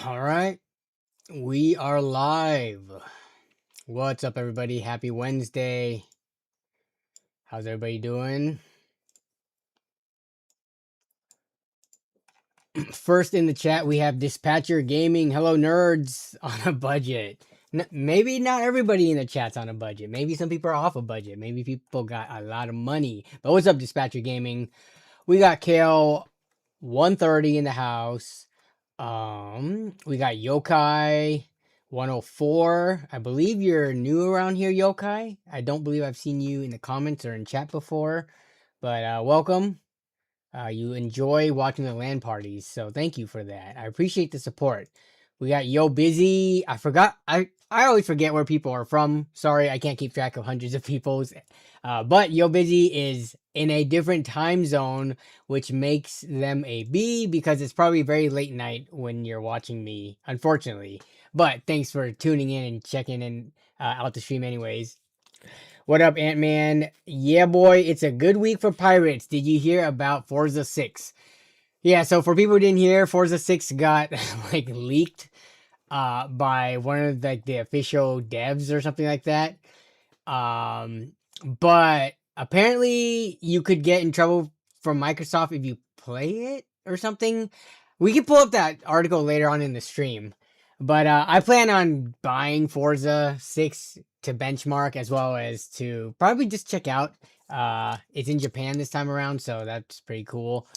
All right, we are live. What's up, everybody? Happy Wednesday. How's everybody doing? First in the chat, we have Dispatcher Gaming. Hello, nerds on a budget. Maybe not everybody in the chat's on a budget. Maybe some people are off a budget. Maybe people got a lot of money. But what's up, Dispatcher Gaming? We got Kale 130 in the house. We got Yokai 104. I believe you're new around here, Yokai. I don't believe I've seen you in the comments or in chat before, but welcome. You enjoy watching the LAN parties, so thank you for that. I appreciate the support. We got Yo Busy. I forgot. I always forget where people are from. Sorry, I can't keep track of hundreds of people's. But Yo Busy is in a different time zone, which makes them a B because it's probably very late night when you're watching me, unfortunately. But thanks for tuning in and checking in out the stream anyways. What up, Ant-Man? Yeah, boy, it's a good week for pirates. Did you hear about Forza 6? Yeah, so for people who didn't hear, Forza 6 got like leaked by one of like the official devs or something like that. But apparently you could get in trouble from Microsoft if you play it or something. We can pull up that article later on in the stream. But I plan on buying Forza 6 to benchmark as well as to probably just check out. It's in Japan this time around, so that's pretty cool.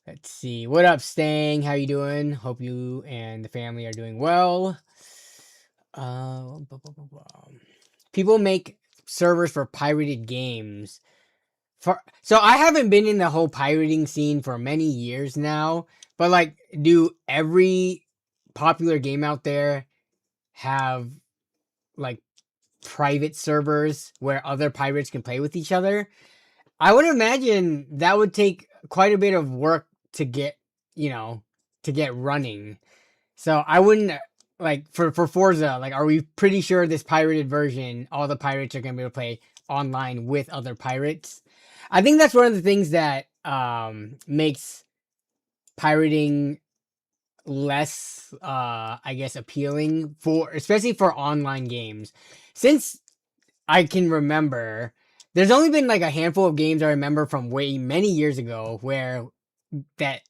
Let's see. What up, Stang? How you doing? Hope you and the family are doing well. People make servers for pirated games. So I haven't been in the whole pirating scene for many years now, but like, do every popular game out there have like private servers where other pirates can play with each other? I would imagine that would take quite a bit of work to get, to get running. So I wouldn't like for Forza, like, are we pretty sure this pirated version, all the pirates are gonna be able to play online with other pirates? I think that's one of the things that makes pirating less I guess appealing for especially for online games. Since I can remember, there's only been like a handful of games I remember from way many years ago where that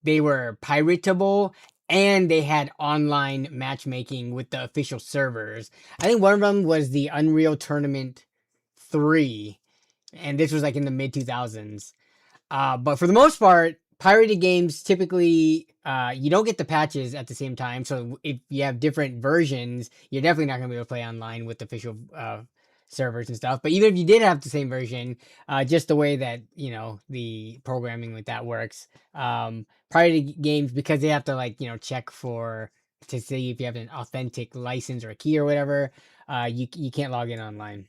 they were piratable and they had online matchmaking with the official servers. I think one of them was the Unreal Tournament 3, and this was like in the mid 2000s. But for the most part, pirated games typically you don't get the patches at the same time. So if you have different versions, you're definitely not going to be able to play online with official servers and stuff. But even if you did have the same version, just the way that the programming with that works, pirated games, because they have to like check for to see if you have an authentic license or a key or whatever, you can't log in online.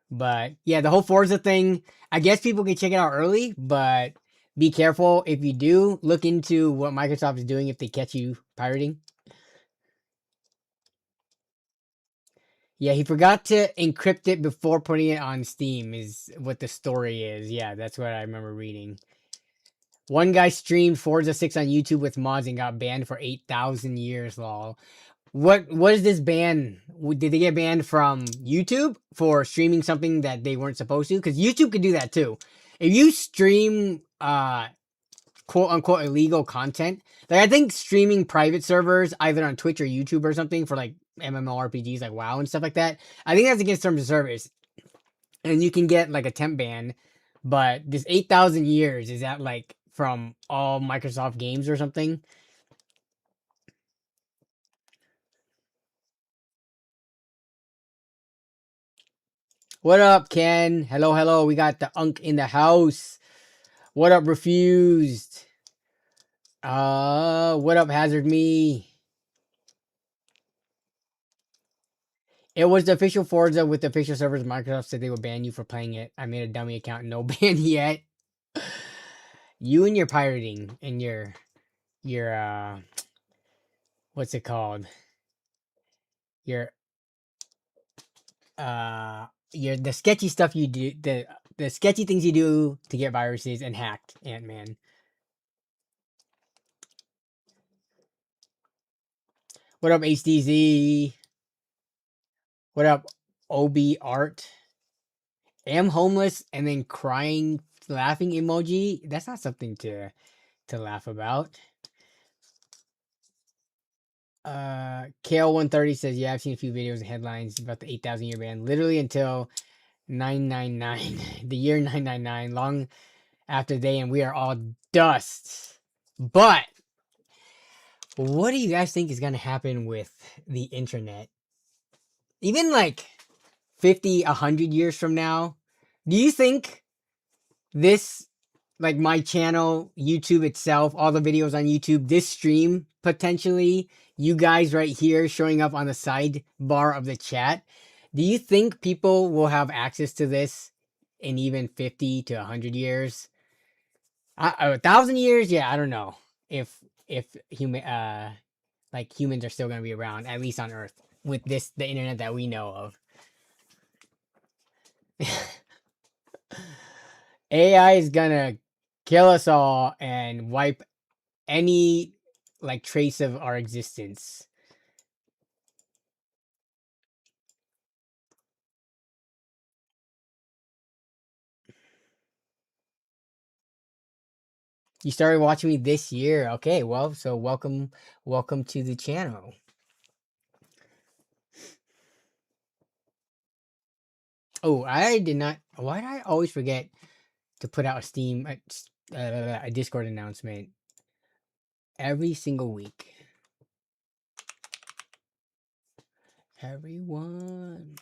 But yeah, the whole Forza thing, I guess people can check it out early, but be careful if you do. Look into what Microsoft is doing if they catch you pirating. Yeah, he forgot to encrypt it before putting it on Steam is what the story is. Yeah, that's what I remember reading. One guy streamed Forza 6 on YouTube with mods and got banned for 8,000 years, lol. What is this ban? Did they get banned from YouTube for streaming something that they weren't supposed to? Because YouTube could do that too. If you stream quote unquote illegal content, like I think streaming private servers either on Twitch or YouTube or something for like MMORPGs like WoW and stuff like that, I think that's against terms of service, and you can get like a temp ban. But this 8,000 years, is that like from all Microsoft games or something? What up, Ken? Hello, hello. We got the Unk in the house. What up, Refused? What up, Hazard Me? It was the official Forza with the official servers. Microsoft said they would ban you for playing it. I made a dummy account. No ban yet. You and your pirating and your what's it called? Your the sketchy stuff you do, the sketchy things you do to get viruses and hacked, Ant-Man. What up, HDZ? What up, OB Art? Am homeless and then crying, laughing emoji. That's not something to laugh about. KL130 says, yeah, I've seen a few videos and headlines about the 8,000 year ban. Literally until 999, the year 999, long after they and we are all dust. But what do you guys think is going to happen with the internet? Even like 50, 100 years from now, do you think this, like my channel, YouTube itself, all the videos on YouTube, this stream, potentially, you guys right here showing up on the sidebar of the chat, do you think people will have access to this in even 50 to 100 years? 1,000 years? Yeah, I don't know if like humans are still going to be around, at least on Earth, with the internet that we know of. AI is gonna kill us all and wipe any like trace of our existence. You started watching me this year. Okay, well, so welcome to the channel. Oh, I did not. Why did I always forget to put out a Discord announcement every single week? Everyone.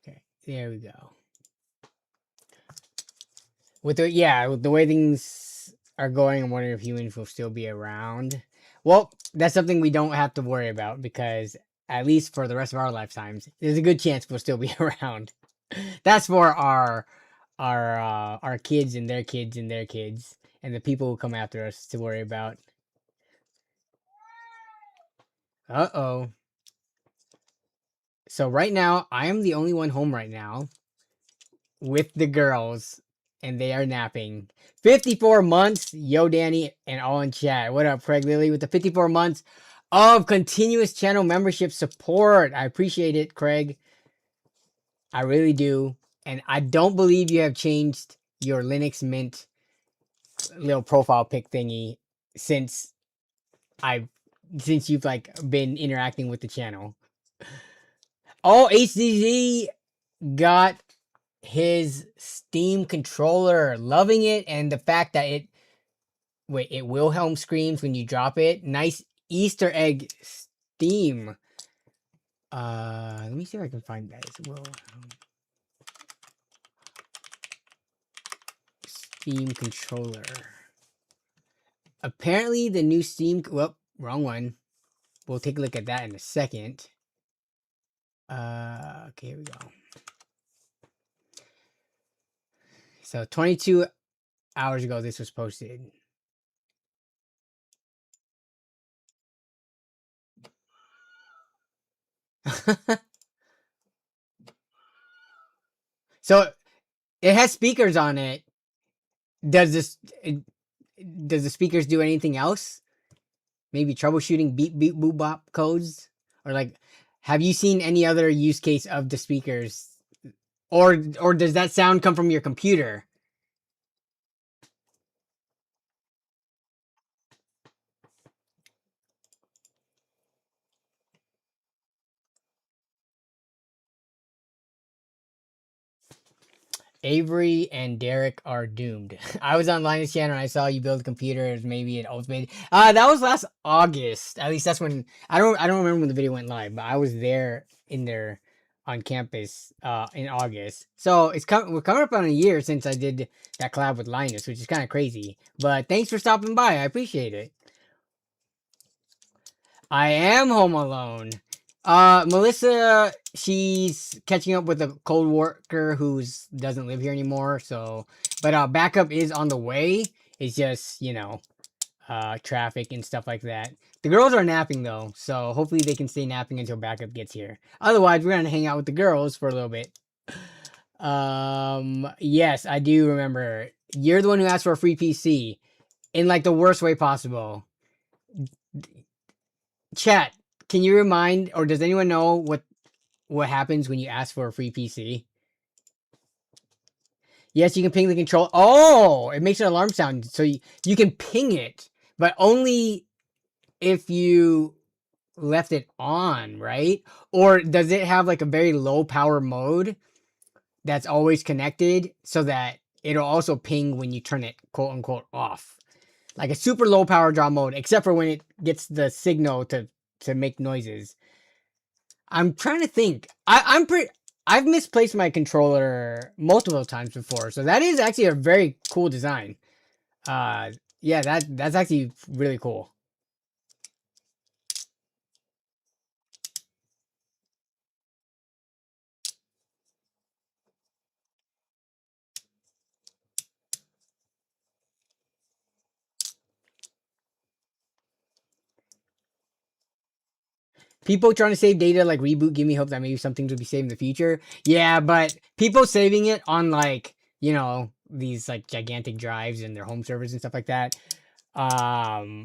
Okay, there we go. With the way things are going, I'm wondering if humans will still be around. Well, that's something we don't have to worry about because at least for the rest of our lifetimes, there's a good chance we'll still be around. That's for our kids and their kids and their kids and the people who come after us to worry about. Uh-oh. So right now, I am the only one home right now with the girls, and they are napping. 54 months, yo Danny, and all in chat. What up, Craig Lilly, with the 54 months of continuous channel membership support. I appreciate it, Craig. I really do. And I don't believe you have changed your Linux Mint little profile pic thingy since you've like been interacting with the channel. Oh, HDZ got his Steam controller, loving it, and the fact that it Wilhelm screams when you drop it. Nice Easter egg Steam. Let me see if I can find that. Wilhelm Steam controller. Apparently the new Steam, well, wrong one. We'll take a look at that in a second. Okay, here we go. So 22 hours ago this was posted. So it has speakers on it. Does the speakers do anything else? Maybe troubleshooting beep beep boop bop codes? Or like, have you seen any other use case of the speakers? Or does that sound come from your computer? Avery and Derek are doomed. I was on Linus channel and I saw you build a computer. It was maybe an Ultimate. That was last August. At least that's when I don't remember when the video went live, but I was there in there on campus in August. So we're coming up on a year since I did that collab with Linus, which is kind of crazy. But thanks for stopping by. I appreciate it. I am home alone. Melissa, she's catching up with a cold worker who doesn't live here anymore. So, but backup is on the way. It's just, traffic and stuff like that. The girls are napping though, so hopefully they can stay napping until backup gets here. Otherwise, we're gonna hang out with the girls for a little bit. Yes, I do remember. You're the one who asked for a free PC in like the worst way possible. Chat, can you remind, or does anyone know what happens when you ask for a free PC? Yes, you can ping the control. Oh, it makes an alarm sound, so you can ping it, but only if you left it on, right? Or does it have like a very low power mode that's always connected so that it'll also ping when you turn it quote unquote off? Like a super low power draw mode, except for when it gets the signal to make noises. I'm trying to think. I've misplaced my controller multiple times before, so that is actually a very cool design. Yeah, that's actually really cool. People trying to save data like reboot give me hope that maybe some things will be saved in the future. Yeah, but people saving it on like, these like gigantic drives and their home servers and stuff like that. Um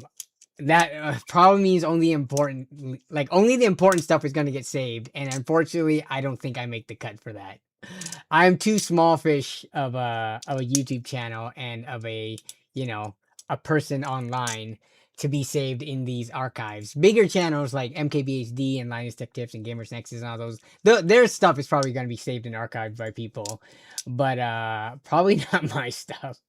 that probably means only the important stuff is going to get saved, and unfortunately I don't think I make the cut for that. I'm too small fish of a YouTube channel and of you know a person online to be saved in these archives. Bigger channels like MKBHD and Linus Tech Tips and Gamers Nexus and all those, their stuff is probably going to be saved and archived by people, but probably not my stuff.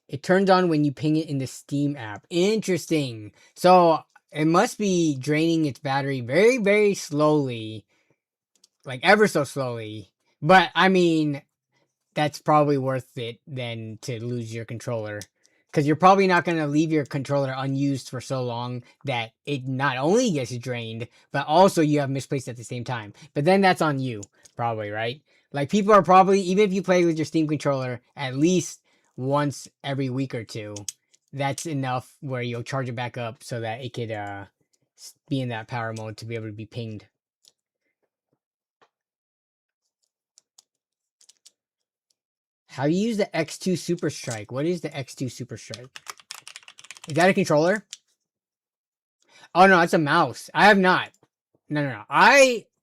It turns on when you ping it in the Steam app. Interesting. So it must be draining its battery very, very slowly, like ever so slowly. But I mean, that's probably worth it then to lose your controller. Because you're probably not going to leave your controller unused for so long that it not only gets drained, but also you have misplaced at the same time. But then that's on you, probably, right? Like people are probably, even if you play with your Steam controller at least once every week or two, that's enough where you'll charge it back up so that it could be in that power mode to be able to be pinged. How do you use the X2 Super Strike? What is the X2 Super Strike? Is that a controller? Oh no, it's a mouse. I have not. No.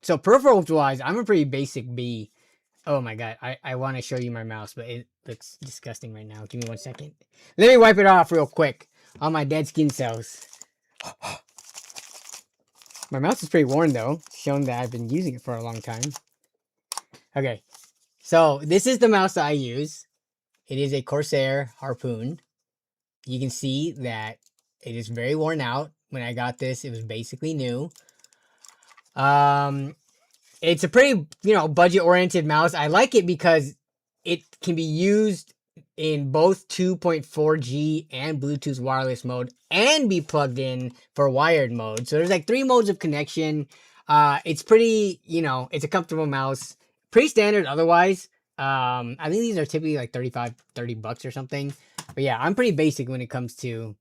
So peripherals wise, I'm a pretty basic B. Oh my god, I want to show you my mouse, but it looks disgusting right now. Give me 1 second. Let me wipe it off real quick on my dead skin cells. My mouse is pretty worn though, showing that I've been using it for a long time. Okay, so this is the mouse that I use. It is a Corsair Harpoon. You can see that it is very worn out. When I got this, it was basically new. It's a pretty, budget-oriented mouse. I like it because it can be used in both 2.4G and Bluetooth wireless mode and be plugged in for wired mode. So there's like 3 modes of connection. It's pretty, it's a comfortable mouse. Pretty standard otherwise. I think these are typically like $30 or something. But yeah, I'm pretty basic when it comes to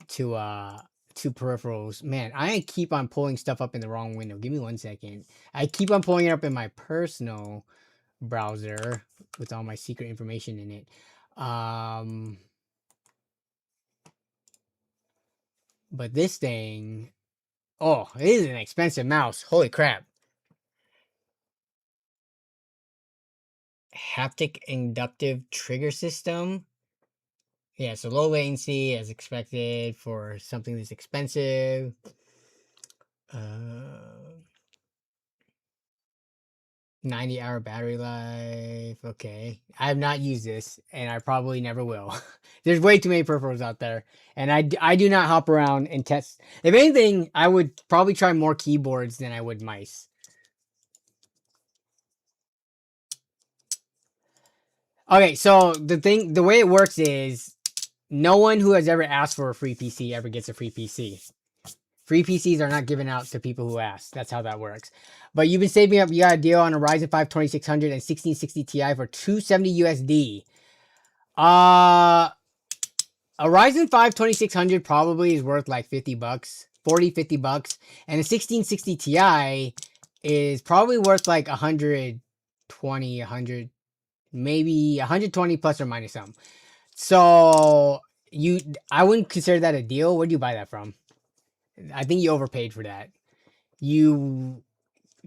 peripherals. Man, I keep on pulling stuff up in the wrong window. Give me 1 second. I keep on pulling it up in my personal browser with all my secret information in it. But this thing, oh, it is an expensive mouse. Holy crap. Haptic inductive trigger system. Yeah, so low latency as expected for something that's expensive. 90-hour battery life. Okay. I have not used this, and I probably never will. There's way too many peripherals out there, and I do not hop around and test. If anything, I would probably try more keyboards than I would mice. Okay, so the way it works is no one who has ever asked for a free PC ever gets a free PC. Free PCs are not given out to people who ask. That's how that works. But you've been saving up. You got a deal on a Ryzen 5 2600 and 1660 Ti for $270 USD. A Ryzen 5 2600 probably is worth like 50 bucks, 40, 50 bucks. And a 1660 Ti is probably worth like 120, 100, maybe 120 plus or minus some. So I wouldn't consider that a deal. Where'd you buy that from? I think you overpaid for that.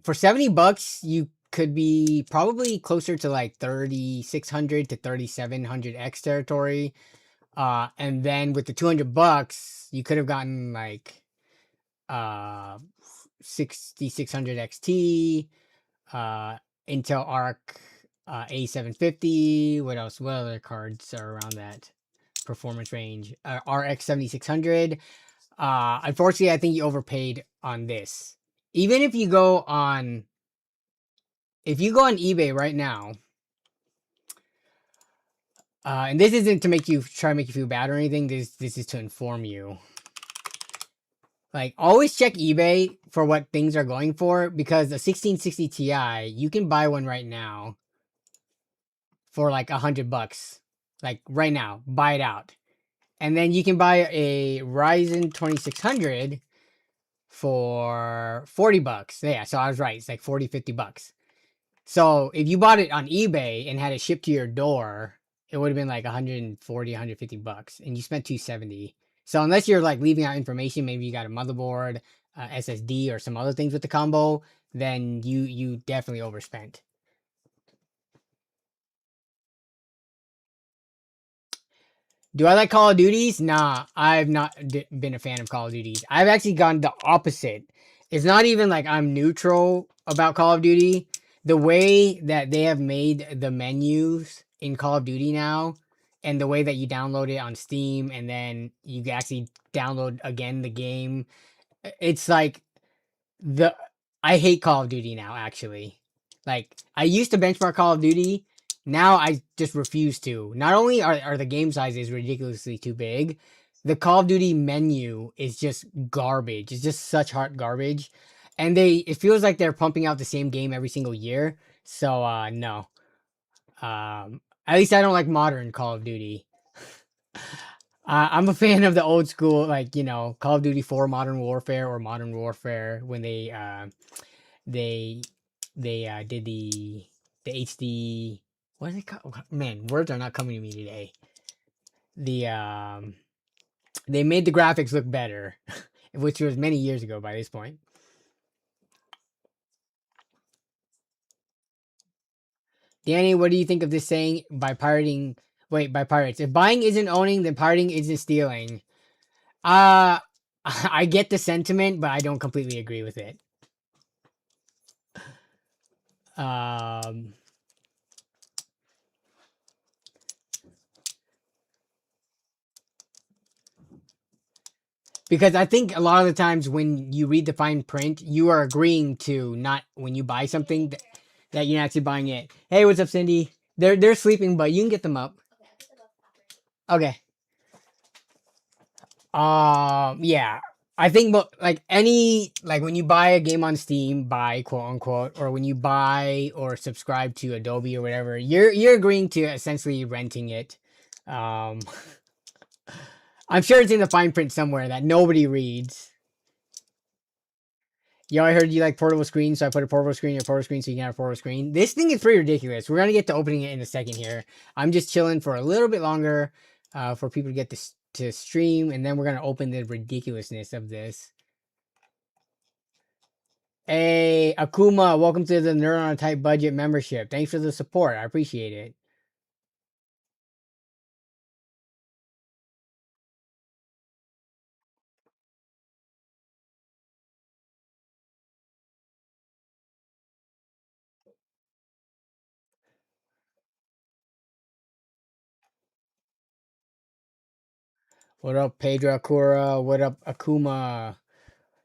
For 70 bucks, you could be probably closer to like 3600 to 3700X territory. And then with the 200 bucks, you could have gotten like 6600 XT, Intel Arc A750. What else? What other cards are around that performance range? RX 7600. Unfortunately, I think you overpaid on this. Even if you go on eBay right now, and this isn't to try to make you feel bad or anything. This is to inform you. Like, always check eBay for what things are going for, because the 1660 Ti, you can buy one right now for like 100 bucks. Like right now, buy it out. And then you can buy a Ryzen 2600 for 40 bucks. Yeah, so I was right. It's like 40, 50 bucks. So if you bought it on eBay and had it shipped to your door, it would have been like 140, 150 bucks, and you spent 270. So unless you're like leaving out information, maybe you got a motherboard, SSD, or some other things with the combo, then you definitely overspent. Do I like Call of Duties? Nah, I've not been a fan of Call of Duties. I've actually gone the opposite. It's not even like I'm neutral about Call of Duty. The way that they have made the menus in Call of Duty now, and the way that you download it on Steam, and then you actually download again the game, it's like I hate Call of Duty now, actually. Like, I used to benchmark Call of Duty. Now I just refuse to. Not only are the game sizes ridiculously too big, the Call of Duty menu is just garbage. It's just such hot garbage. And it feels like they're pumping out the same game every single year. So no. At least I don't like modern Call of Duty. I'm a fan of the old school, like, Call of Duty 4 Modern Warfare, or Modern Warfare, when they did the HD. What is it called? Man, words are not coming to me today. They made the graphics look better, which was many years ago by this point. Danny, what do you think of this saying? By pirates. If buying isn't owning, then pirating isn't stealing. I get the sentiment, but I don't completely agree with it. Because I think a lot of the times when you read the fine print, you are agreeing to not, when you buy something, that you're actually buying it. Hey, what's up, Cindy? They're sleeping, but you can get them up. Okay. Yeah. I think, like when you buy a game on Steam, buy, quote unquote, or when you buy or subscribe to Adobe or whatever, you're agreeing to essentially renting it. I'm sure it's in the fine print somewhere that nobody reads. Yo, I heard you like portable screen, so I put a portable screen in your portable screen so you can have a portable screen. This thing is pretty ridiculous. We're gonna get to opening it in a second here. I'm just chilling for a little bit longer, for people to get this to stream, and then we're gonna open the ridiculousness of this. Hey, Akuma, welcome to the Nerd on a Tight Budget membership. Thanks for the support. I appreciate it. What up, Pedro Akura? What up, Akuma?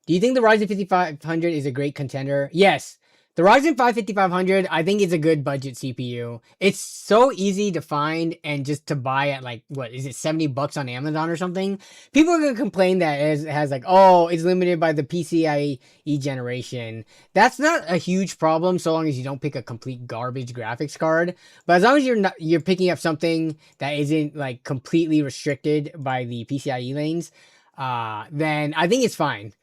Do you think the Ryzen 5500 is a great contender? Yes. The Ryzen 5 5500, I think it's a good budget CPU. It's so easy to find and just to buy at like, what is it, $70 on Amazon or something? People are going to complain that it has like, oh, it's limited by the PCIe generation. That's not a huge problem so long as you don't pick a complete garbage graphics card. But as long as you're picking up something that isn't like completely restricted by the PCIe lanes, then I think it's fine.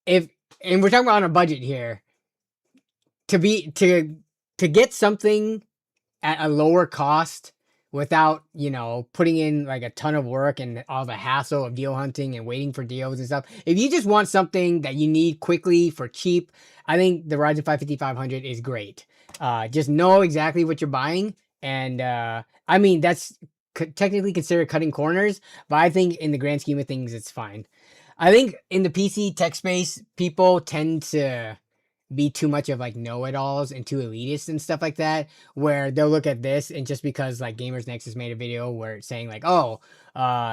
If and we're talking about on a budget here, to get something at a lower cost without, putting in like a ton of work and all the hassle of deal hunting and waiting for deals and stuff. If you just want something that you need quickly for cheap, I think the Ryzen 5 5500 is great. Just know exactly what you're buying. And I mean, that's technically considered cutting corners, but I think in the grand scheme of things, it's fine. I think in the PC tech space, people tend to be too much of like know-it-alls and too elitist and stuff like that, where they'll look at this and just because like Gamers Nexus made a video where it's saying like, oh,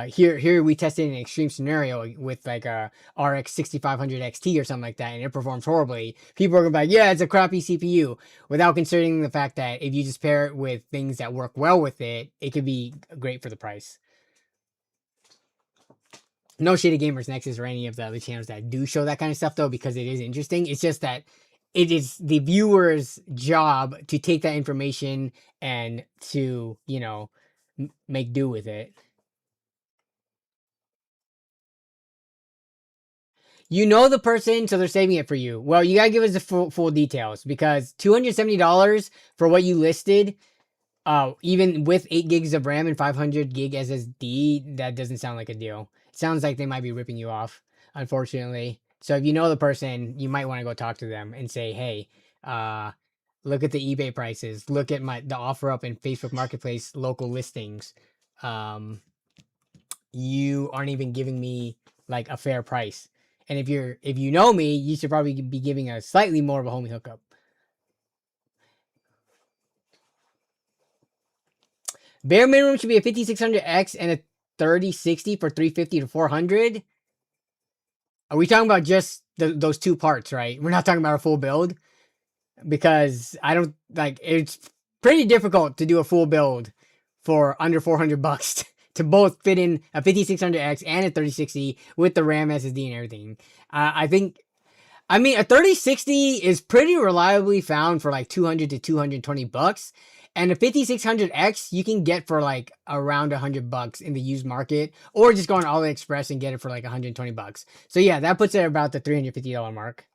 here we tested an extreme scenario with like a RX 6500 XT or something like that, and it performs horribly. People are gonna be like, yeah, it's a crappy CPU, without considering the fact that if you just pair it with things that work well with it, it could be great for the price. No shade of Gamers Nexus or any of the other channels that do show that kind of stuff though, because it is interesting. It's just that it is the viewer's job to take that information and to, make do with it. You know the person, so they're saving it for you. Well, you gotta give us the full details, because $270 for what you listed, even with 8 gigs of RAM and 500 gig SSD, that doesn't sound like a deal. It sounds like they might be ripping you off, unfortunately. So if you know the person, you might want to go talk to them and say, hey, look at the eBay prices. Look at the OfferUp and Facebook Marketplace local listings. You aren't even giving me like a fair price. And if you know me, you should probably be giving a slightly more of a homie hookup. Bare minimum should be a 5600X and a 3060 for 350 to 400. Are we talking about just those two parts, right? We're not talking about a full build, because I don't like, it's pretty difficult to do a full build for under $400 to both fit in a 5600X and a 3060 with the RAM, SSD, and everything. I mean, a 3060 is pretty reliably found for like $200 to $220. And a 5600X you can get for like around $100 in the used market, or just go on AliExpress and get it for like $120. So yeah, that puts it about the $350 mark.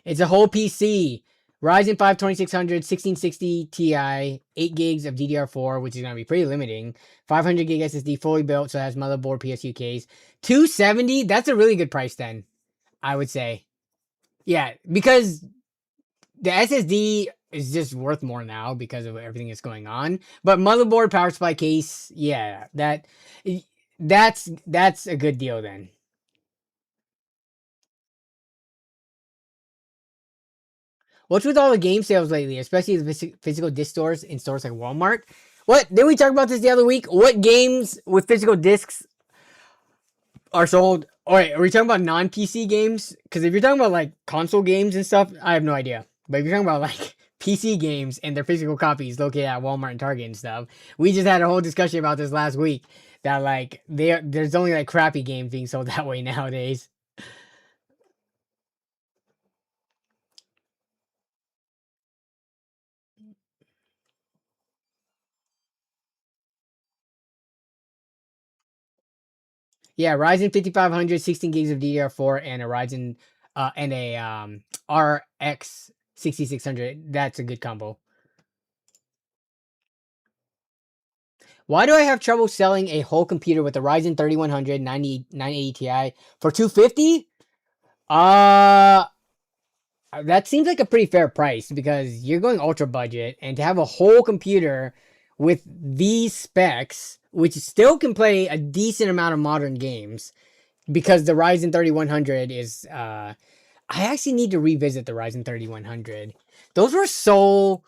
It's a whole PC. Ryzen 5 2600, 1660 Ti, 8 gigs of DDR4, which is going to be pretty limiting. 500 gig SSD, fully built, so it has motherboard, PSU case. 270, that's a really good price then, I would say. Yeah, because the SSD is just worth more now because of everything that's going on. But motherboard, power supply case, yeah, that's a good deal then. What's with all the game sales lately, especially the physical disc stores in stores like Walmart? What? Didn't we talk about this the other week? What games with physical discs are sold? All right, are we talking about non-PC games? Because if you're talking about like console games and stuff, I have no idea. But if you're talking about like PC games and their physical copies located at Walmart and Target and stuff, we just had a whole discussion about this last week. That like there's only like crappy games being sold that way nowadays. Yeah, Ryzen 5500, 16 gigs of DDR4, and a Ryzen and a RX 6600. That's a good combo. Why do I have trouble selling a whole computer with a Ryzen 3100 980 Ti for $250? That seems like a pretty fair price, because you're going ultra budget, and to have a whole computer with these specs, which still can play a decent amount of modern games, because the Ryzen 3100 is I actually need to revisit the Ryzen 3100. Those were so,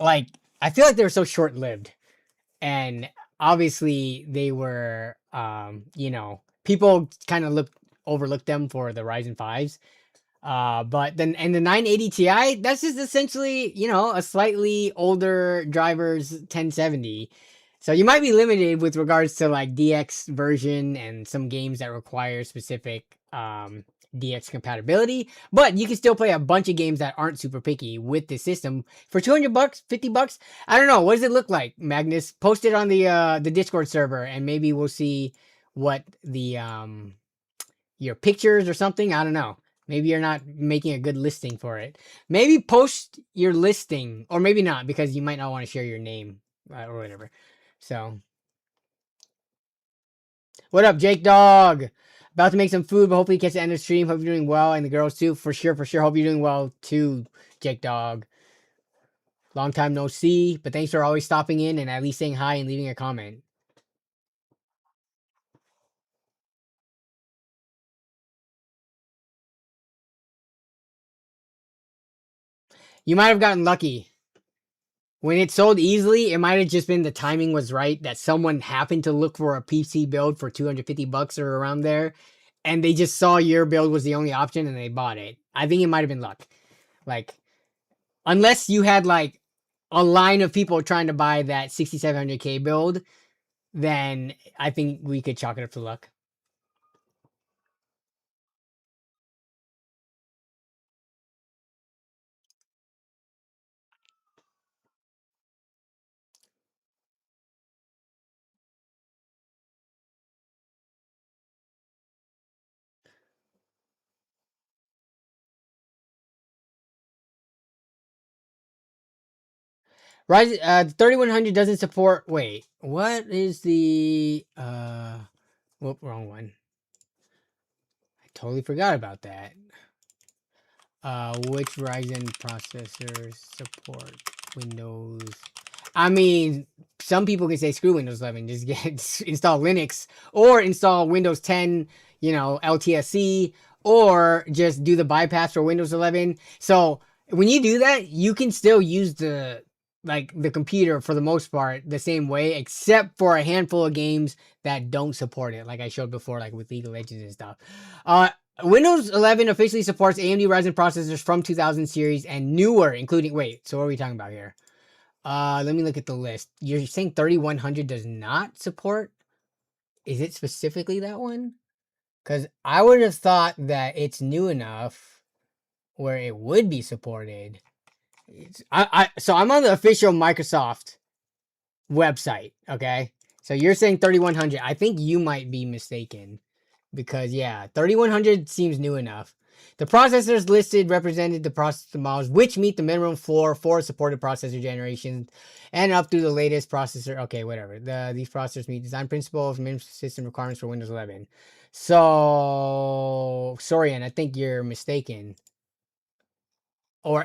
like, I feel like they were so short-lived, and obviously they were, you know, people kind of overlooked them for the Ryzen 5s. But then, and the 980 Ti, that's just essentially, you know, a slightly older driver's 1070. So you might be limited with regards to like DX version and some games that require specific DX compatibility, but you can still play a bunch of games that aren't super picky with the system for $200, $50. I don't know. What does it look like, Magnus? Post it on the Discord server and maybe we'll see what the your pictures or something. I don't know. Maybe you're not making a good listing for it. Maybe post your listing, or maybe not, because you might not want to share your name or whatever. So, what up, Jake Dog? About to make some food, but hopefully catch the end of the stream. Hope you're doing well, and the girls too, for sure, for sure. Hope you're doing well too, Jake Dog. Long time no see, but thanks for always stopping in and at least saying hi and leaving a comment. You might have gotten lucky. When it sold easily, it might have just been the timing was right, that someone happened to look for a PC build for $250 or around there, and they just saw your build was the only option and they bought it. I think it might have been luck. Like, unless you had like a line of people trying to buy that 6700K build, then I think we could chalk it up to luck. Rise 3100 doesn't support. Wait, what is the whoop, wrong one. I totally forgot about that. Which Ryzen processors support Windows? I mean, some people can say screw Windows 11, just install Linux or install Windows 10, you know, LTSC, or just do the bypass for Windows 11. So when you do that, you can still use the computer for the most part the same way, except for a handful of games that don't support it, like I showed before, like with League of Legends and stuff. Windows 11 officially supports AMD Ryzen processors from 2000 series and newer, including, wait, so what are we talking about here? Let me look at the list. You're saying 3100 does not support? Is it specifically that one? Because I would have thought that it's new enough where it would be supported. So I'm on the official Microsoft website, okay? So you're saying 3100. I think you might be mistaken. Because, yeah, 3100 seems new enough. The processors listed represented the processor models which meet the minimum floor for supported processor generations and up through the latest processor. Okay, whatever. These processors meet design principles, minimum system requirements for Windows 11. So, Sorian, I think you're mistaken. Or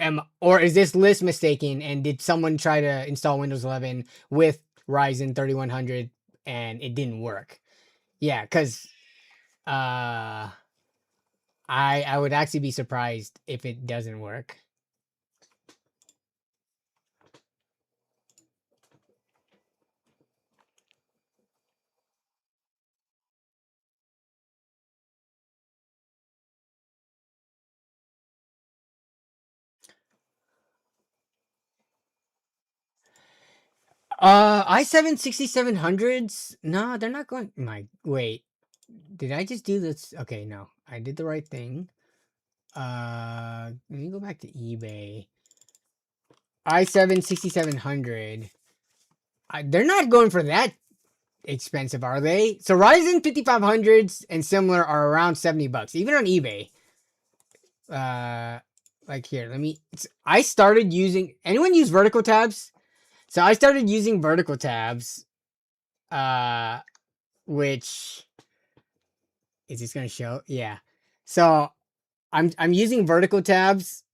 is this list mistaken, and did someone try to install Windows 11 with Ryzen 3100 and it didn't work? Yeah, because I would actually be surprised if it doesn't work. i7 6700s. No, they're not going. Wait, did I just do this? Okay, no, I did the right thing. Let me go back to eBay. i7 6700. They're not going for that expensive, are they? So Ryzen 5500s and similar are around $70, even on eBay. Like here, I started using. Anyone use vertical tabs? So I started using vertical tabs, which is this gonna show? Yeah. So I'm using vertical tabs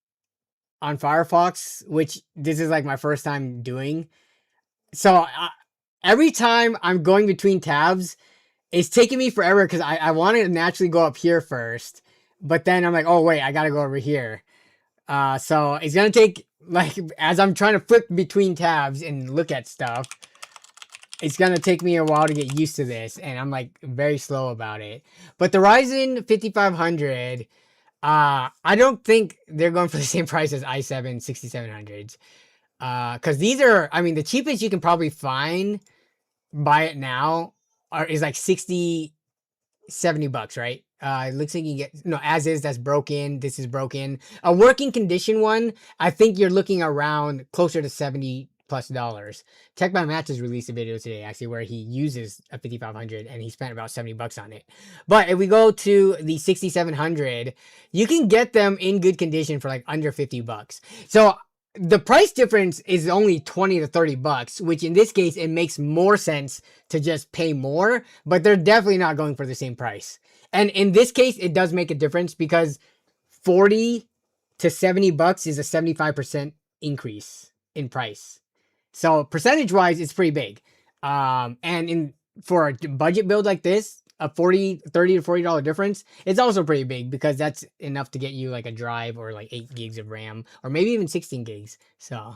on Firefox, which this is like my first time doing. So every time I'm going between tabs, it's taking me forever because I want to naturally go up here first, but then I'm like, oh wait, I gotta go over here. So it's gonna take, like, as I'm trying to flip between tabs and look at stuff, it's gonna take me a while to get used to this, and I'm like very slow about it. But the Ryzen 5500, I don't think they're going for the same price as i7 6700s. Because these are, I mean, the cheapest you can probably find, buy it now, is like 60, $70, right? It looks like you get no as is. That's broken. This is broken. A working condition one, I think you're looking around closer to $70+ Tech by Match has released a video today actually where he uses a 5500 and he spent about $70 on it. But if we go to the 6700, you can get them in good condition for like under $50. So the price difference is only 20 to $30, which in this case it makes more sense to just pay more, but they're definitely not going for the same price. And in this case, it does make a difference because 40 to $70 is a 75% increase in price. So percentage wise, it's pretty big. And in for a budget build like this, a $30 to $40 difference, it's also pretty big because that's enough to get you like a drive or like 8 gigs of RAM or maybe even 16 gigs. So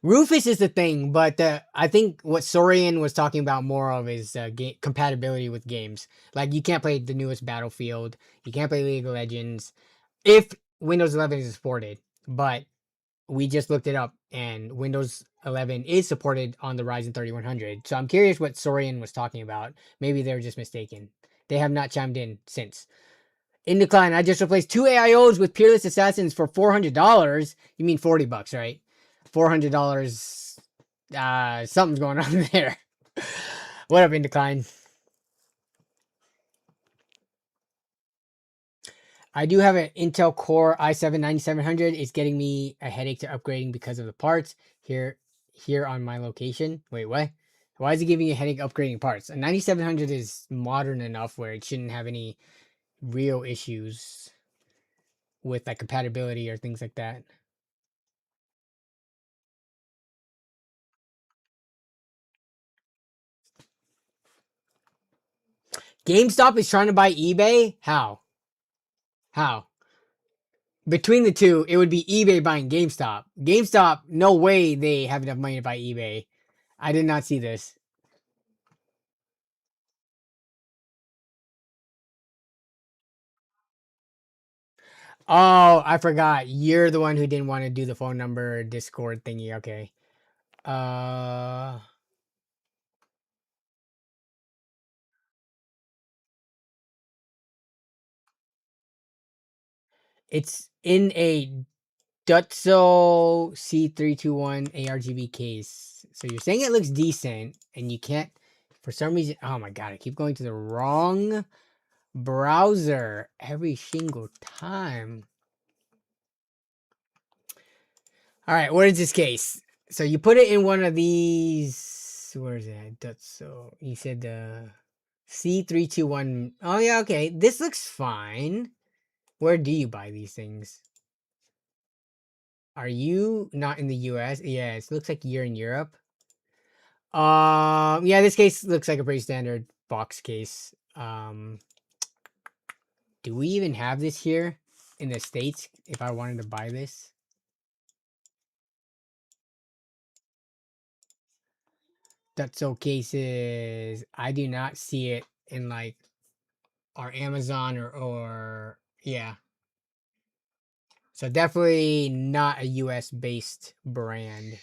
Rufus is the thing, but I think what Sorian was talking about more of is compatibility with games. Like you can't play the newest Battlefield, you can't play League of Legends if Windows 11 is supported. But we just looked it up, and Windows 11 is supported on the Ryzen 3100. So I'm curious what Sorian was talking about. Maybe they were just mistaken. They have not chimed in since. In decline, I just replaced 2 AIOs with Peerless Assassins for $400. You mean $40, right? $400. Something's going on there. What up, in decline? I do have an Intel Core i7 9700. It's getting me a headache to upgrading because of the parts here on my location. Wait, what? Why is it giving you a headache upgrading parts? A 9700 is modern enough where it shouldn't have any real issues with like compatibility or things like that. GameStop is trying to buy eBay? How? How? Between the two, it would be eBay buying GameStop. GameStop, no way they have enough money to buy eBay. I did not see this. Oh, I forgot. You're the one who didn't want to do the phone number Discord thingy. Okay. Uh, it's in a Dutso C321 ARGB case. So you're saying it looks decent, and you can't, for some reason. Oh my god! I keep going to the wrong browser every single time. All right, what is this case? So you put it in one of these. Where is it? That's so. You said C321. Oh yeah, okay. This looks fine. Where do you buy these things? Are you not in the US? Yeah, it looks like you're in Europe. Yeah, this case looks like a pretty standard box case. Do we even have this here in the States if I wanted to buy this? Dutso cases. I do not see it in like our Amazon or yeah. So definitely not a US based brand.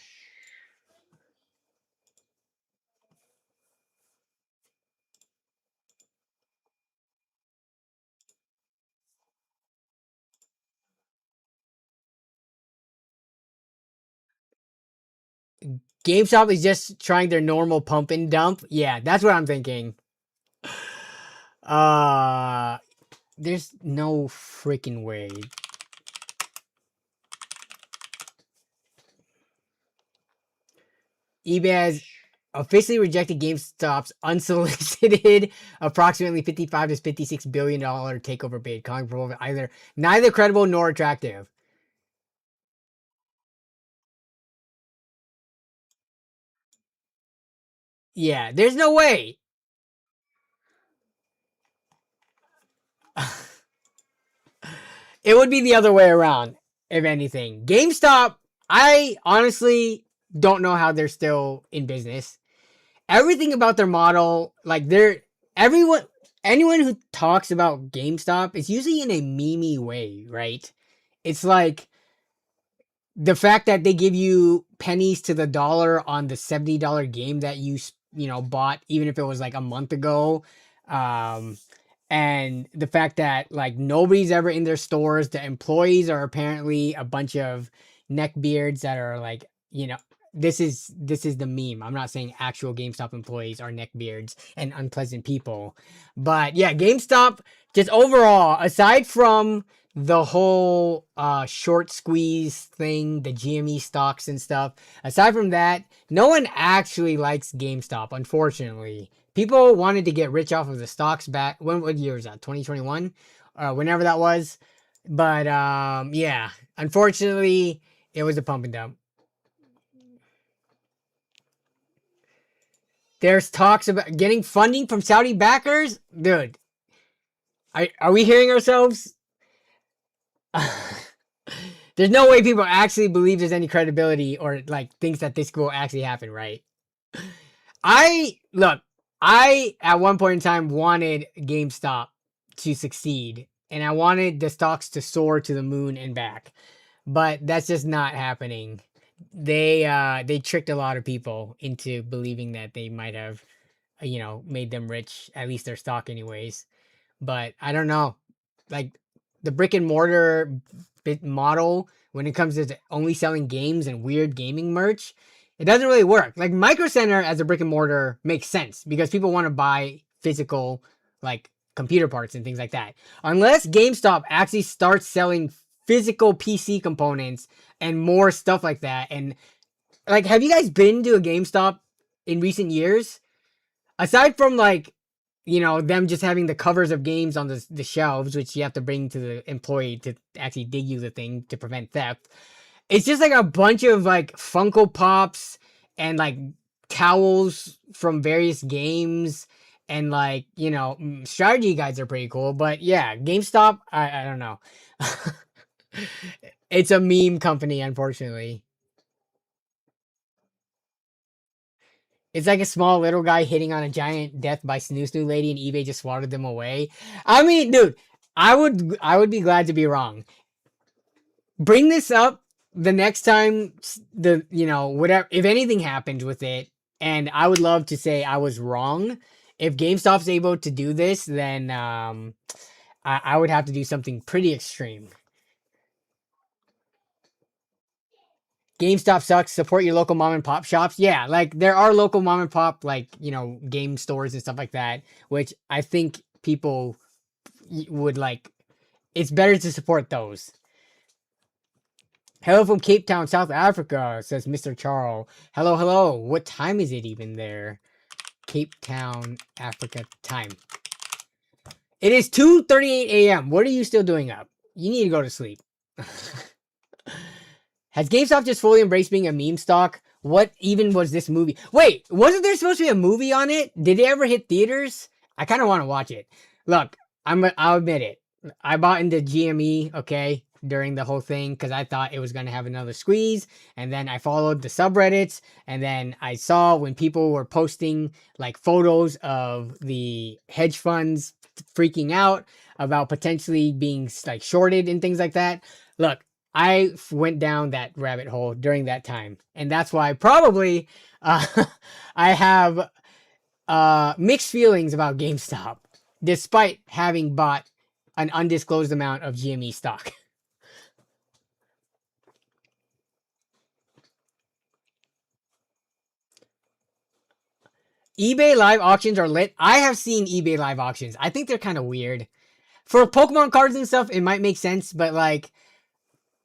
GameStop is just trying their normal pump and dump. Yeah, that's what I'm thinking. Uh there's no freaking way. eBay has officially rejected GameStop's unsolicited approximately $55 to $56 billion takeover bid, calling for either neither credible nor attractive. Yeah, there's no way. It would be the other way around, if anything. GameStop, I honestly don't know how they're still in business. Everything about their model, like anyone who talks about GameStop is usually in a memey way, right? It's like the fact that they give you pennies to the dollar on the $70 game that you bought, even if it was like a month ago. And the fact that like nobody's ever in their stores. The employees are apparently a bunch of neckbeards that are like, this is the meme. I'm not saying actual GameStop employees are neckbeards and unpleasant people. But yeah, GameStop, just overall, aside from the whole short squeeze thing, the GME stocks and stuff, aside from that, no one actually likes GameStop, unfortunately. People wanted to get rich off of the stocks back. What year was that? 2021? Whenever that was. But yeah, unfortunately, it was a pump and dump. There's talks about getting funding from Saudi backers. Dude, are we hearing ourselves? There's no way people actually believe there's any credibility or like thinks that this will actually happen, right? I at one point in time wanted GameStop to succeed, and I wanted the stocks to soar to the moon and back, but that's just not happening. They tricked a lot of people into believing that they might have, made them rich, at least their stock anyways. But I don't know, like the brick and mortar model when it comes to only selling games and weird gaming merch, it doesn't really work. Like Micro Center as a brick and mortar makes sense because people want to buy physical like computer parts and things like that. Unless GameStop actually starts selling physical PC components and more stuff like that. And like, have you guys been to a GameStop in recent years? Aside from like, them just having the covers of games on the shelves, which you have to bring to the employee to actually dig you the thing to prevent theft. It's just like a bunch of like Funko Pops and like towels from various games. And like, strategy guides are pretty cool. But yeah, GameStop, I don't know. It's a meme company, unfortunately. It's like a small little guy hitting on a giant death by snoo snoo lady, and eBay just swatted them away. I mean, dude, I would be glad to be wrong. Bring this up the next time whatever, if anything happens with it, and I would love to say I was wrong. If GameStop's able to do this, then I would have to do something pretty extreme. GameStop sucks. Support your local mom and pop shops. Yeah, like there are local mom and pop like game stores and stuff like that, which I think people would like. It's better to support those. Hello from Cape Town, South Africa, says Mr. Charles. Hello, hello. What time is it even there? Cape Town, Africa time. It is 2:38 a.m. What are you still doing up? You need to go to sleep. Has GameStop just fully embraced being a meme stock? What even was this movie? Wait, wasn't there supposed to be a movie on it? Did it ever hit theaters? I kind of want to watch it. Look, I'll admit it. I bought into GME, okay, during the whole thing because I thought it was going to have another squeeze. And then I followed the subreddits. And then I saw when people were posting like photos of the hedge funds freaking out about potentially being like shorted and things like that. Look, I went down that rabbit hole during that time. And that's why probably I have mixed feelings about GameStop, despite having bought an undisclosed amount of GME stock. eBay live auctions are lit. I have seen eBay live auctions. I think they're kind of weird. For Pokemon cards and stuff, it might make sense, but like,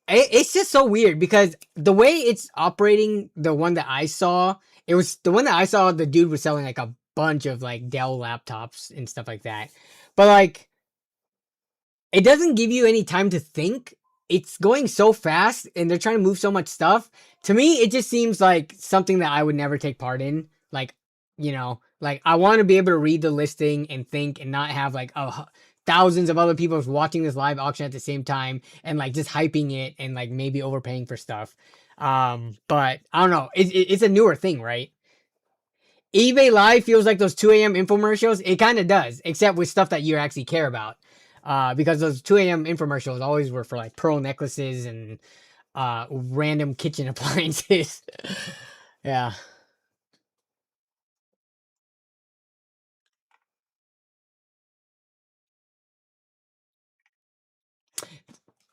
it's just so weird because the way it's operating, the one that I saw, the dude was selling like a bunch of like Dell laptops and stuff like that. But like, it doesn't give you any time to think. It's going so fast and they're trying to move so much stuff. To me, it just seems like something that I would never take part in. Like, like I want to be able to read the listing and think and not have like thousands of other people watching this live auction at the same time and like just hyping it and like maybe overpaying for stuff. But I don't know. It's a newer thing, right? eBay Live feels like those 2 a.m. infomercials. It kind of does, except with stuff that you actually care about. Because those 2 a.m. infomercials always were for like pearl necklaces and random kitchen appliances. Yeah.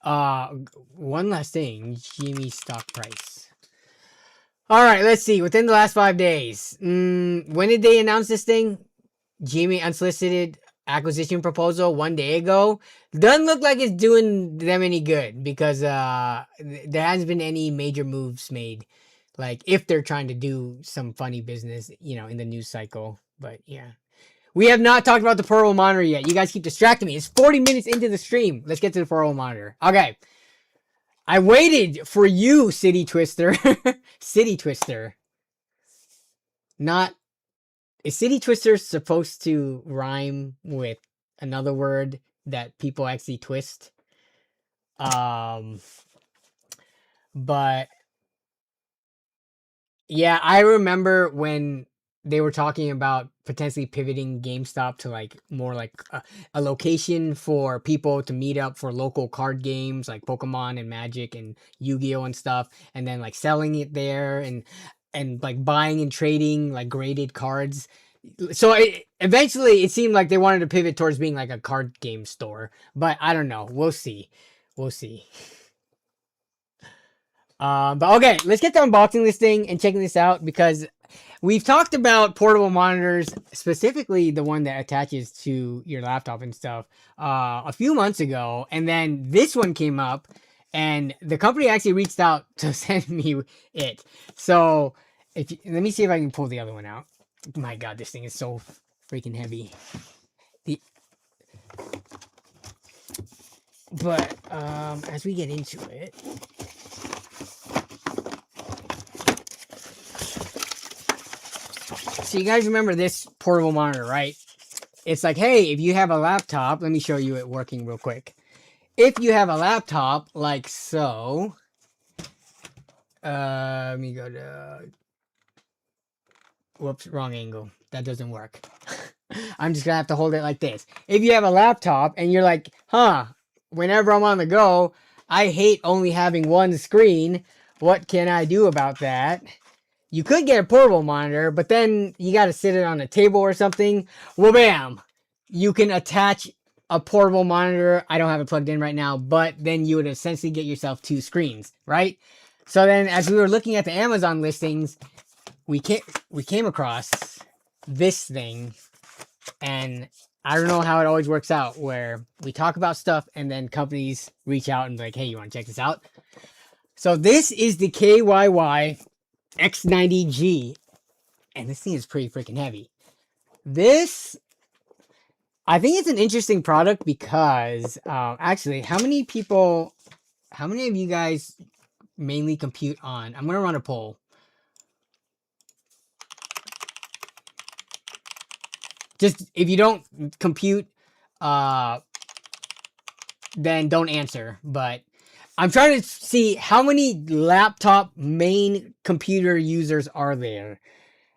Uh, One last thing, Jimmy stock price. All right, let's see. Within the last 5 days, when did they announce this thing? Jimmy unsolicited acquisition proposal 1 day ago. Doesn't look like it's doing them any good because there hasn't been any major moves made. Like if they're trying to do some funny business, in the news cycle. But yeah. We have not talked about the portable monitor yet. You guys keep distracting me. It's 40 minutes into the stream. Let's get to the portable monitor. Okay. I waited for you, City Twister. City Twister. Not. Is City Twister supposed to rhyme with another word that people actually twist? But yeah, I remember when they were talking about potentially pivoting GameStop to like more like a location for people to meet up for local card games like Pokemon and Magic and Yu-Gi-Oh and stuff, and then like selling it there and like buying and trading like graded cards. So eventually it seemed like they wanted to pivot towards being like a card game store, but I don't know. We'll see. We'll see. But okay, let's get to unboxing this thing and checking this out because we've talked about portable monitors, specifically the one that attaches to your laptop and stuff, a few months ago, and then this one came up, and the company actually reached out to send me it. So let me see if I can pull the other one out. My God, this thing is so freaking heavy. But as we get into it. So you guys remember this portable monitor, right? It's like, hey, if you have a laptop, let me show you it working real quick. If you have a laptop like so, let me go to, whoops, wrong angle. That doesn't work. I'm just gonna have to hold it like this. If you have a laptop and you're like, whenever I'm on the go, I hate only having one screen. What can I do about that? You could get a portable monitor, but then you got to sit it on a table or something. Well, bam! You can attach a portable monitor. I don't have it plugged in right now, but then you would essentially get yourself 2 screens, right? So then as we were looking at the Amazon listings, we came across this thing, and I don't know how it always works out where we talk about stuff and then companies reach out and be like, hey, you want to check this out? So this is the KYY X90G, and this thing is pretty freaking heavy. This, I think it's an interesting product because, actually, how many of you guys mainly compute on? I'm going to run a poll. Just, if you don't compute, then don't answer, but I'm trying to see how many laptop main computer users are there.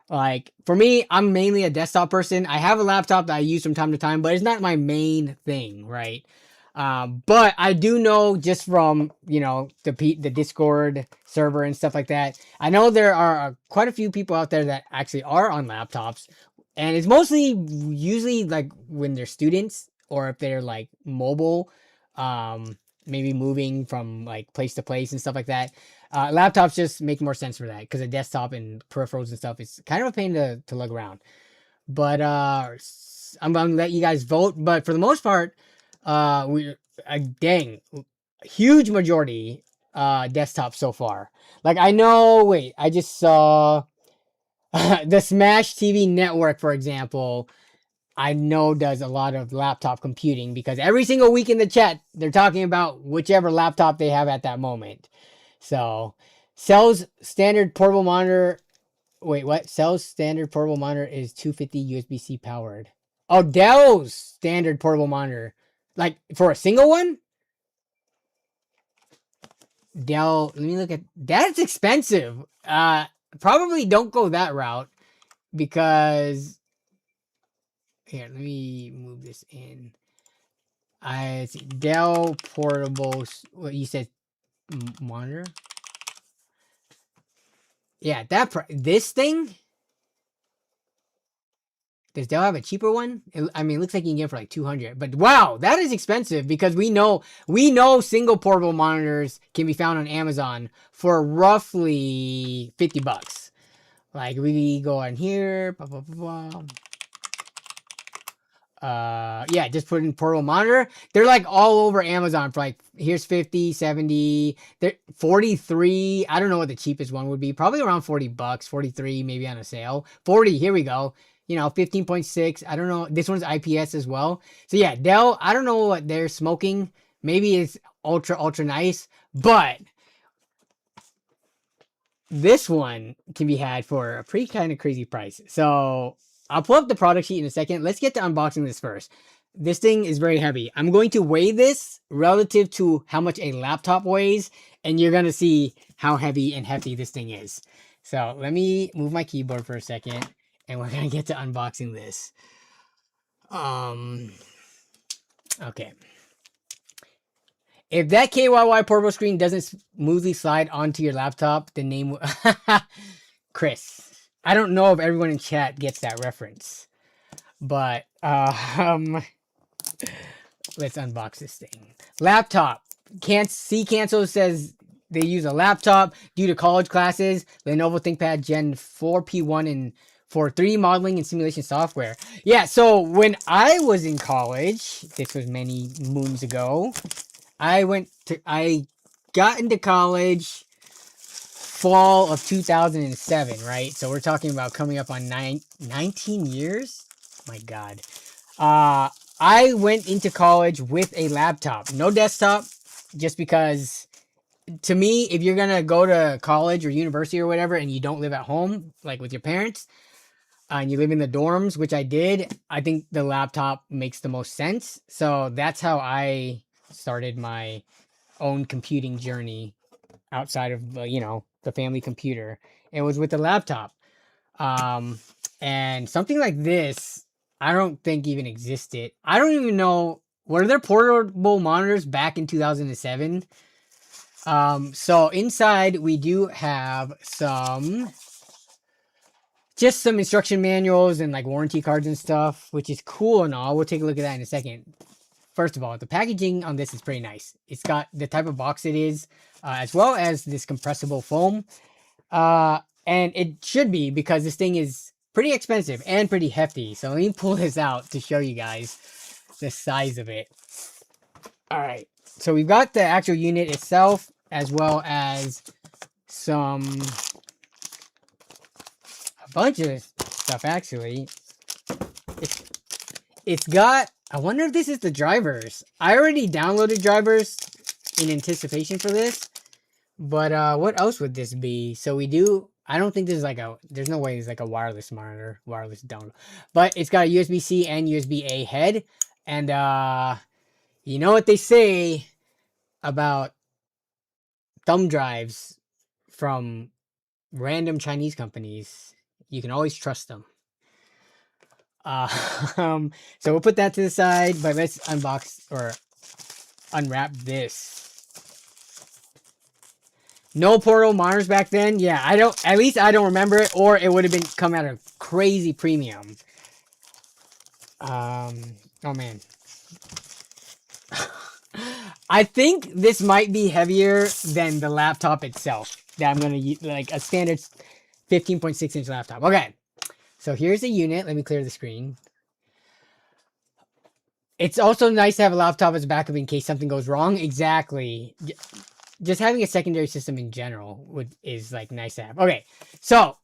Like, for me, I'm mainly a desktop person. I have a laptop that I use from time to time, but it's not my main thing, right? But I do know just from, the Discord server and stuff like that, I know there are quite a few people out there that actually are on laptops. And it's mostly usually like when they're students or if they're like mobile, maybe moving from like place to place and stuff like that. Laptops just make more sense for that because a desktop and peripherals and stuff is kind of a pain to lug around. But I'm gonna let you guys vote. But for the most part, huge majority desktop so far. Like I know, wait, I just saw the Smash TV network, for example. I know does a lot of laptop computing because every single week in the chat, they're talking about whichever laptop they have at that moment. So, sells standard portable monitor. Wait, what? Sells standard portable monitor is 250 USB-C powered. Oh, Dell's standard portable monitor Like for a single one, Dell. Let me look at that's expensive. Probably don't go that route because here. Let me move this in. I see Dell portable. What you said? Monitor. Yeah, this thing. Does Dell have a cheaper one? I mean, it looks like you can get it for like 200. But wow, that is expensive because we know single portable monitors can be found on Amazon for roughly $50. Like we go on here, blah, blah, blah, blah. Yeah, just put in portable monitor. They're like all over Amazon for like here's 50, 70, 43. I don't know what the cheapest one would be. Probably around $40, 43 maybe on a sale. 40, here we go. 15.6. I don't know. This one's IPS as well. So yeah, Dell, I don't know what they're smoking. Maybe it's ultra nice, but this one can be had for a pretty kind of crazy price. So I'll pull up the product sheet in a second. Let's get to unboxing this first. This thing is very heavy. I'm going to weigh this relative to how much a laptop weighs, and you're going to see how heavy and hefty this thing is. So let me move my keyboard for a second, and we're going to get to unboxing this. Okay. If that KYY portable screen doesn't smoothly slide onto your laptop, the name Chris. I don't know if everyone in chat gets that reference, but let's unbox this thing. Laptop. Cancel says they use a laptop due to college classes. Lenovo ThinkPad Gen 4 P1 and for 3D modeling and simulation software. Yeah, so when I was in college, this was many moons ago, I got into college fall of 2007, right? So we're talking about coming up on 19 years. My God. I went into college with a laptop, no desktop, just because to me, if you're going to go to college or university or whatever, and you don't live at home, like with your parents, and you live in the dorms, which I did, I think the laptop makes the most sense. So that's how I started my own computing journey outside of the family computer. It was with the laptop. And something like this, I don't think even existed. I don't even know, were there portable monitors back in 2007? So inside we do have just some instruction manuals and like warranty cards and stuff, which is cool and all. We'll take a look at that in a second. First of all, the packaging on this is pretty nice. It's got the type of box it is, as well as this compressible foam. And it should be because this thing is pretty expensive and pretty hefty. So let me pull this out to show you guys the size of it. All right. So we've got the actual unit itself, as well as a bunch of stuff, actually. It's got, I wonder if this is the drivers. I already downloaded drivers in anticipation for this, but what else would this be? So we do, I don't think there's there's no way it's like a wireless monitor, wireless download, but it's got a USB-C and USB-A head. And you know what they say about thumb drives from random Chinese companies? You can always trust them. So we'll put that to the side, but let's unbox or unwrap this. No portable monitors back then. Yeah, at least I don't remember it, or it would have been come at a crazy premium. Oh man. I think this might be heavier than the laptop itself that I'm going to use, like a standard 15.6 inch laptop. Okay. So here's the unit. Let me clear the screen. It's also nice to have a laptop as a backup in case something goes wrong. Exactly. Just having a secondary system in general is like nice to have. Okay. So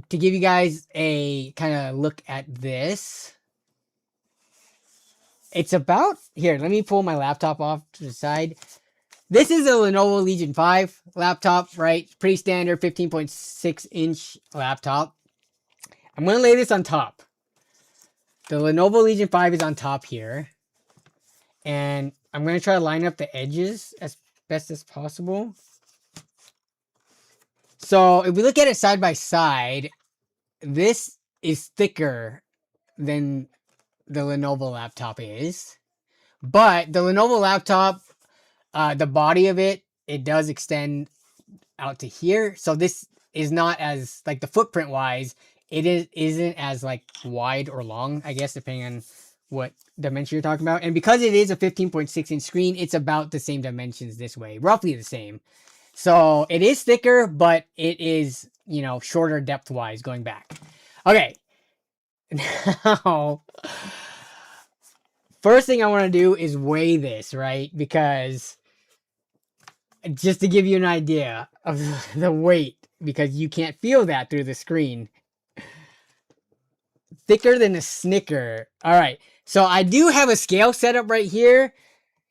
to give you guys a kind of look at this, it's about here. Let me pull my laptop off to the side. This is a Lenovo Legion 5 laptop, right? Pretty standard 15.6 inch laptop. I'm going to lay this on top. The Lenovo Legion 5 is on top here. And I'm going to try to line up the edges as best as possible. So if we look at it side by side, this is thicker than the Lenovo laptop is. But the Lenovo laptop, the body of it, it does extend out to here. So this is not as, like, the footprint wise, isn't as, like, wide or long, I guess, depending on what dimension you're talking about. And because it is a 15.6 inch screen, it's about the same dimensions this way, roughly the same. So it is thicker, but it is, you know, shorter depth wise going back. Okay. Now, first thing I want to do is weigh this, right? Because just to give you an idea of the weight, because you can't feel that through the screen. Thicker than a Snicker. All right. So I do have a scale set up right here.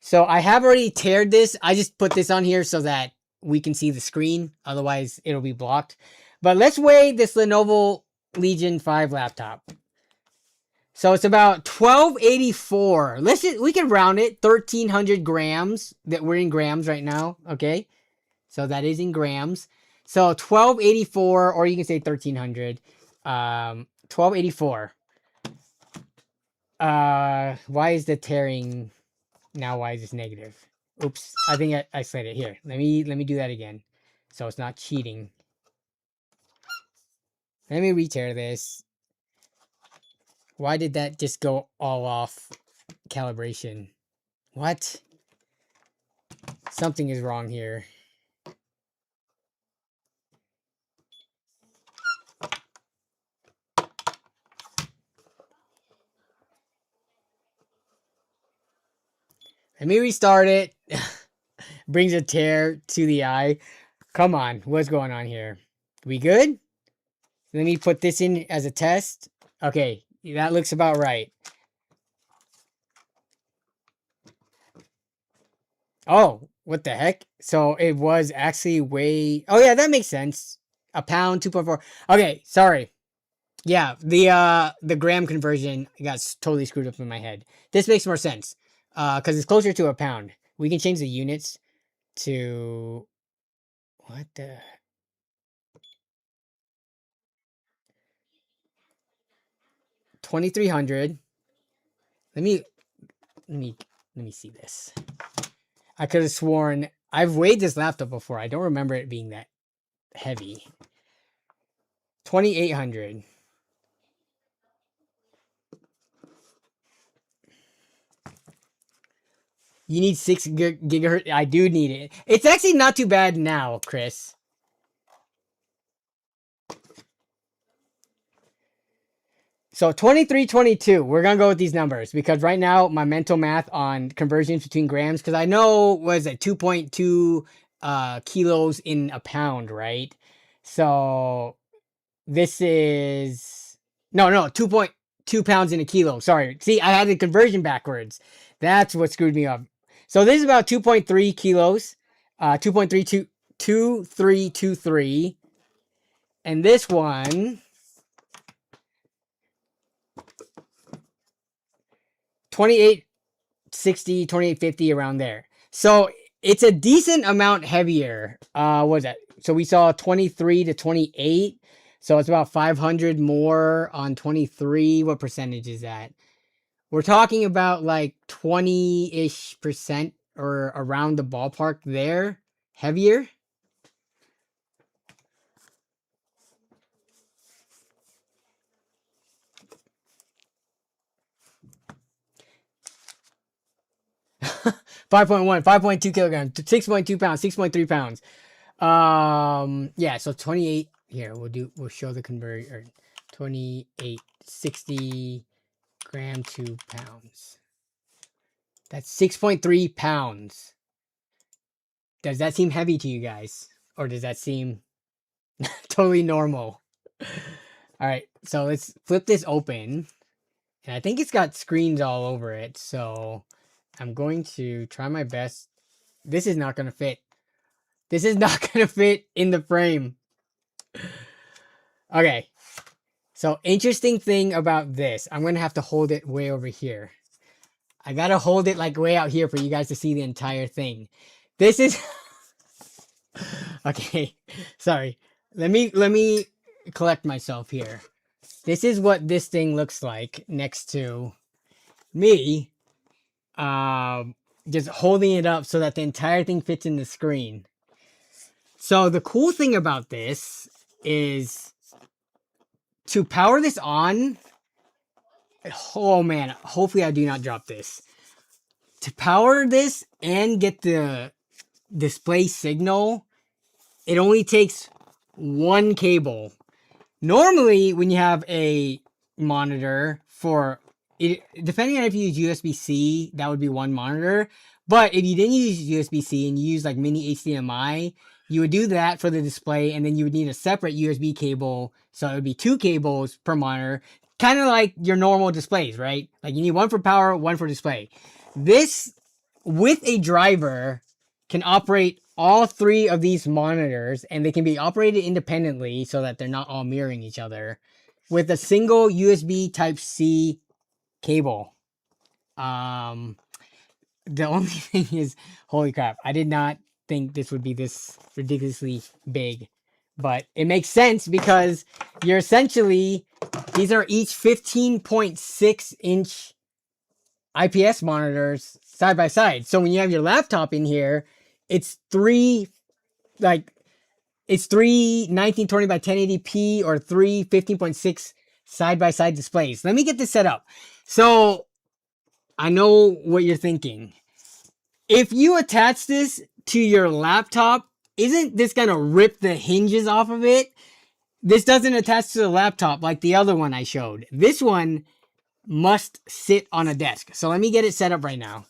So I have already tared this. I just put this on here so that we can see the screen. Otherwise, it'll be blocked. But let's weigh this Lenovo Legion 5 laptop. So it's about 1284. We can round it. 1300 grams. That we're in grams right now. Okay. So that is in grams. So 1284, or you can say 1300. 1284. Why is the tearing now? Why is this negative? Oops, I think I said it here. Let me do that again, so it's not cheating. Let me re-tear this. Why did that just go all off calibration? What? Something is wrong here. Let me restart it. Brings a tear to the eye. Come on, what's going on here? We good? Let me put this in as a test. Okay, that looks about right. Oh, what the heck? So it was actually way... Oh yeah, that makes sense. A pound, 2.4. Okay, sorry. Yeah, the gram conversion got totally screwed up in my head. This makes more sense. Because it's closer to a pound. We can change the units to... What the... 2300. Let me see this. I could have sworn I've weighed this laptop before. I don't remember it being that heavy. 2800. You need 6 gigahertz. I do need it. It's actually not too bad now, Chris. So 2322. We're gonna go with these numbers because right now my mental math on conversions between grams, because I know was it 2.2 kilos in a pound, right? So this is no 2.2 pounds in a kilo. Sorry. See, I had the conversion backwards. That's what screwed me up. So this is about 2.3 kilos. 2.323. And this one 2860, 2850, around there. So it's a decent amount heavier. What was that? So we saw 23 to 28. So it's about 500 more on 23. What percentage is that? We're talking about like 20-ish% or around the ballpark there. Heavier. $5.1, 5.2 kilograms, 6.2 pounds, 6.3 pounds. Yeah, so 28 here. We'll show the conversion. 2860 gram to pounds. That's 6.3 pounds. Does that seem heavy to you guys? Or does that seem totally normal? All right, so let's flip this open. And I think it's got screens all over it, so I'm going to try my best. This is not going to fit. This is not going to fit in the frame. Okay. So interesting thing about this. I'm going to have to hold it way over here. I gotta hold it like way out here for you guys to see the entire thing. This is okay. Sorry. Let me collect myself here. This is what this thing looks like next to me. Just holding it up so that the entire thing fits in the screen. So the cool thing about this is to power this on. Oh man, hopefully I do not drop this. To power this and get the display signal, it only takes one cable. Normally, when you have a monitor for it, depending on if you use USB-C, that would be one monitor. But if you didn't use USB-C and you use like mini HDMI, you would do that for the display, and then you would need a separate USB cable. So it would be 2 cables per monitor, kind of like your normal displays, right? Like you need one for power, one for display. This, with a driver, can operate all 3 of these monitors, and they can be operated independently so that they're not all mirroring each other with a single USB Type-C cable. The only thing is, holy crap, I did not think this would be this ridiculously big, but it makes sense because you're essentially, these are each 15.6 inch IPS monitors side by side. So when you have your laptop in here, it's 3 1920 by 1080p or 3 15.6 side by side displays. Let me get this set up. So I know what you're thinking. If you attach this to your laptop, isn't this gonna rip the hinges off of it? This doesn't attach to the laptop like the other one I showed. This one must sit on a desk. So let me get it set up right now.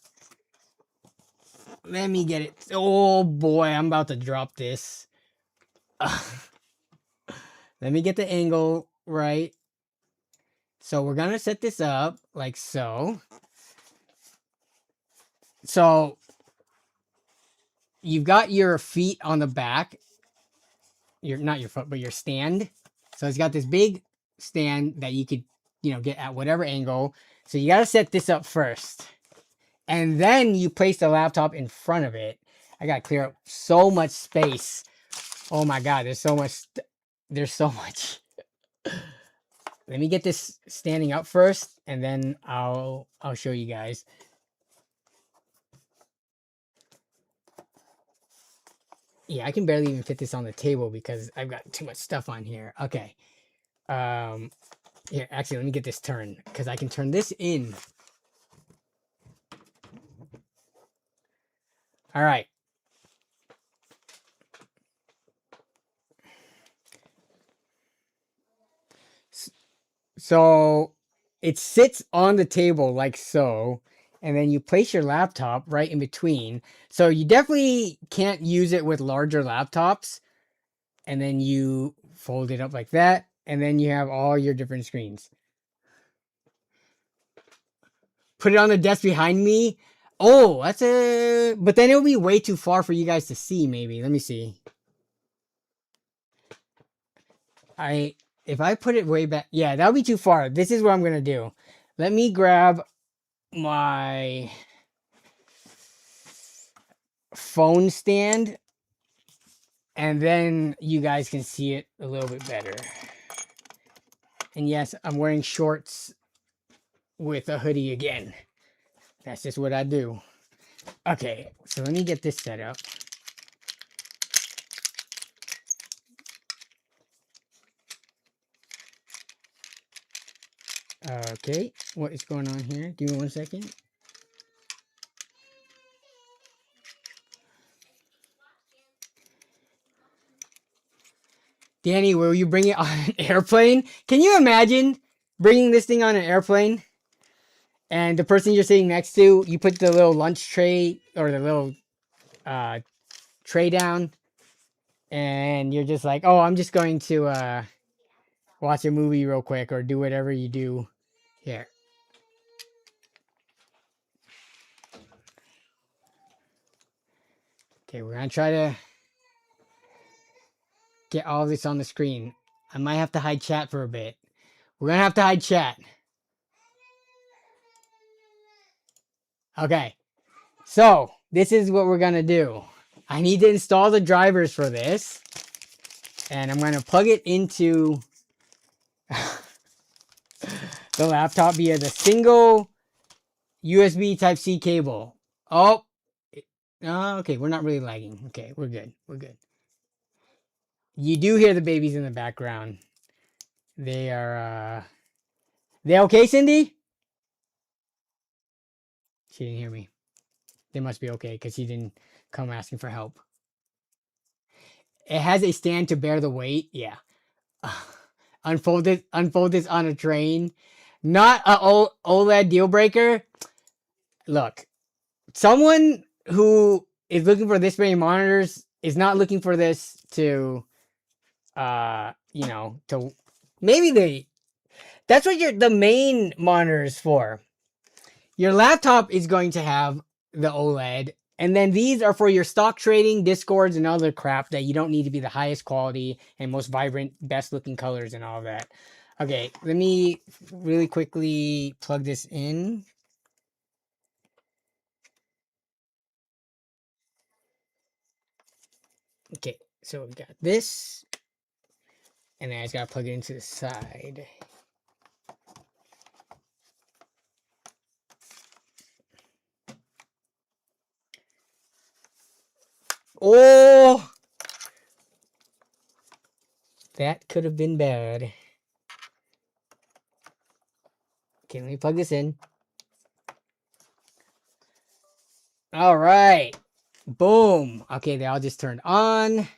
Let me get it. Oh boy, I'm about to drop this. Let me get the angle right. So we're gonna set this up like so. So you've got your feet on the back. Not your foot, but your stand. So it's got this big stand that you could, get at whatever angle. So you gotta set this up first. And then you place the laptop in front of it. I gotta clear up so much space. Oh my god, there's so much. Let me get this standing up first, and then I'll show you guys. Yeah, I can barely even fit this on the table because I've got too much stuff on here. Okay. Here, actually, let me get this turned because I can turn this in. All right. So it sits on the table like so, and then you place your laptop right in between. So you definitely can't use it with larger laptops. And then you fold it up like that, and then you have all your different screens. Put it on the desk behind me. Oh, but then it'll be way too far for you guys to see, maybe. Let me see. If I put it way back, yeah, that'll be too far. This is what I'm gonna do. Let me grab my phone stand, and then you guys can see it a little bit better. And yes, I'm wearing shorts with a hoodie again. That's just what I do. Okay, so let me get this set up. Okay, what is going on here? Give me 1 second. Danny, will you bring it on an airplane? Can you imagine bringing this thing on an airplane? And the person you're sitting next to, you put the little lunch tray or the little tray down, and you're just like, oh, I'm just going to watch a movie real quick or do whatever you do here. Okay, we're going to try to get all this on the screen. I might have to hide chat for a bit. We're going to have to hide chat. Okay. So this is what we're gonna do. I need to install the drivers for this, and I'm gonna plug it into the laptop via the single USB Type-C cable. Oh, okay, we're not really lagging. Okay, we're good. We're good. You do hear the babies in the background. They are, they okay, Cindy? She didn't hear me. They must be okay because she didn't come asking for help. It has a stand to bear the weight. Yeah. Unfold this on a train. Not a OLED deal breaker. Look, someone who is looking for this many monitors is not looking for this to, you know, to maybe that's what the main monitor is for. Your laptop is going to have the OLED, and then these are for your stock trading, discords, and other crap that you don't need to be the highest quality and most vibrant, best looking colors and all that. Okay, let me really quickly plug this in. Okay, so we've got this, and then I just gotta plug it into the side. Oh, that could have been bad. Okay, let me plug this in. All right, boom. Okay, they all just turned on.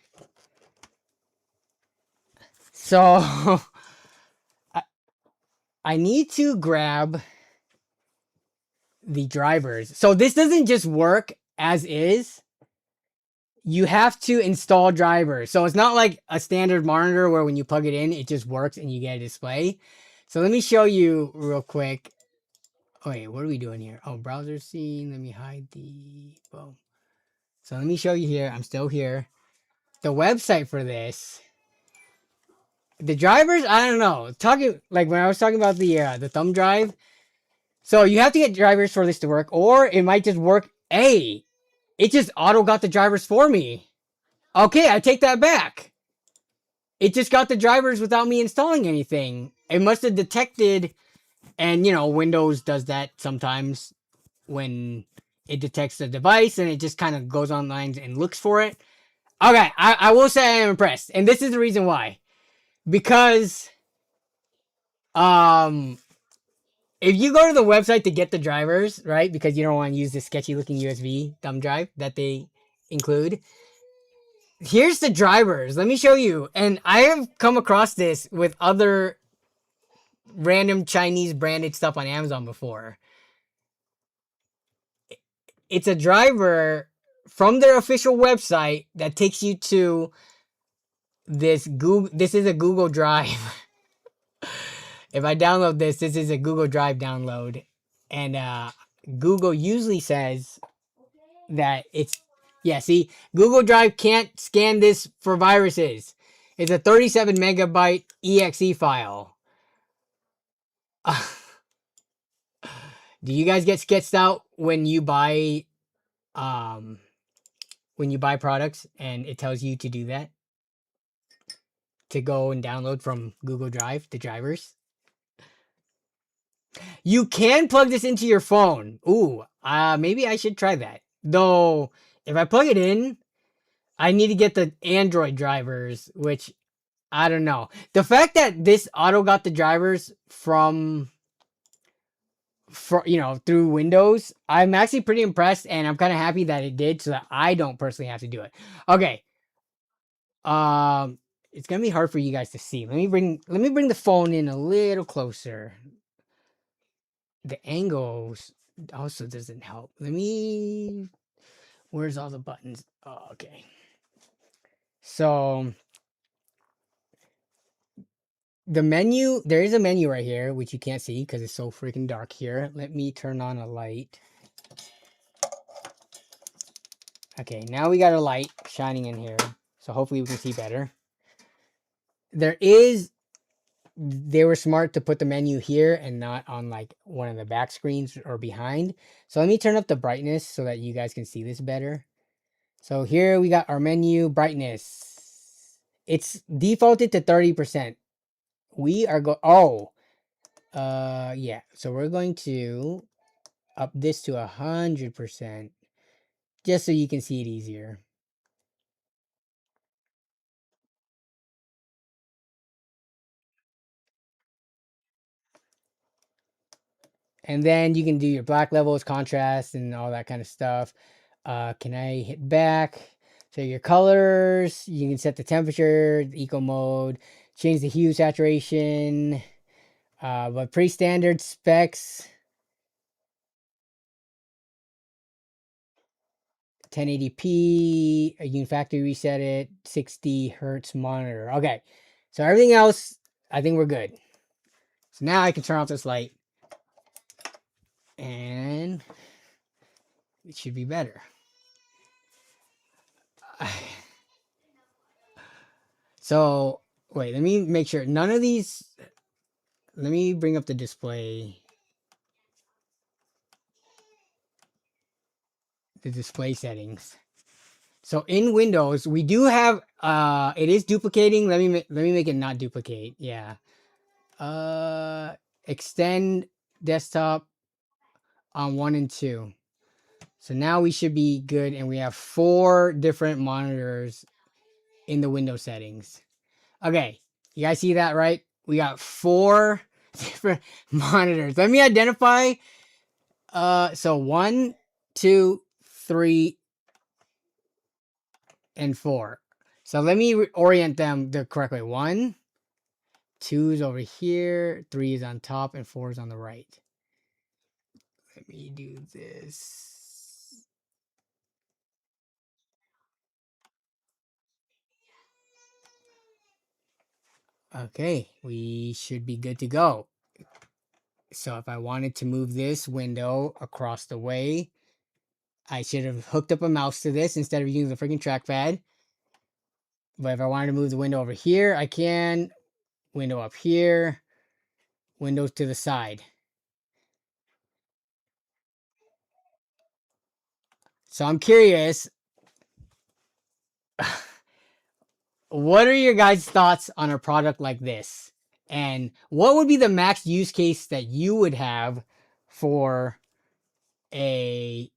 So I need to grab the drivers. So this doesn't just work as is. You have to install drivers. So it's not like a standard monitor where when you plug it in, it just works and you get a display. So let me show you real quick. Oh, wait, what are we doing here? Oh, browser scene. Let me hide the... Boom. So let me show you here. I'm still here. The website for this... The drivers, I don't know. Talking like when I was talking about the thumb drive. So you have to get drivers for this to work, or it might just work. Hey, it just auto got the drivers for me. Okay, I take that back. It just got the drivers without me installing anything. It must have detected, and you know, Windows does that sometimes when it detects the device and it just kind of goes online and looks for it. Okay, I will say I am impressed, and this is the reason why. Because if you go to the website to get the drivers, right, because you don't want to use the sketchy looking USB thumb drive that they include, here's the drivers. Let me show you. And I have come across this with other random Chinese branded stuff on Amazon before. It's a driver from their official website that takes you to this Google. This is a Google Drive. If I download this is a Google Drive download. And Google usually says that it's... Yeah, see, Google Drive can't scan this for viruses. It's a 37 megabyte exe file. Do you guys get sketched out when you buy products and it tells you to do that? To go and download from Google Drive the drivers? You can plug this into your phone. Ooh, maybe I should try that. Though, if I plug it in, I need to get the Android drivers, which I don't know. The fact that this auto got the drivers from through Windows, I'm actually pretty impressed, and I'm kind of happy that it did, so that I don't personally have to do it. Okay. It's gonna be hard for you guys to see. Let me bring the phone in a little closer. The angles also doesn't help. Where's all the buttons? Oh, okay. So the menu, there is a menu right here, which you can't see because it's so freaking dark here. Let me turn on a light. Okay, now we got a light shining in here. So hopefully we can see better. There is they were smart to put the menu here and not on like one of the back screens or behind. So let me turn up the brightness so that you guys can see this better. So here we got our menu brightness. It's defaulted to 30%. We are yeah. So we're going to up this to 100% just so you can see it easier. And then you can do your black levels, contrast, and all that kind of stuff. Can I hit back? So your colors, you can set the temperature, the eco mode, change the hue, saturation. But pretty standard specs. 1080p, you can factory reset it, 60 hertz monitor. Okay, so everything else, I think we're good. So now I can turn off this light and it should be better. So wait, let me make sure none of these, let me bring up the display. The display settings. So in Windows, we do have it is duplicating. Let me make it not duplicate. Yeah. Extend desktop on 1 and 2. So now we should be good, and we have 4 different monitors in the Windows settings. Okay, you guys see that, right? We got 4 different monitors. Let me identify. So 1, 2, 3, and 4. So let me orient them the correct way. 1, 2 is over here, 3 is on top, and 4 is on the right. Let me do this. Okay, we should be good to go. So if I wanted to move this window across the way, I should have hooked up a mouse to this instead of using the freaking trackpad. But if I wanted to move the window over here, I can. Window up here, windows to the side. So I'm curious, what are your guys' thoughts on a product like this? And what would be the max use case that you would have for a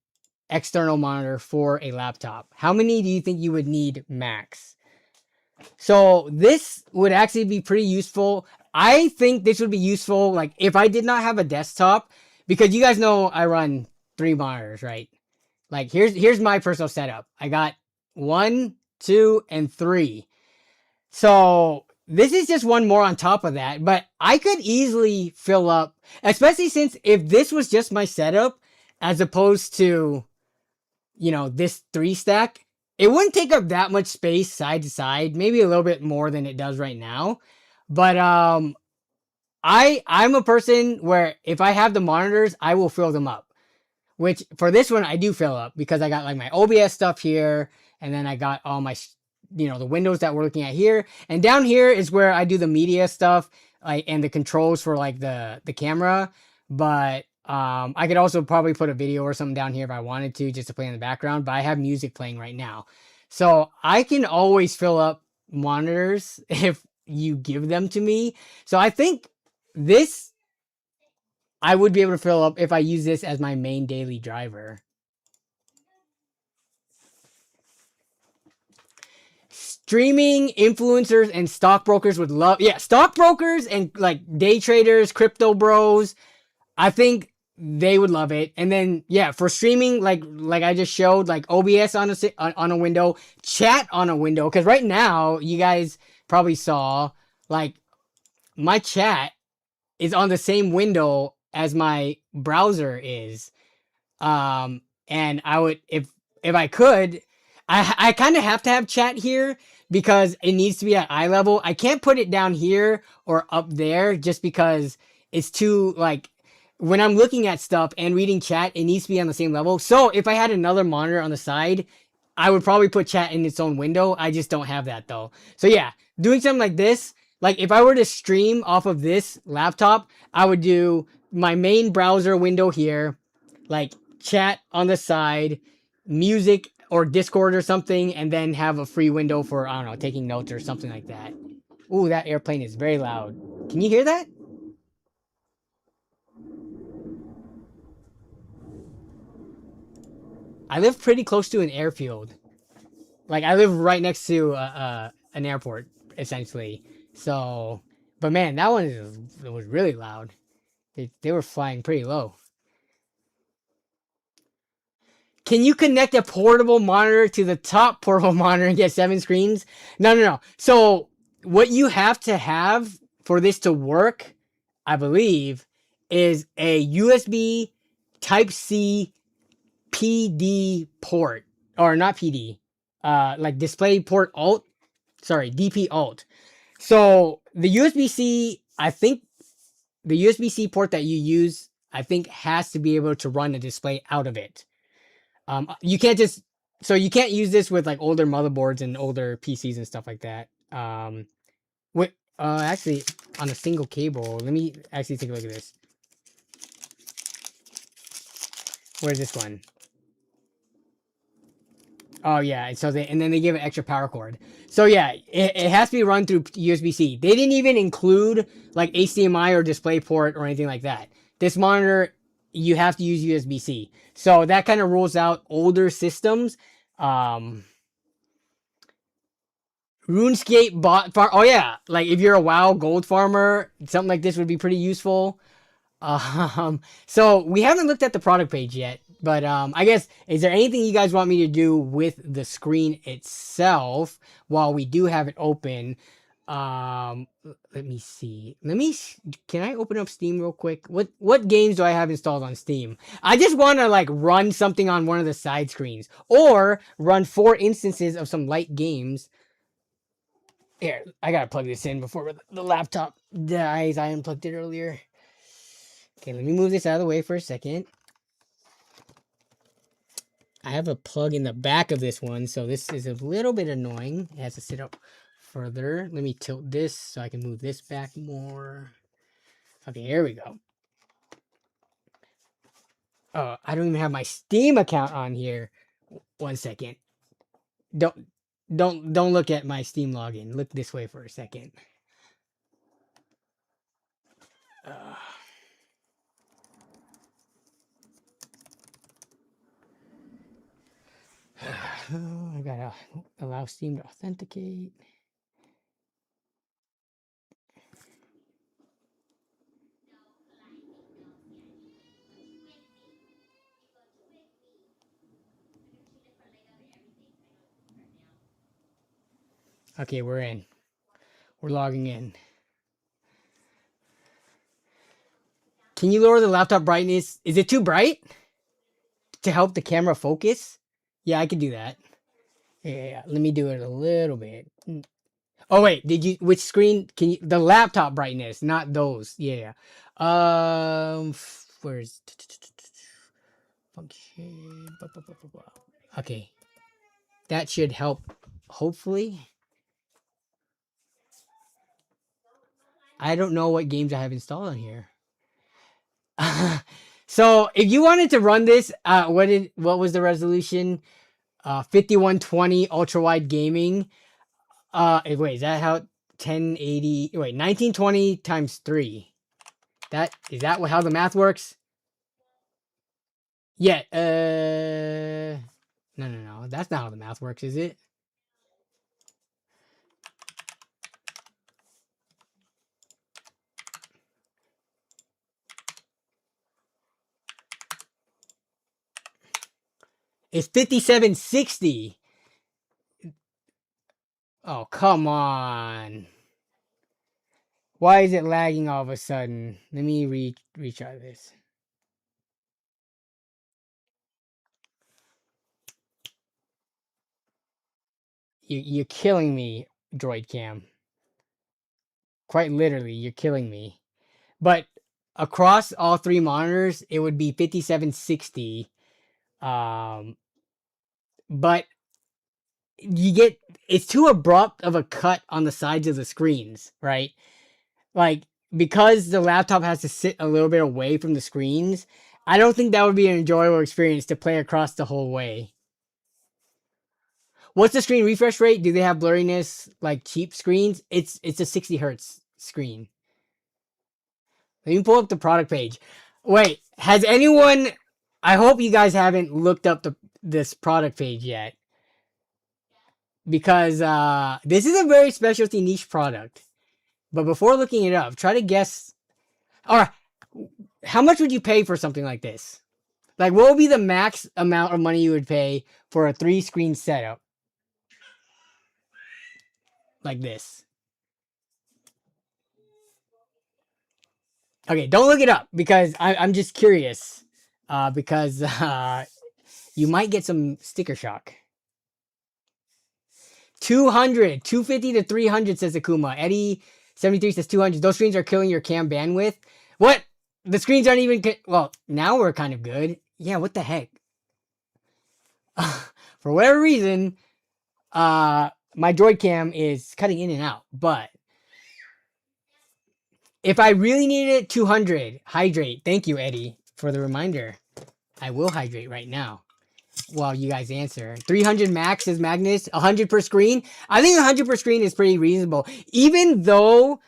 external monitor for a laptop? How many do you think you would need max? So this would actually be pretty useful. I think this would be useful like if I did not have a desktop, because you guys know I run 3 monitors, right? Like here's my personal setup. I got 1, 2, and 3. So this is just one more on top of that, but I could easily fill up, especially since if this was just my setup as opposed to, you know, this 3 stack, it wouldn't take up that much space side to side, maybe a little bit more than it does right now. But I'm a person where if I have the monitors, I will fill them up. Which for this one I do fill up because I got like my OBS stuff here, and then I got all my, you know, the windows that we're looking at here, and down here is where I do the media stuff, like, and the controls for like the camera. But I could also probably put a video or something down here if I wanted to, just to play in the background. But I have music playing right now, so I can always fill up monitors if you give them to me. So I think this I would be able to fill up if I use this as my main daily driver. Streaming influencers and stockbrokers would love, yeah, stockbrokers and like day traders, crypto bros. I think they would love it. And then yeah, for streaming, like I just showed, like OBS on a window, chat on a window. Because right now, you guys probably saw like my chat is on the same window as my browser is. And I would, if I could, I kind of have to have chat here because it needs to be at eye level. I can't put it down here or up there just because it's too, like, when I'm looking at stuff and reading chat, it needs to be on the same level. So if I had another monitor on the side, I would probably put chat in its own window. I just don't have that though. So yeah, doing something like this, like if I were to stream off of this laptop, I would do my main browser window here, like chat on the side, music or Discord or something, and then have a free window for, I don't know, taking notes or something like that. Ooh, that airplane is very loud. Can you hear that? I live pretty close to an airfield. Like I live right next to an airport, essentially. So, but man, that one was really loud. They were flying pretty low. Can you connect a portable monitor to the top portable monitor and get 7 screens? No, no, no. So what you have to have for this to work, I believe, is a USB Type C PD port, or not PD, like display port alt. Sorry, DP alt. So the USB-C, I think the USB-C port that you use, I think has to be able to run a display out of it. You can't just, so you can't use this with like older motherboards and older PCs and stuff like that. With actually on a single cable, let me actually take a look at this. Where's this one? Oh yeah, so and then they give an extra power cord. So yeah, it has to be run through USB-C. They didn't even include like HDMI or DisplayPort or anything like that. This monitor, you have to use USB-C. So that kind of rules out older systems. RuneScape bot farm. Oh yeah, like if you're a WoW gold farmer, something like this would be pretty useful. So we haven't looked at the product page yet, but I guess, is there anything you guys want me to do with the screen itself while we do have it open? Let me see. Can I open up Steam real quick? What games do I have installed on Steam? I just want to like run something on one of the side screens or run 4 instances of some light games. Here, I gotta plug this in before the laptop dies. I unplugged it earlier. Okay, let me move this out of the way for a second. I have a plug in the back of this one, so this is a little bit annoying. It has to sit up further. Let me tilt this so I can move this back more. Okay, here we go. Oh, I don't even have my Steam account on here. 1 second. Don't look at my Steam login. Look this way for a second. I gotta allow Steam to authenticate. Okay, we're in. We're logging in. Can you lower the laptop brightness? Is it too bright to help the camera focus? Yeah, I could do that. Yeah. Let me do it a little bit. Oh wait, which screen can you, the laptop brightness, not those. Yeah. Where's function? Okay. That should help, hopefully. I don't know what games I have installed on here. So if you wanted to run this, what was the resolution? 5120 ultra wide gaming. Wait, is that how 1080? Wait, 1920 times 3. Is that how the math works? Yeah. No. That's not how the math works, is it? It's 5760. Oh, come on. Why is it lagging all of a sudden? Let me retry this. You're killing me, Droid Cam. Quite literally, you're killing me. But across all 3 monitors, it would be 5760. But it's too abrupt of a cut on the sides of the screens, right? Like, because the laptop has to sit a little bit away from the screens, I don't think that would be an enjoyable experience to play across the whole way. What's the screen refresh rate? Do they have blurriness like cheap screens? It's a 60 hertz screen. Let me pull up the product page. Wait, has anyone? I hope you guys haven't looked up this product page yet, because this is a very specialty niche product. But before looking it up, try to guess. Or how much would you pay for something like this? Like, what would be the max amount of money you would pay for a 3-screen setup like this? Okay, don't look it up, because I'm just curious. Because you might get some sticker shock. 200, 250 to 300, says Akuma. Eddie 73 says 200. Those screens are killing your cam bandwidth. What? The screens aren't even... Well, now we're kind of good. Yeah, what the heck? For whatever reason, my Droid Cam is cutting in and out. But if I really needed it, 200. Hydrate. Thank you, Eddie, for the reminder. I will hydrate right now while you guys answer. 300 max, says Magnus. 100 per screen. I think 100 per screen is pretty reasonable. Even though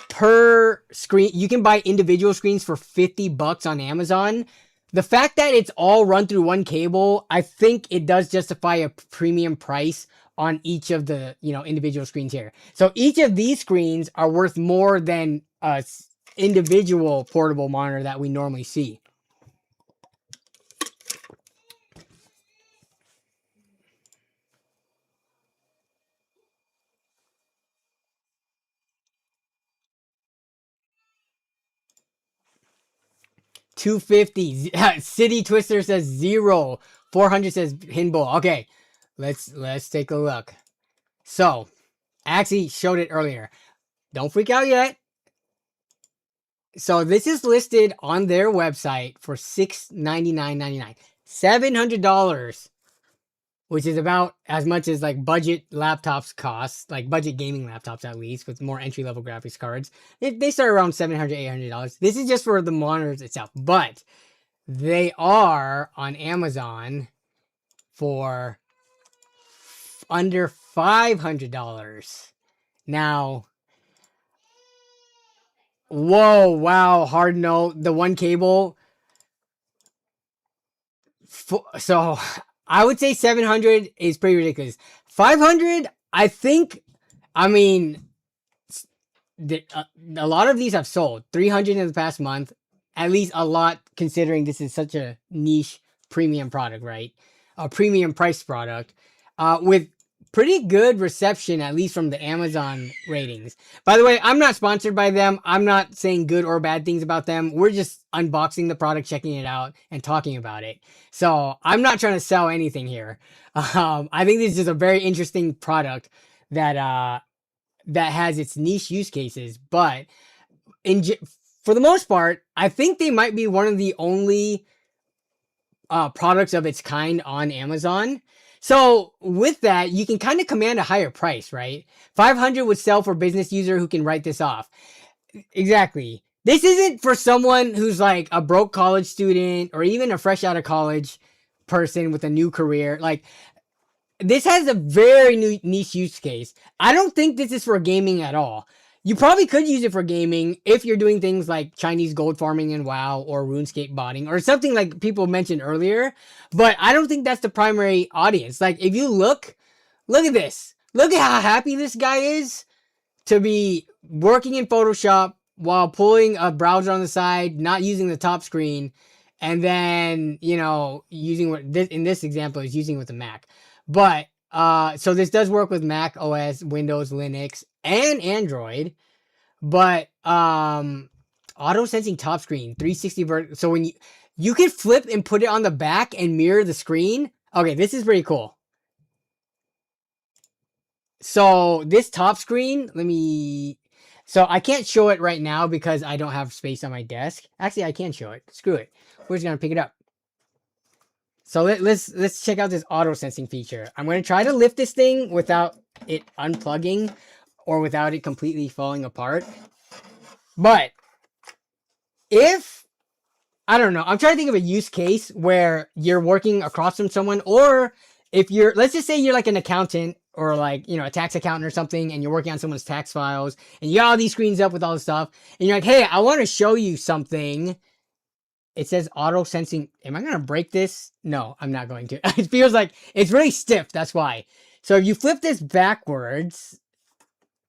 per screen, you can buy individual screens for $50 on Amazon. The fact that it's all run through one cable, I think it does justify a premium price on each of the, individual screens here. So each of these screens are worth more than a individual portable monitor that we normally see. $250. City Twister says 0. 400 says Hinball. Okay, let's take a look. So, I actually showed it earlier. Don't freak out yet. So this is listed on their website for $699.99. $700, which is about as much as like budget laptops cost, like budget gaming laptops at least, with more entry-level graphics cards. They start around $700, $800. This is just for the monitors itself, but they are on Amazon for under $500. Now, whoa, wow, hard no. The one cable. So I would say 700 is pretty ridiculous. 500, I think, I mean, a lot of these have sold. 300 in the past month. At least a lot, considering this is such a niche premium product, right? A premium price product. With pretty good reception, at least from the Amazon ratings. By the way, I'm not sponsored by them. I'm not saying good or bad things about them. We're just unboxing the product, checking it out, and talking about it. So I'm not trying to sell anything here. I think this is a very interesting product that has its niche use cases. But for the most part, I think they might be one of the only products of its kind on Amazon. So with that, you can kind of command a higher price, right? 500 would sell for business user who can write this off. Exactly. This isn't for someone who's like a broke college student or even a fresh out of college person with a new career. Like, this has a very niche use case. I don't think this is for gaming at all. You probably could use it for gaming if you're doing things like Chinese gold farming in WoW or RuneScape botting or something like people mentioned earlier. But I don't think that's the primary audience. Like, if you look at this. Look at how happy this guy is to be working in Photoshop while pulling a browser on the side, not using the top screen, and then, using what in this example is using with the Mac. But so this does work with Mac OS, Windows, Linux, and Android. But auto sensing top screen, 360 so when you can flip and put it on the back and mirror the screen. Okay, this is pretty cool. So this top screen, so I can't show it right now because I don't have space on my desk. Actually, I can show it. Screw it. We're just gonna pick it up. So let's check out this auto sensing feature. I'm gonna try to lift this thing without it unplugging or without it completely falling apart. But if I don't know, I'm trying to think of a use case where you're working across from someone, or if you're, let's just say you're like an accountant or like, you know, a tax accountant or something, and you're working on someone's tax files, and you got all these screens up with all this stuff, and you're like, hey, I want to show you something. It says auto sensing. Am I going to break this? No, I'm not going to. It feels like it's really stiff. That's why. So if you flip this backwards,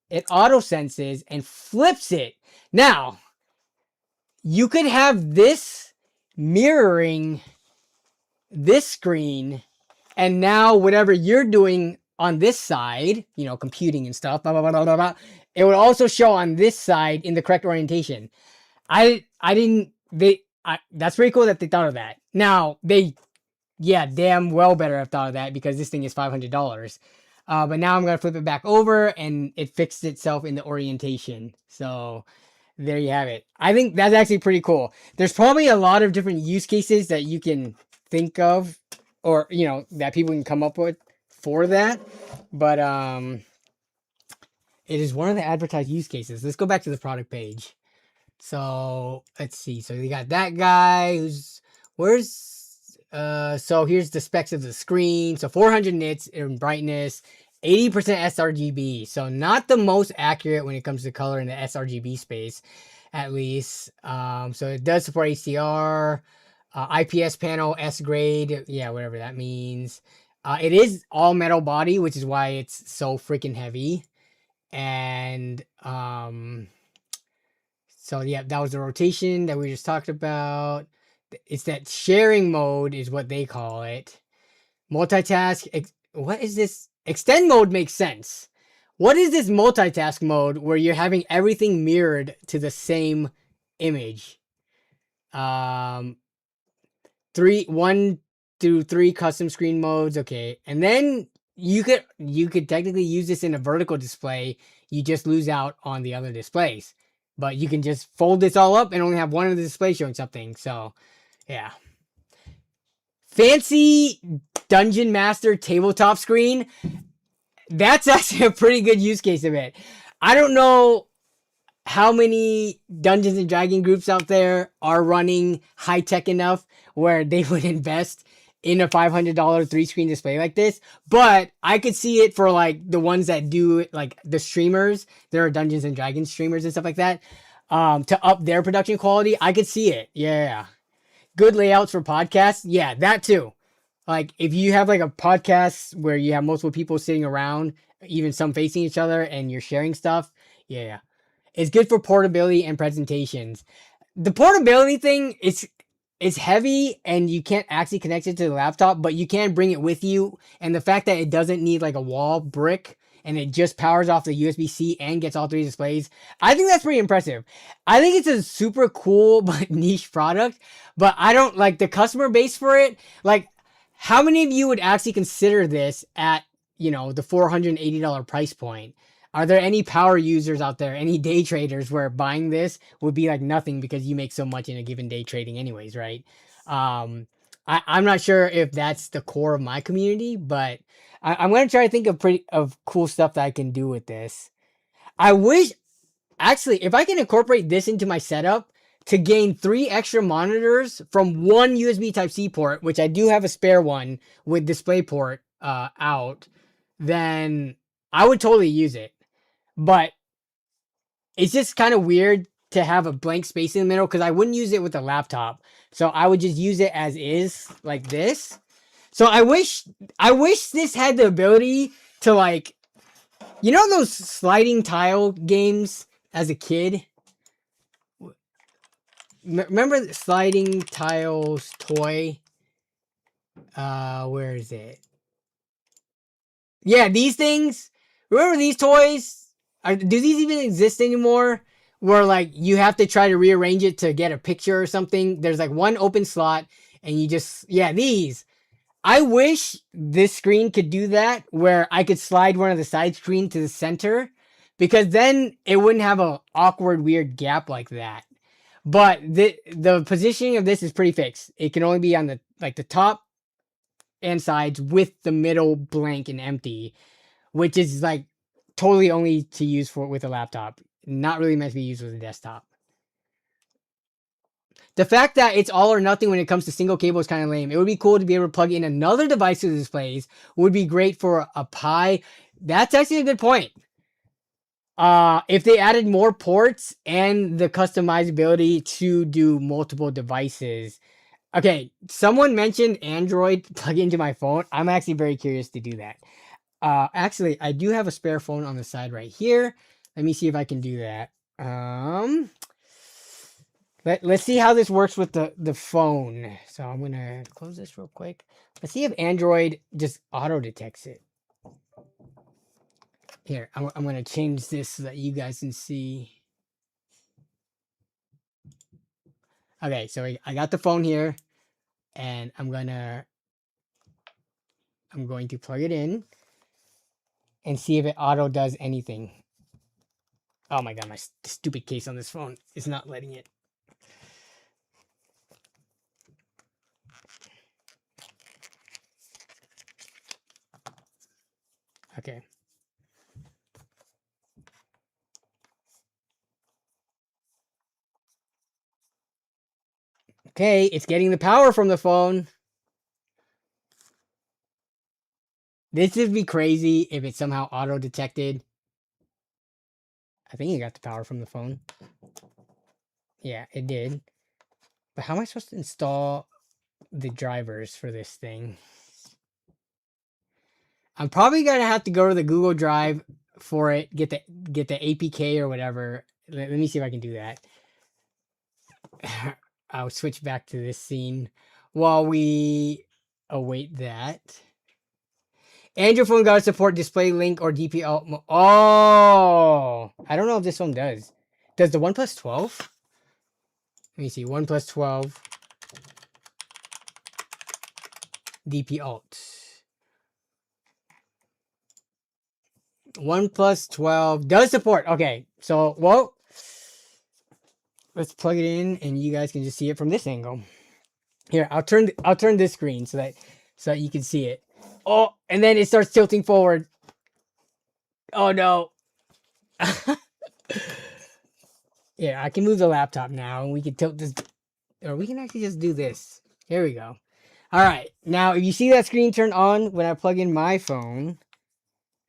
it auto senses and flips it. Now, you could have this mirroring this screen, and now whatever you're doing on this side, you know, computing and stuff, blah, blah, blah, blah, blah, it would also show on this side in the correct orientation. That's pretty cool that they thought of that. Now, damn well better have thought of that, because this thing is $500. But now I'm going to flip it back over, and it fixed itself in the orientation. So there you have it. I think that's actually pretty cool. There's probably a lot of different use cases that you can think of, or, you know, that people can come up with for that. But it is one of the advertised use cases. Let's go back to the product page. So let's see. So you got that guy so here's the specs of the screen. So 400 nits in brightness, 80% sRGB. So not the most accurate when it comes to color in the sRGB space, at least. So it does support HDR, IPS panel, S grade. Yeah, whatever that means. It is all metal body, which is why it's so freaking heavy. And, so yeah, that was the rotation that we just talked about. It's that sharing mode is what they call it. Multitask. What is this? Extend mode makes sense. What is this multitask mode where you're having everything mirrored to the same image? 1 through 3 custom screen modes. Okay. And then you could technically use this in a vertical display. You just lose out on the other displays. But you can just fold this all up and only have one of the displays showing something. So, yeah. Fancy Dungeon Master tabletop screen. That's actually a pretty good use case of it. I don't know how many Dungeons and Dragon groups out there are running high-tech enough where they would invest in a $500 3-screen display like this, but I could see it for like the ones that do, like the streamers. There are Dungeons and Dragons streamers and stuff like that, to up their production quality. I could see it. Yeah. Good layouts for podcasts. Yeah, that too. Like if you have like a podcast where you have multiple people sitting around, even some facing each other, and you're sharing stuff. Yeah. It's good for portability and presentations. The portability thing is, it's heavy and you can't actually connect it to the laptop, but you can bring it with you. And the fact that it doesn't need like a wall brick and it just powers off the USB-C and gets all 3 displays, I think that's pretty impressive. I think it's a super cool but niche product, but I don't like the customer base for it. Like, how many of you would actually consider this at, you know, the $480 price point? Are there any power users out there, any day traders where buying this would be like nothing because you make so much in a given day trading anyways, right? I'm not sure if that's the core of my community, but I'm going to try to think of cool stuff that I can do with this. I wish, actually, if I can incorporate this into my setup to gain 3 extra monitors from 1 USB Type-C port, which I do have a spare one with DisplayPort out, then I would totally use it. But it's just kind of weird to have a blank space in the middle because I wouldn't use it with a laptop. So I would just use it as is, like this. So I wish this had the ability to, like, you know those sliding tile games as a kid? Remember the sliding tiles toy? Where is it? Yeah, these things. Remember these toys? Do these even exist anymore? Where like you have to try to rearrange it to get a picture or something. There's like one open slot and you just, yeah, these. I wish this screen could do that where I could slide one of the side screen to the center, because then it wouldn't have a awkward, weird gap like that. But the positioning of this is pretty fixed. It can only be on the top and sides with the middle blank and empty, which is like totally only to use for with a laptop, not really meant to be used with a desktop. The fact that it's all or nothing when it comes to single cable is kind of lame. It would be cool to be able to plug in another device to the displays. Would be great for a Pi. That's actually a good point. If they added more ports and the customizability to do multiple devices. Okay, someone mentioned Android plug into my phone. I'm actually very curious to do that. Actually, I do have a spare phone on the side right here. Let me see if I can do that. Let's see how this works with the phone. So I'm gonna close this real quick. Let's see if Android just auto detects it. Here, I'm gonna change this so that you guys can see. Okay, so I got the phone here, and I'm going to plug it in and see if it auto does anything. Oh my god, my stupid case on this phone is not letting it. Okay. Okay, it's getting the power from the phone. This would be crazy if it somehow auto-detected. I think it got the power from the phone. Yeah, it did. But how am I supposed to install the drivers for this thing? I'm probably gonna have to go to the Google Drive for it, get the APK or whatever. Let me see if I can do that. I'll switch back to this scene while we await that. Android phone gotta support display link or DPL. Oh, I don't know if this one does. Does the OnePlus 12? Let me see. OnePlus 12 DP Alt. OnePlus 12 does support. Okay, so well, let's plug it in, and you guys can just see it from this angle. Here, I'll turn this screen so that you can see it. Oh, and then it starts tilting forward. Oh no. Yeah, I can move the laptop now, and we can tilt this, or we can actually just do this. Here we go. All right, now if you see that screen turn on when I plug in my phone,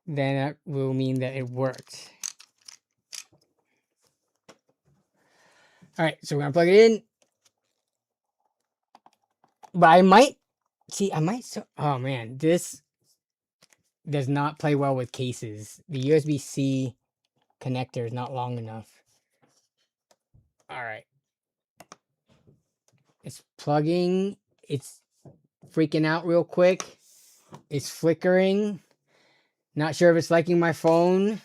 then that will mean that it worked. All right, so we're gonna plug it in. But I might oh man, this does not play well with cases. The USB-C connector is not long enough. All right. It's plugging. It's freaking out real quick. It's flickering. Not sure if it's liking my phone.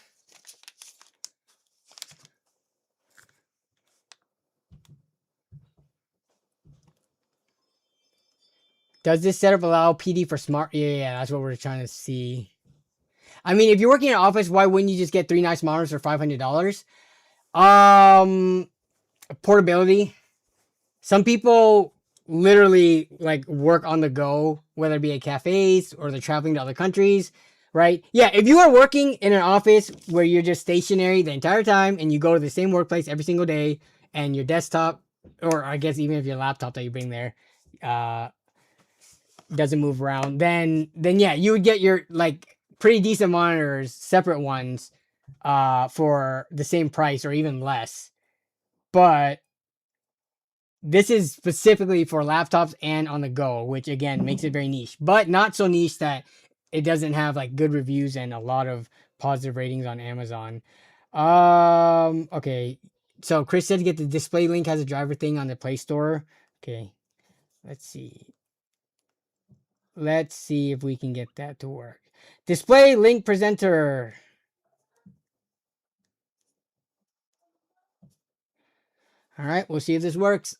Does this setup allow PD for smart? Yeah, that's what we're trying to see. I mean, if you're working in an office, why wouldn't you just get 3 nice monitors for $500? Portability. Some people literally like work on the go, whether it be at cafes or they're traveling to other countries, right? Yeah, if you are working in an office where you're just stationary the entire time and you go to the same workplace every single day, and your desktop, or I guess even if your laptop that you bring there, doesn't move around, then yeah, you would get your like pretty decent monitors, separate ones, for the same price or even less. But this is specifically for laptops and on the go, which again makes it very niche, but not so niche that it doesn't have like good reviews and a lot of positive ratings on Amazon. Okay, so Chris said to get the display link has a driver thing on the Play Store. Okay, let's see. Let's see if we can get that to work. Display link presenter. All right, we'll see if this works.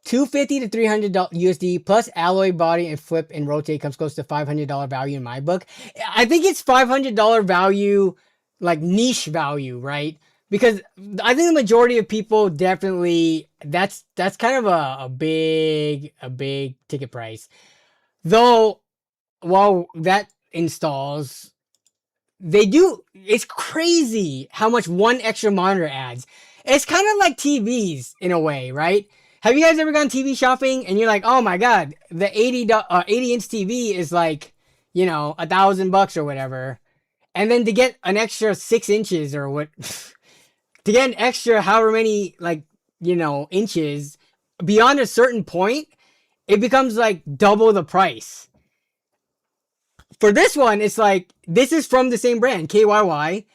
$250 to $300 USD plus alloy body and flip and rotate comes close to $500 value in my book. I think it's $500 value, like niche value, right? because I think the majority of people definitely that's kind of a big ticket price. Though while that installs, they do, it's crazy how much one extra monitor adds. It's kind of like TVs in a way, right? Have you guys ever gone TV shopping and you're like, oh my god, the 80-inch TV is like, you know, $1,000 or whatever, and then to get an extra 6 inches or what, to get an extra however many, like, you know, inches beyond a certain point, it becomes like double the price. For this one, it's like, this is from the same brand, KYY.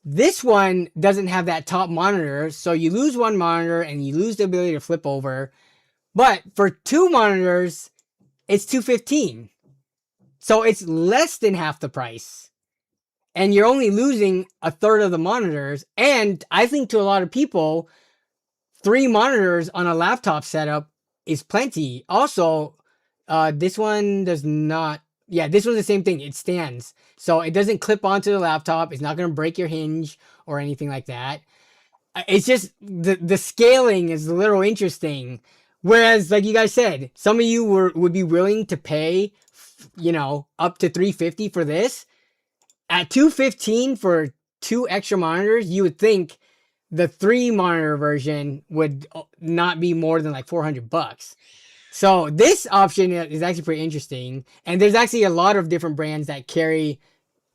This one doesn't have that top monitor, so you lose one monitor and you lose the ability to flip over. But for two monitors, it's $215. So it's less than half the price. And you're only losing a third of the monitors. And I think to a lot of people, 3 monitors on a laptop setup is plenty. Also, this one does not. Yeah, this one's the same thing. It stands. So it doesn't clip onto the laptop. It's not going to break your hinge or anything like that. It's just the scaling is a little interesting. Whereas, like you guys said, some of you would be willing to pay, you know, up to $350 for this. At $215 for 2 extra monitors, you would think the 3 monitor version would not be more than like $400. So this option is actually pretty interesting. And there's actually a lot of different brands that carry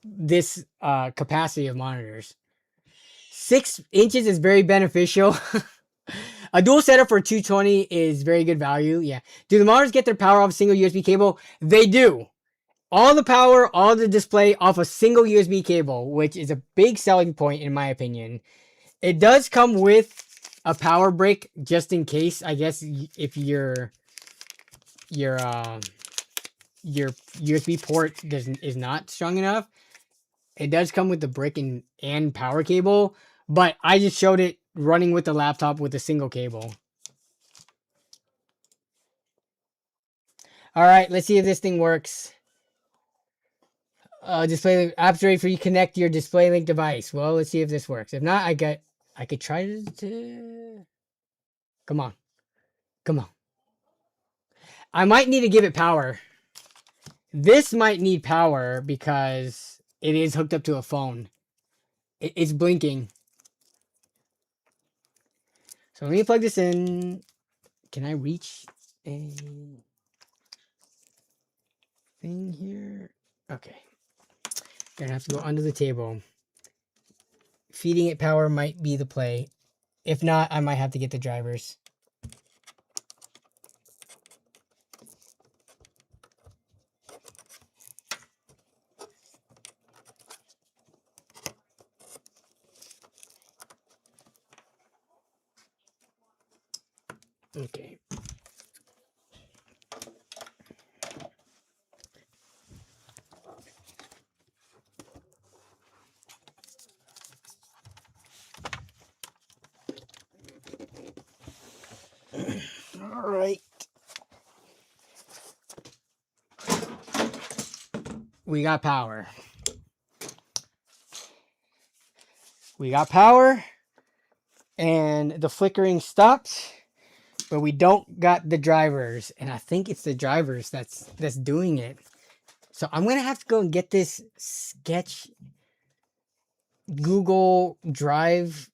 this capacity of monitors. 6 inches is very beneficial. A dual setup for $220 is very good value. Yeah. Do the monitors get their power off a single USB cable? They do. All the power, all the display off a single USB cable, which is a big selling point in my opinion. It does come with a power brick just in case, I guess, if your USB port is not strong enough. It does come with the brick and power cable, but I just showed it running with the laptop with a single cable. All right, let's see if this thing works. Display apps ready for you to connect your display link device. Well, let's see if this works. If not, I could try to. Come on. I might need to give it power. This might need power because it is hooked up to a phone. It's blinking. So let me plug this in. Can I reach a thing here? Okay. Gonna have to go under the table. Feeding it power might be the play. If not, I might have to get the drivers. Okay. All right. We got power. And the flickering stopped. But we don't got the drivers, and I think it's the drivers that's doing it. So I'm gonna have to go and get this sketch Google Drive.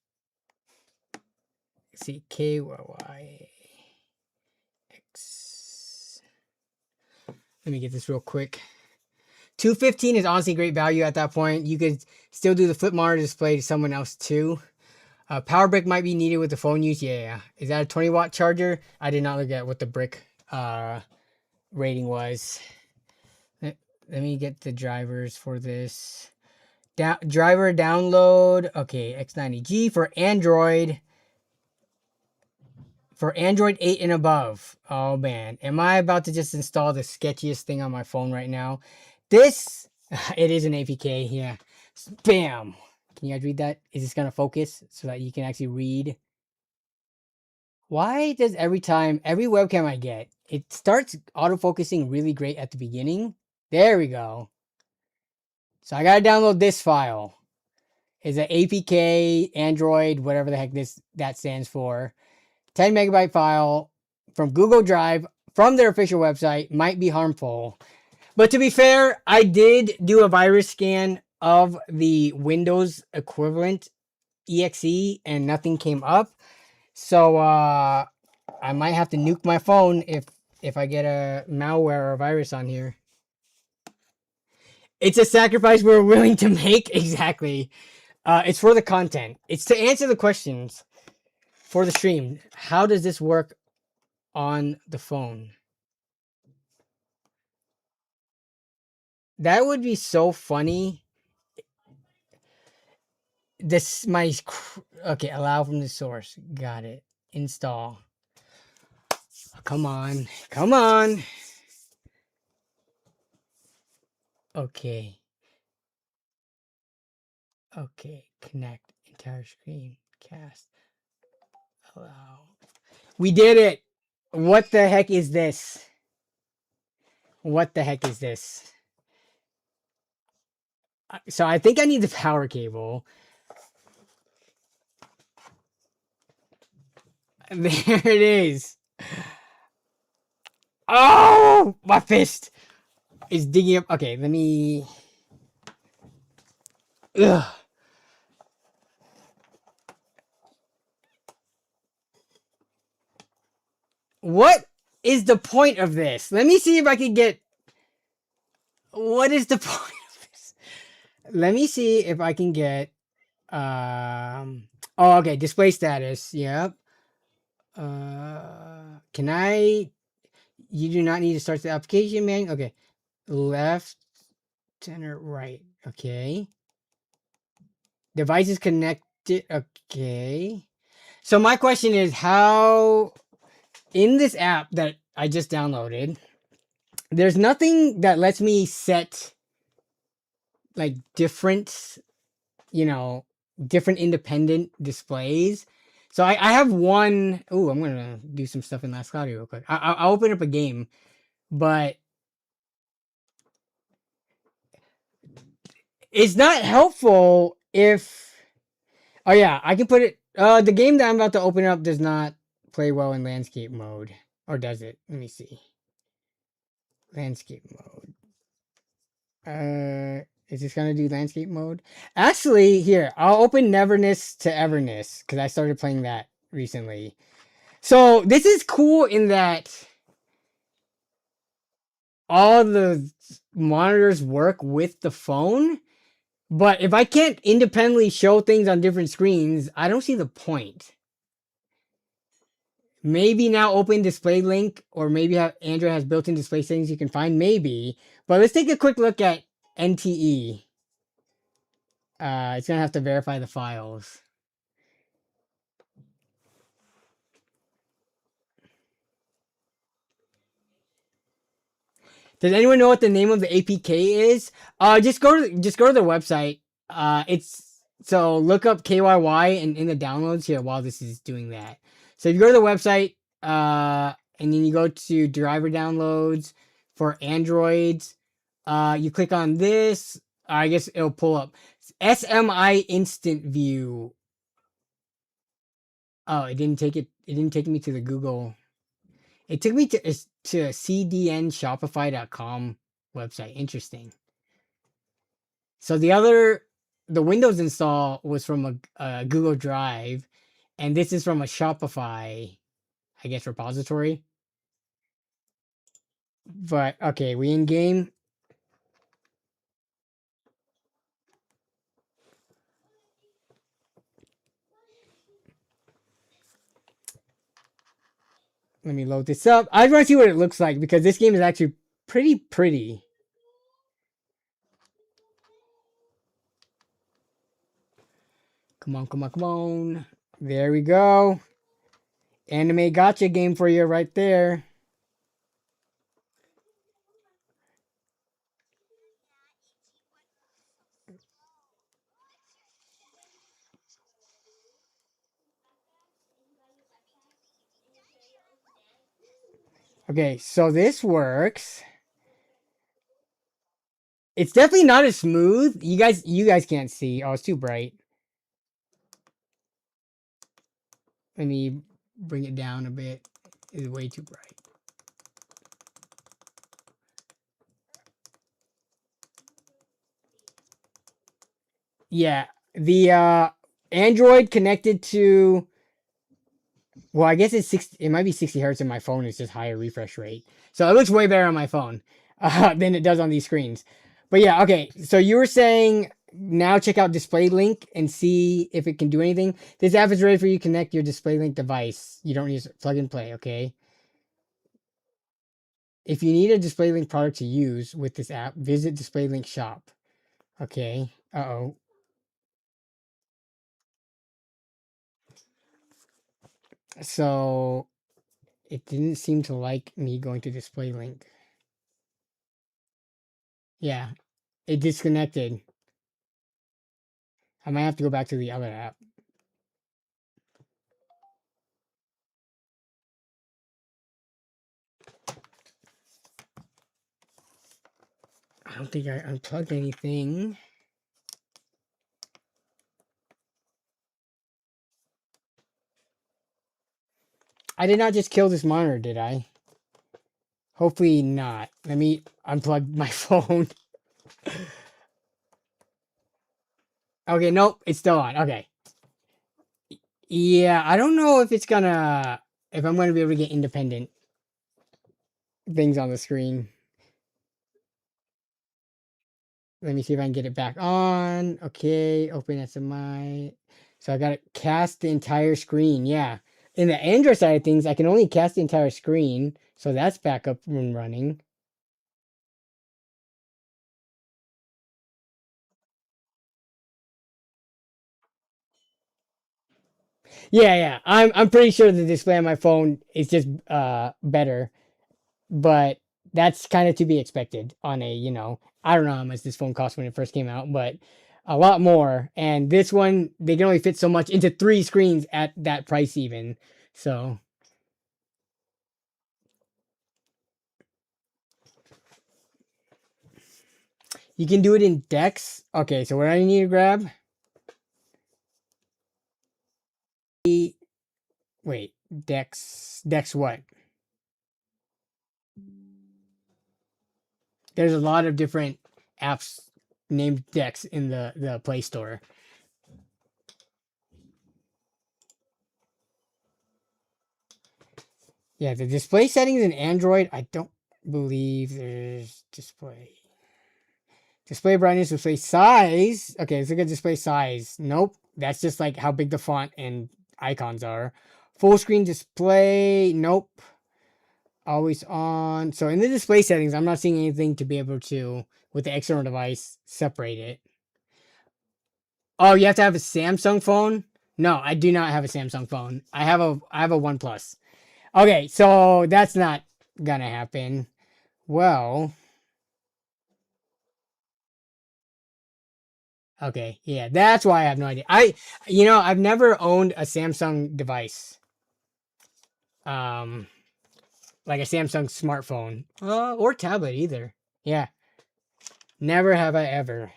Let's see, KYY X. Let me get this real quick. $215 is honestly great value at that point. You could still do the flip monitor display to someone else too. Power brick might be needed with the phone use. Yeah. Is that a 20-watt charger? I did not look at what the brick rating was. Let me get the drivers for this. Driver download. Okay, X90G for Android. For Android 8 and above. Oh man, am I about to just install the sketchiest thing on my phone right now? This, it is an APK. Yeah. Bam. Can you guys read that? Is this going to focus so that you can actually read? Why does every webcam I get, it starts autofocusing really great at the beginning? There we go. So I got to download this file. Is an APK Android, whatever the heck that stands for. 10 megabyte file from Google Drive from their official website might be harmful. But to be fair, I did do a virus scan of the Windows equivalent EXE and nothing came up. So I might have to nuke my phone if I get a malware or a virus on here. It's a sacrifice we're willing to make. Exactly. It's for the content. It's to answer the questions for the stream. How does this work on the phone? That would be so funny. Okay, allow from the source. Got it. Install. Come on. Come on. Okay. Okay. Connect. Entire screen. Cast. Allow. We did it. What the heck is this? What the heck is this? So I think I need the power cable. There it is. Oh, my fist is digging up. Okay, let me. Ugh. What is the point of this? Let me see if I can get. What is the point of this? Let me see if I can get. Oh, okay. Display status. Yep. Can I? You do not need to start the application, man. Okay. Left, center, right. Okay. Devices connected. Okay. So my question is, how in this app that I just downloaded, there's nothing that lets me set like different, different independent displays. So I have one. Oh, I'm gonna do some stuff in Last Cloudy real quick. I'll open up a game, but it's not helpful if. Oh yeah, I can put it. The game that I'm about to open up does not play well in landscape mode, or does it? Let me see. Landscape mode. Is this gonna do landscape mode? Actually, here I'll open Neverness to Everness because I started playing that recently. So this is cool in that all the monitors work with the phone. But if I can't independently show things on different screens, I don't see the point. Maybe now open display link, or maybe Android has built-in display settings you can find. Maybe. But let's take a quick look at NTE. It's going to have to verify the files. Does anyone know what the name of the APK is? Just go to their website. So look up KYY and in the downloads here while this is doing that. So if you go to the website, and then you go to driver downloads for Androids, you click on this. I guess it'll pull up SMI Instant View. Oh, it didn't take me to the Google. It took me to cdnshopify.com website. Interesting. So the Windows install was from a Google Drive, and this is from a Shopify, I guess, repository. But okay, we in game. Let me load this up. I just want to see what it looks like because this game is actually pretty. Come on. There we go. Anime gotcha game for you right there. Okay, so this works. It's definitely not as smooth. You guys can't see. Oh, it's too bright. Let me bring it down a bit. It's way too bright. Yeah, the Android connected to, well, I guess it's 60, it might be 60 hertz in my phone. It's just higher refresh rate. So it looks way better on my phone than it does on these screens. But yeah, okay. So you were saying now check out Display Link and see if it can do anything. This app is ready for you to connect your Display Link device. You don't use plug and play, okay? If you need a Display Link product to use with this app, visit Display Link shop. Okay. Uh-oh. So it didn't seem to like me going to Display Link. Yeah, it disconnected. I might have to go back to the other app. I don't think I unplugged anything. I did not just kill this monitor, did I? Hopefully not. Let me unplug my phone. Okay, nope, it's still on. Okay. Yeah, I don't know if it's gonna, if I'm gonna be able to get independent things on the screen. Let me see if I can get it back on. Okay, open SMI. So I gotta cast the entire screen. Yeah. In the Android side of things, I can only cast the entire screen. So that's back up and running. Yeah. I'm pretty sure the display on my phone is just better. But that's kind of to be expected on a, I don't know how much this phone cost when it first came out, but a lot more. And this one, they can only fit so much into 3 screens at that price even. So you can do it in decks. Okay, so what I need to grab? Wait, decks. Decks what? There's a lot of different apps named decks in the Play Store. Yeah, the display settings in Android, I don't believe there's display. Display brightness, display size. Okay, let's look at display size. Nope, that's just like how big the font and icons are. Full screen display. Nope. Always on. So in the display settings, I'm not seeing anything to be able to, with the external device, separate it. Oh, you have to have a Samsung phone? No, I do not have a Samsung phone. I have a OnePlus. Okay, so that's not gonna happen. Well, okay, yeah, that's why I have no idea. I've never owned a Samsung device. Um, like a Samsung smartphone, or tablet either. Yeah, never have I ever.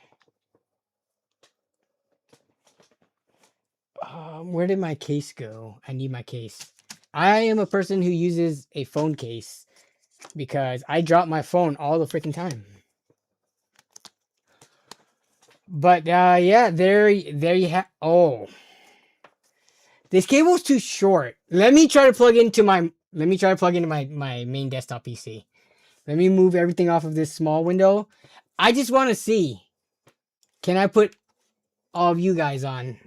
Where did my case go? I need my case. I am a person who uses a phone case because I drop my phone all the freaking time. But yeah, there you have. Oh, this cable's too short. Let me try to plug into my. Let me try to plug into my main desktop PC. Let me move everything off of this small window. I just want to see. Can I put all of you guys on?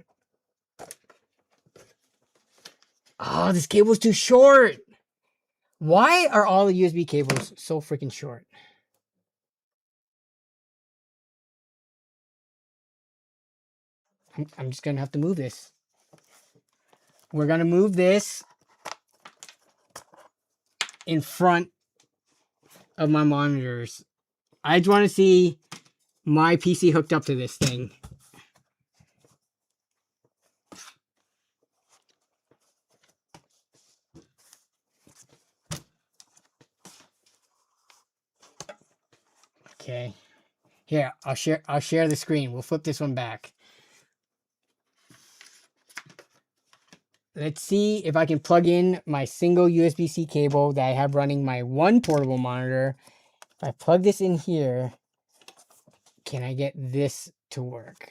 Oh, this cable's too short. Why are all the USB cables so freaking short? I'm just gonna have to move this. We're gonna move this in front of my monitors. I just want to see my PC hooked up to this thing. Okay. Here, I'll share the screen. We'll flip this one back. let's see if I can plug in my single USB-C cable that I have running my one portable monitor. If I plug this in here, can I get this to work?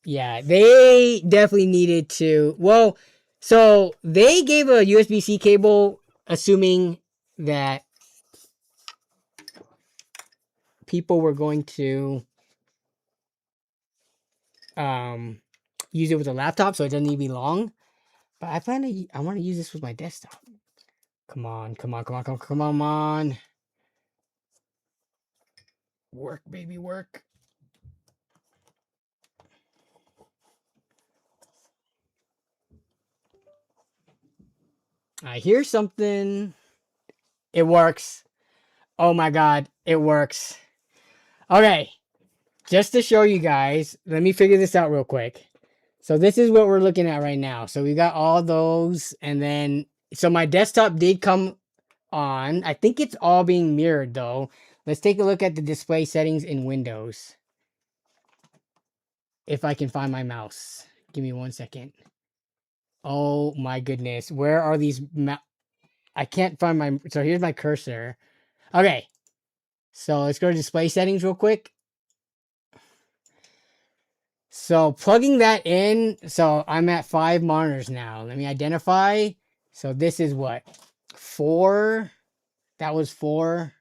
Yeah, they definitely needed to. Well, so they gave a USB-C cable assuming that people were going to use it with a laptop, so it doesn't need to be long. But I want to use this with my desktop. Come on, come on, come on, come on, come on, come on. Work, baby, work. I hear something. It works. Oh my god, it works. Okay, just to show you guys, let me figure this out real quick. So this is what we're looking at right now. So we got all those, and then, so my desktop did come on. I think it's all being mirrored though. Let's take a look at the display settings in Windows. If I can find my mouse. Give me 1 second. Oh my goodness. Where are these? I can't find my, so here's my cursor. Okay. So let's go to display settings real quick. So plugging that in, so I'm at 5 monitors now. Let me identify. So this is what? 4. That was 4,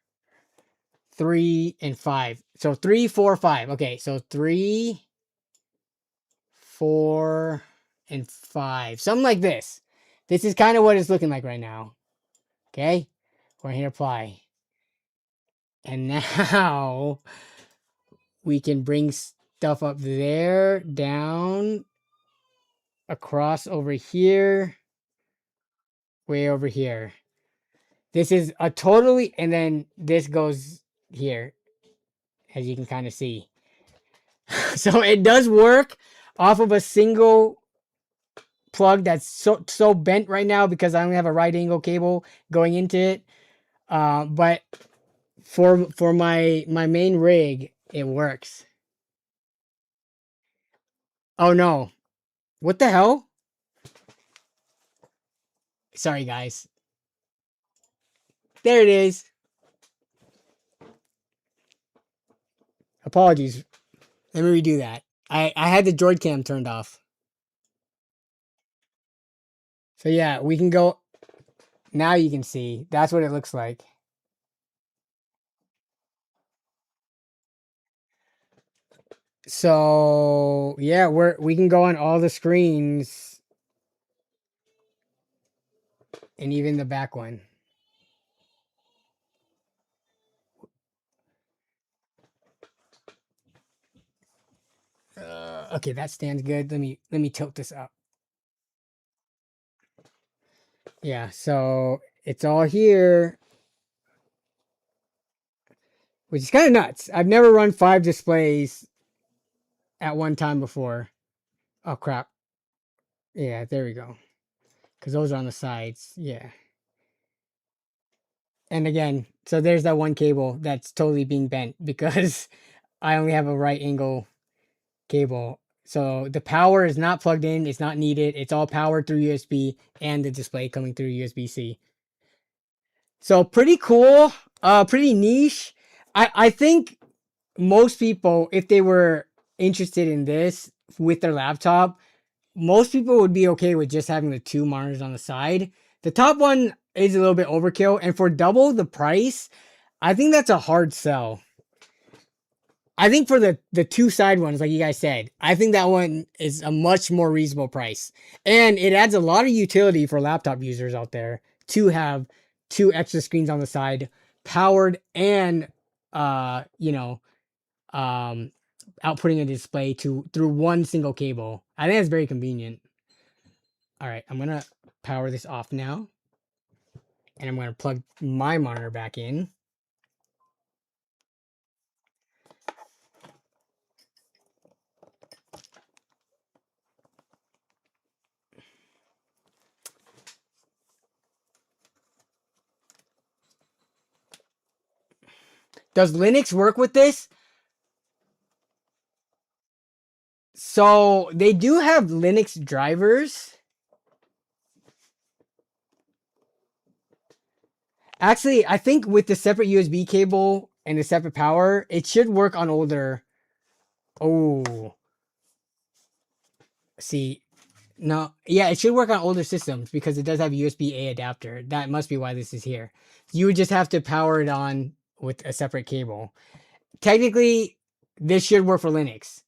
3, and 5. So 3, 4, 5. Okay, so 3, 4, and 5. Something like this. This is kind of what it's looking like right now. Okay, we're going to hit apply. And now we can bring stuff up there, down, across over here, way over here. This is a totally, and then this goes here, as you can kind of see. So it does work off of a single plug that's so bent right now because I only have a right angle cable going into it. But for my main rig, it works. Oh no. What the hell? Sorry guys. There it is. Apologies. Let me redo that. I had the Droid Cam turned off. So yeah, we can go. Now you can see. That's what it looks like. So yeah, we can go on all the screens and even the back one. Okay, that stands good. Let me tilt this up. Yeah, so it's all here, which is kind of nuts. I've never run 5 displays at one time before. Oh crap. Yeah, there we go. Because those are on the sides. Yeah. And again, so there's that one cable that's totally being bent because I only have a right angle cable. So the power is not plugged in. It's not needed. It's all powered through USB and the display coming through USB-C. So pretty cool. Pretty niche. I think most people, if they were interested in this with their laptop, most people would be okay with just having the 2 monitors on the side. The top one is a little bit overkill, and for double the price, I think that's a hard sell. I think for the 2 side ones, like you guys said, I think that one is a much more reasonable price. And it adds a lot of utility for laptop users out there to have 2 extra screens on the side, powered and outputting a display through one single cable. I think it's very convenient. All right, I'm gonna power this off now, and I'm gonna plug my monitor back in. Does Linux work with this? So they do have Linux drivers. Actually, I think with the separate USB cable and the separate power, it should work on older. Oh, see, no, yeah, it should work on older systems because it does have a USB-A adapter. That must be why this is here. You would just have to power it on with a separate cable. Technically, this should work for Linux.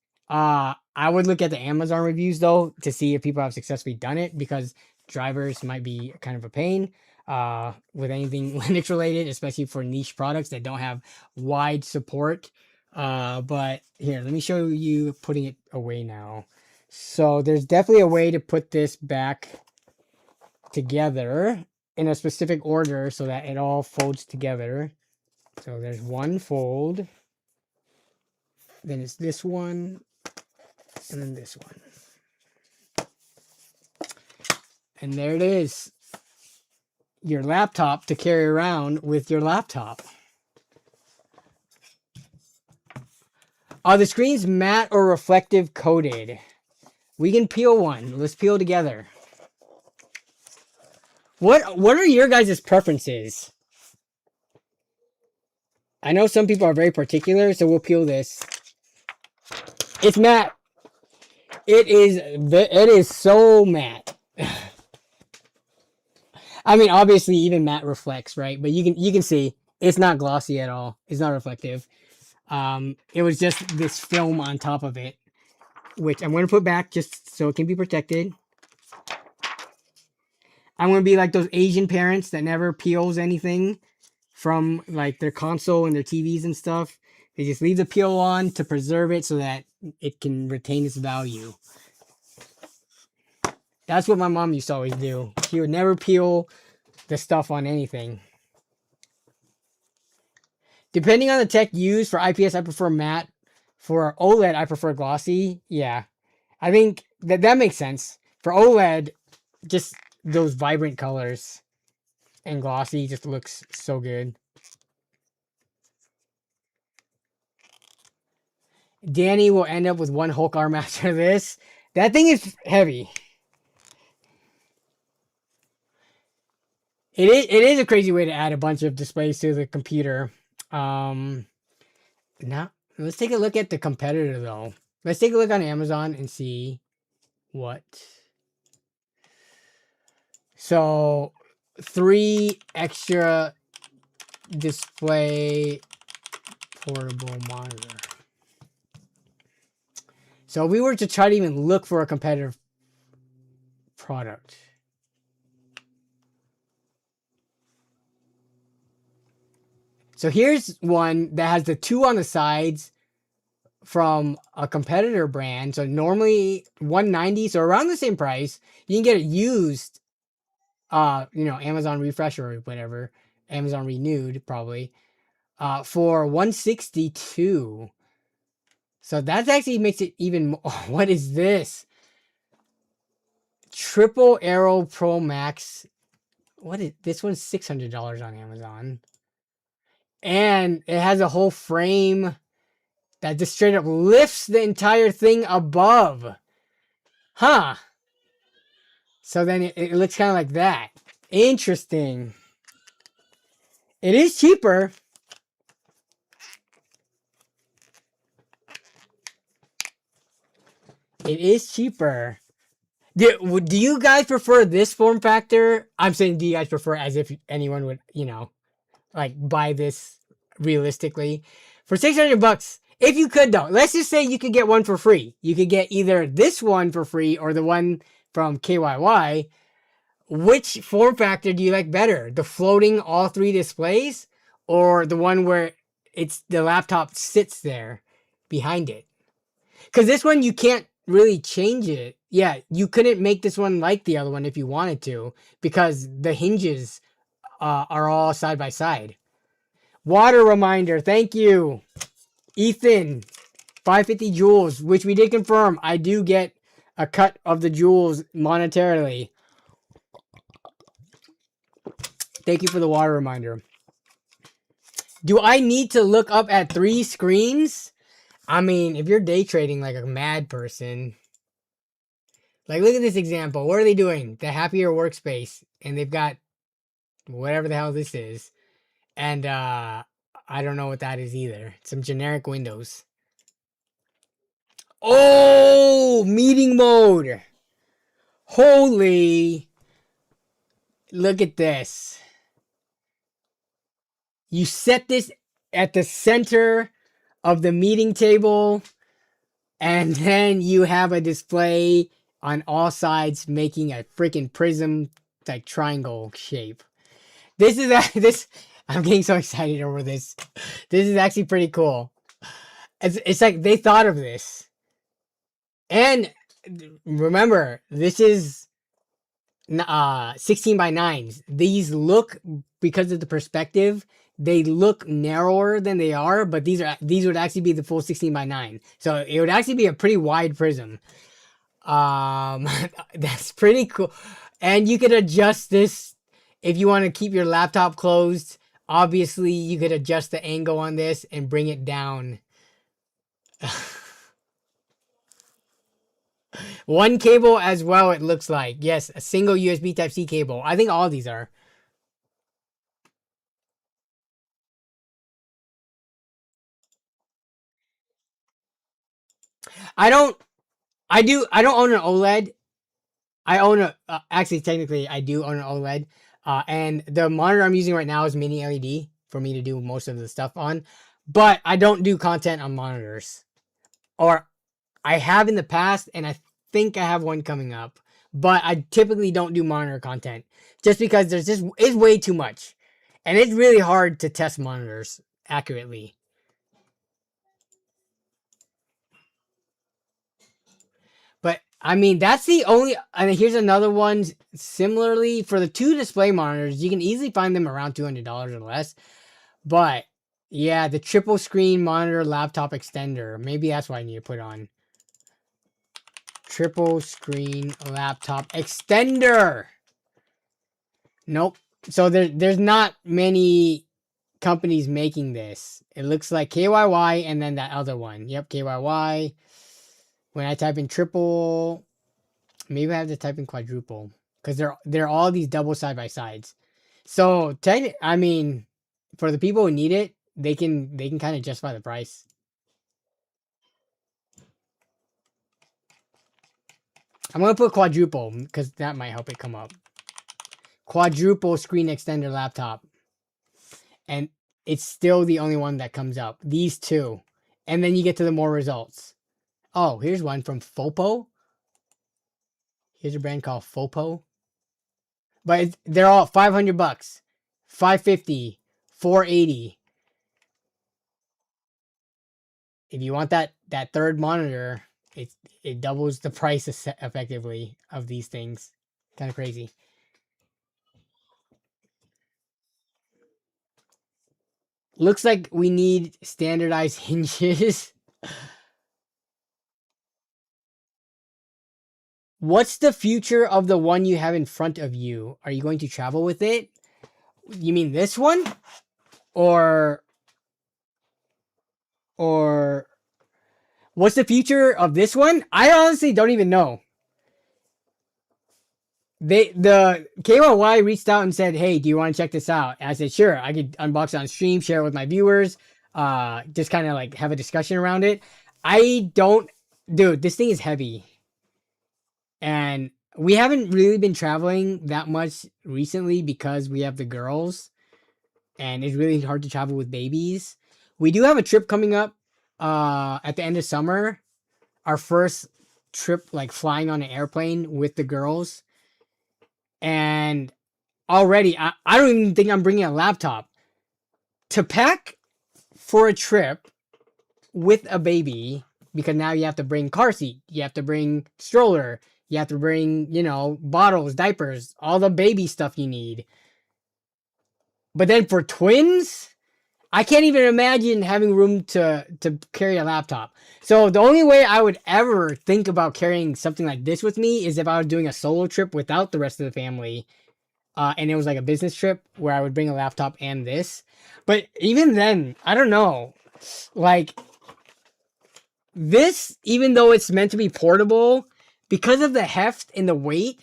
I would look at the Amazon reviews though to see if people have successfully done it because drivers might be kind of a pain with anything Linux related, especially for niche products that don't have wide support. But here, let me show you putting it away now. So there's definitely a way to put this back together in a specific order so that it all folds together. So there's one fold. Then it's this one, and then this one. And there it is. Your laptop to carry around with your laptop. Are the screens matte or reflective coated? We can peel one. Let's peel together. What are your guys' preferences? I know some people are very particular, so we'll peel this. It's matte. It is so matte. I mean, obviously, even matte reflects, right? But you can see it's not glossy at all. It's not reflective. It was just this film on top of it, which I'm going to put back just so it can be protected. I'm going to be like those Asian parents that never peels anything from like their console and their TVs and stuff. They just leave the peel on to preserve it so that it can retain its value. That's what my mom used to always do. She would never peel the stuff on anything. Depending on the tech used, for IPS, I prefer matte. For OLED, I prefer glossy. Yeah. I think that makes sense. For OLED, just those vibrant colors and glossy just looks so good. Danny will end up with one Hulk arm after this. That thing is heavy. It is a crazy way to add a bunch of displays to the computer. Now, let's take a look at the competitor, though. Let's take a look on Amazon and see what. So, 3 extra display portable monitor. So, if we were to try to even look for a competitive product. So here's one that has the 2 on the sides from a competitor brand. So normally $190, so around the same price. You can get it used, Amazon Refresh or whatever, Amazon Renewed probably, for $162. So that actually makes it even more. What is this? Triple Aero Pro Max. What is this? One's $600 on Amazon. And it has a whole frame that just straight up lifts the entire thing above. Huh. So then it looks kind of like that. Interesting. It is cheaper. It is cheaper. Do you guys prefer this form factor? I'm saying, do you guys prefer as if anyone would, like buy this realistically for $600? If you could though, let's just say you could get one for free. You could get either this one for free or the one from KYY. Which form factor do you like better? The floating all 3 displays or the one where the laptop sits there behind it? Because this one you can't really change it. Yeah, you couldn't make this one like the other one if you wanted to because the hinges are all side by side. Water reminder, thank you. Ethan, 550 joules, which we did confirm. I do get a cut of the joules monetarily. Thank you for the water reminder. Do I need to look up at 3 screens? I mean, if you're day trading like a mad person, like look at this example. What are they doing? The happier workspace, and they've got whatever the hell this is, and I don't know what that is either. Some generic windows. Oh, meeting mode. Holy, look at this. You set this at the center of the meeting table, and then you have a display on all sides making a freaking prism like triangle shape. This is this. I'm getting so excited over this. This is actually pretty cool. It's like they thought of this. And remember, this is 16 by 9s. These look, because of the perspective, they look narrower than they are, but these would actually be the full 16 by 9. So it would actually be a pretty wide prism. That's pretty cool. And you could adjust this if you want to keep your laptop closed. Obviously, you could adjust the angle on this and bring it down. One cable as well, it looks like. Yes, a single USB Type-C cable. I think all these are. I don't own an OLED. I own actually, technically, I do own an OLED. And the monitor I'm using right now is mini LED for me to do most of the stuff on. But I don't do content on monitors. Or I have in the past, and I think I have one coming up. But I typically don't do monitor content. Just because it's way too much. And it's really hard to test monitors accurately. But I mean, that's the only. I mean, here's another one. Similarly, for the 2 display monitors, you can easily find them around $200 or less. But yeah, the triple screen monitor laptop extender. Maybe that's what I need to put on. Triple screen laptop extender. Nope. So there's not many companies making this. It looks like KYY and then that other one. Yep, KYY. When I type in triple, maybe I have to type in quadruple because they're all these double side by sides. So I mean, for the people who need it, they can kind of justify the price. I'm gonna put quadruple because that might help it come up. Quadruple screen extender laptop, and it's still the only one that comes up. These two, and then you get to the more results. Oh, here's one from Fopo. Here's a brand called Fopo. But they're all $500, $550, $480. If you want that third monitor, it doubles the price effectively of these things. Kind of crazy. Looks like we need standardized hinges. What's the future of the one you have in front of you? Are you going to travel with it? You mean this one? Or what's the future of this one? I honestly don't even know. The KYY reached out and said, "Hey, do you want to check this out?" And I said, "Sure, I could unbox it on stream, share it with my viewers, just kind of like have a discussion around it." Dude, this thing is heavy. And we haven't really been traveling that much recently because we have the girls and it's really hard to travel with babies. We do have a trip coming up at the end of summer. Our first trip, like flying on an airplane with the girls. And already, I don't even think I'm bringing a laptop. To pack for a trip with a baby, because now you have to bring car seat, you have to bring stroller, you have to bring, bottles, diapers, all the baby stuff you need. But then for twins, I can't even imagine having room to carry a laptop. So the only way I would ever think about carrying something like this with me is if I was doing a solo trip without the rest of the family. And it was like a business trip where I would bring a laptop and this. But even then, I don't know. Like, This, even though it's meant to be portable, because of the heft and the weight,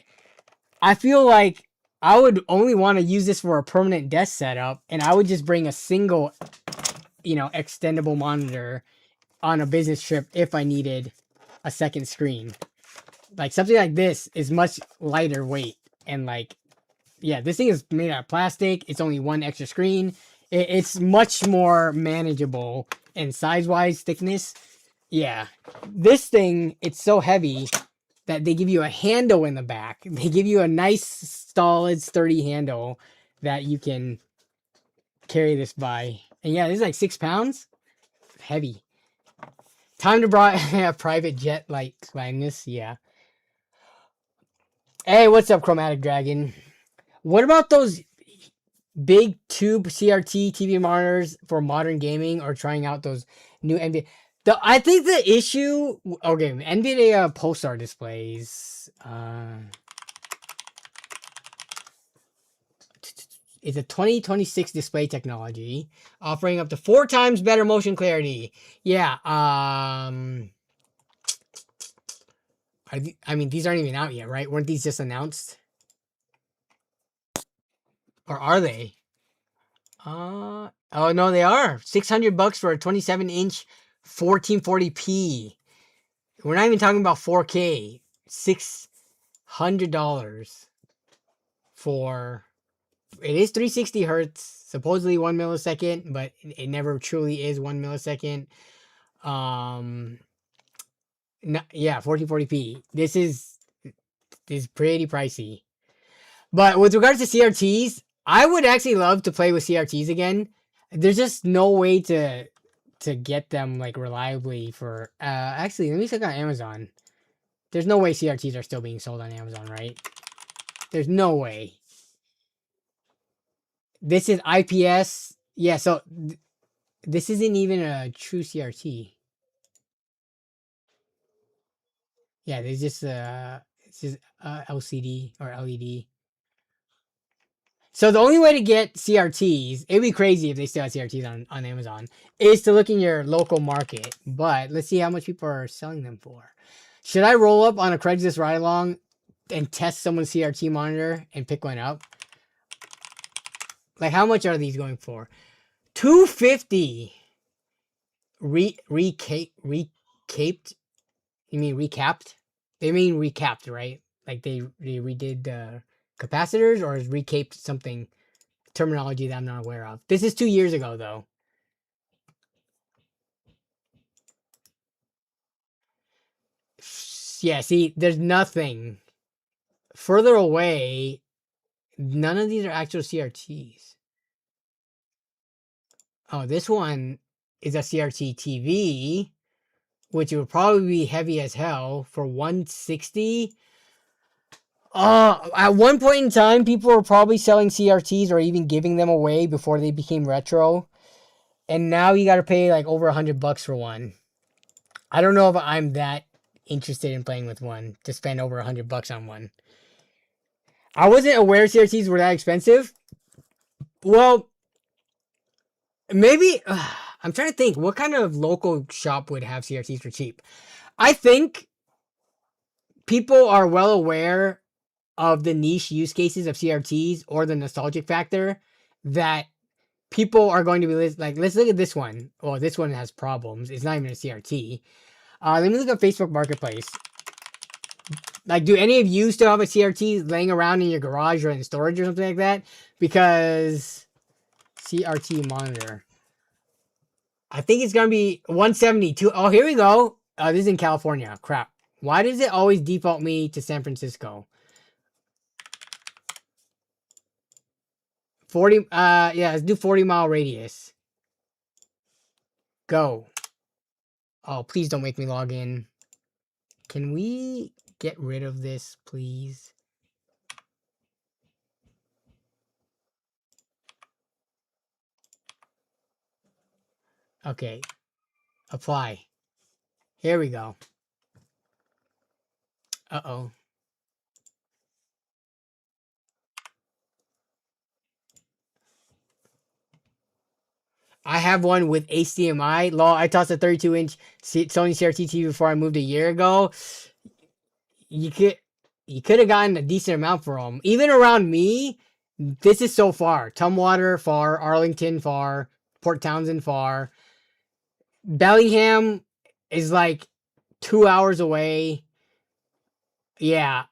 I feel like I would only want to use this for a permanent desk setup, and I would just bring a single, extendable monitor on a business trip if I needed a second screen. Like something like this is much lighter weight, and like, yeah, this thing is made out of plastic. It's only one extra screen. It's much more manageable, and size-wise, thickness. Yeah, this thing, it's so heavy that they give you a handle in the back. They give you a nice, solid, sturdy handle that you can carry this by. And yeah, this is like 6 pounds. Heavy. Time to buy a private jet like Magnus. Yeah. Hey, what's up, Chromatic Dragon? What about those big tube CRT TV monitors for modern gaming, or trying out those new NBA? I think the issue, okay, NVIDIA Pulsar displays. It's a 2026 display technology offering up to 4 times better motion clarity. Yeah. I mean, these aren't even out yet, right? Weren't these just announced? Or are they? Oh no, they are. $600 for a 27-inch 1440p. We're not even talking about 4K. $600 for. It is 360 hertz, supposedly 1 millisecond, but it never truly is 1 millisecond. Yeah, 1440p. This is pretty pricey. But with regards to CRTs, I would actually love to play with CRTs again. There's just no way to get them like reliably for. Actually, let me check on Amazon. There's no way CRTs are still being sold on Amazon, right? There's no way. This is IPS. Yeah, so this isn't even a true CRT. Yeah, there's just it's just LCD or LED. So the only way to get CRTs, it'd be crazy if they still have CRTs on Amazon, is to look in your local market. But let's see how much people are selling them for. Should I roll up on a Craigslist ride along and test someone's CRT monitor and pick one up? Like, how much are these going for? $250. Recaped? You mean recapped? They mean recapped, right? Like they redid the capacitors, or is recaped something terminology that I'm not aware of? This is 2 years ago, though. Yeah, see, there's nothing. Further away, none of these are actual CRTs. Oh, this one is a CRT TV, which would probably be heavy as hell for $160. At one point in time, people were probably selling CRTs or even giving them away before they became retro. And now you got to pay like over $100 for one. I don't know if I'm that interested in playing with one to spend over $100 on one. I wasn't aware CRTs were that expensive. Well, maybe I'm trying to think what kind of local shop would have CRTs for cheap. I think people are well aware of the niche use cases of CRTs or the nostalgic factor that people are going to be like, let's look at this one. Well, this one has problems. It's not even a CRT. Let me look at Facebook Marketplace. Like, do any of you still have a CRT laying around in your garage or in storage or something like that? Because CRT monitor. I think it's going to be 172. Oh, here we go. This is in California. Crap. Why does it always default me to San Francisco? 40, yeah, let's do 40-mile radius. Go. Oh, please don't make me log in. Can we get rid of this, please? Okay. Apply. Here we go. Uh-oh. I have one with HDMI. Lol, I tossed a 32-inch Sony CRT TV before I moved a year ago. You could have gotten a decent amount for them. Even around me, this is so far. Tumwater far, Arlington far, Port Townsend far. Bellingham is like 2 hours away. Yeah.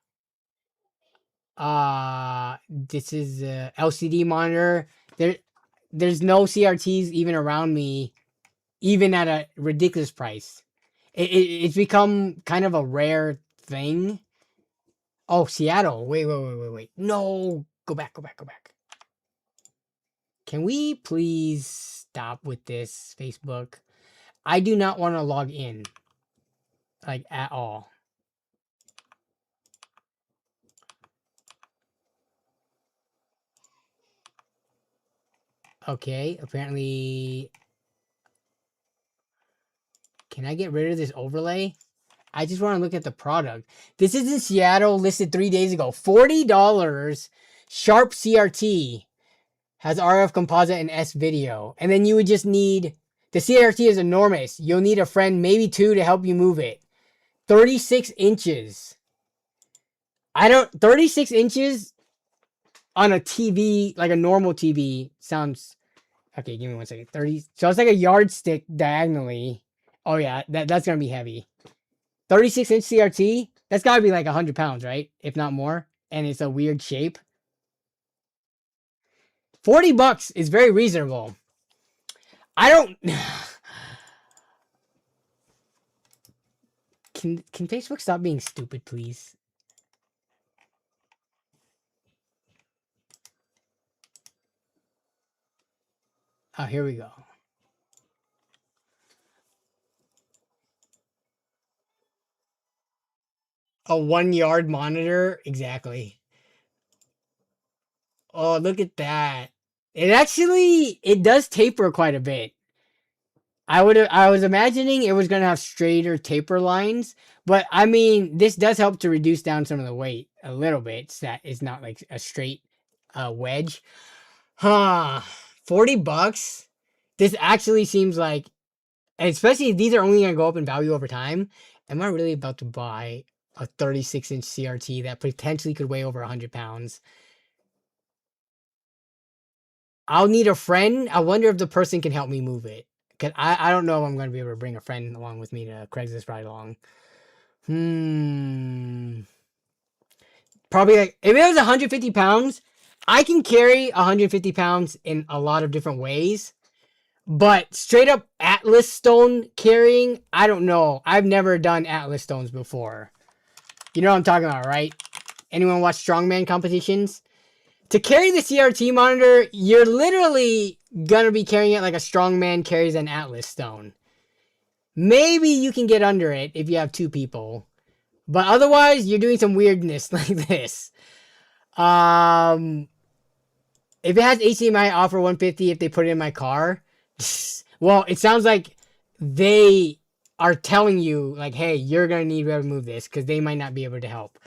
This is a LCD monitor. There's no CRTs even around me, even at a ridiculous price. It's become kind of a rare thing. Oh, Seattle. Wait. No. Go back. Can we please stop with this, Facebook? I do not want to log in. Like, at all. Okay, apparently... Can I get rid of this overlay? I just want to look at the product. This is in Seattle, listed 3 days ago. $40. Sharp CRT. Has RF composite and S video. And then you would just need... The CRT is enormous. You'll need a friend, maybe two, to help you move it. 36 inches. 36 inches on a TV, like a normal TV, sounds... Okay, give me 1 second. 30... So it's like a yardstick diagonally. Oh yeah, that's going to be heavy. 36-inch CRT? That's got to be like 100 pounds, right? If not more. And it's a weird shape. $40 is very reasonable. I don't... Can Facebook stop being stupid, please? Oh, here we go. A 1 yard monitor? Exactly. Oh, look at that. It does taper quite a bit. I was imagining it was going to have straighter taper lines, but I mean, this does help to reduce down some of the weight a little bit, so that it's not like a straight wedge. Huh. $40? This actually seems like, especially if these are only going to go up in value over time. Am I really about to buy a 36-inch CRT that potentially could weigh over 100 pounds? I'll need a friend. I wonder if the person can help me move it. Cause I don't know if I'm going to be able to bring a friend along with me to Craigslist ride along. Probably like, if it was 150 pounds, I can carry 150 pounds in a lot of different ways. But straight up Atlas stone carrying, I don't know. I've never done Atlas stones before. You know what I'm talking about, right? Anyone watch strongman competitions? To carry the CRT monitor, you're literally gonna be carrying it like a strongman carries an Atlas stone. Maybe you can get under it if you have two people. But otherwise, you're doing some weirdness like this. If it has HDMI, offer 150 if they put it in my car. Well, it sounds like they are telling you, like, hey, you're going to need to remove this because they might not be able to help.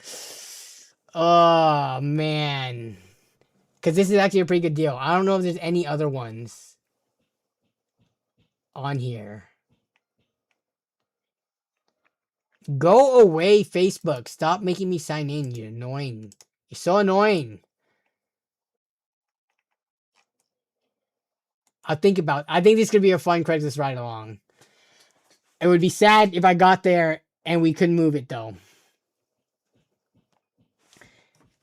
Oh, man. Because this is actually a pretty good deal. I don't know if there's any other ones on here. Go away, Facebook. Stop making me sign in. You're annoying. You're so annoying. I think this could be a fun Craigslist ride along. It would be sad if I got there and we couldn't move it, though.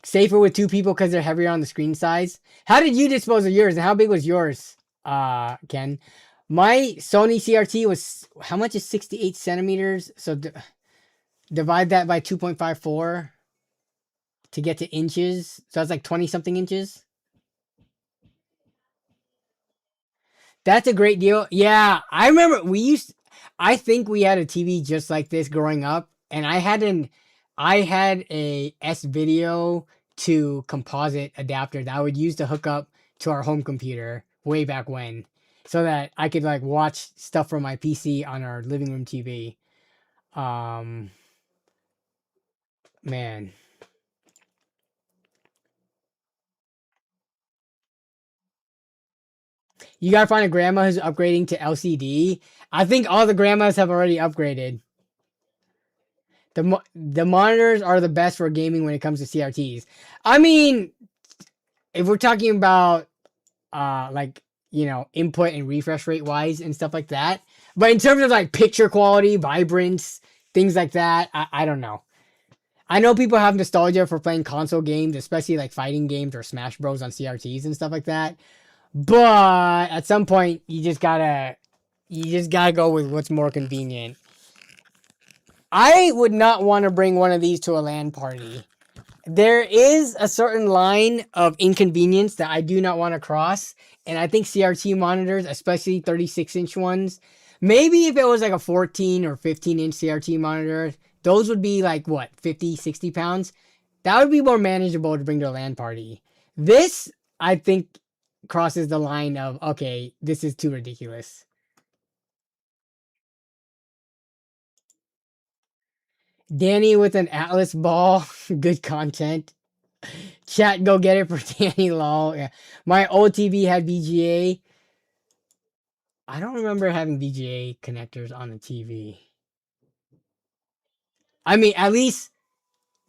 Safer with two people because they're heavier on the screen size. How did you dispose of yours, and how big was yours, Ken? My Sony CRT was, how much is 68 centimeters? So divide that by 2.54 to get to inches. So that's like 20-something inches. That's a great deal. Yeah, I remember I think we had a TV just like this growing up, and I had a S video to composite adapter that I would use to hook up to our home computer way back when, so that I could like watch stuff from my PC on our living room TV. Man. You gotta find a grandma who's upgrading to LCD. I think all the grandmas have already upgraded. The monitors are the best for gaming when it comes to CRTs. I mean, if we're talking about like, you know, input and refresh rate wise and stuff like that. But in terms of like picture quality, vibrance, things like that, I don't know. I know people have nostalgia for playing console games, especially like fighting games or Smash Bros on CRTs and stuff like that. But at some point, you just gotta go with what's more convenient. I would not want to bring one of these to a LAN party. There is a certain line of inconvenience that I do not want to cross. And I think CRT monitors, especially 36-inch ones, maybe if it was like a 14 or 15-inch CRT monitor, those would be like, what, 50, 60 pounds? That would be more manageable to bring to a LAN party. This, I think, crosses the line of, okay, this is too ridiculous. Danny with an Atlas ball. Good content. Chat, go get it for Danny lol. Yeah. My old TV had VGA. I don't remember having VGA connectors on the TV. I mean, at least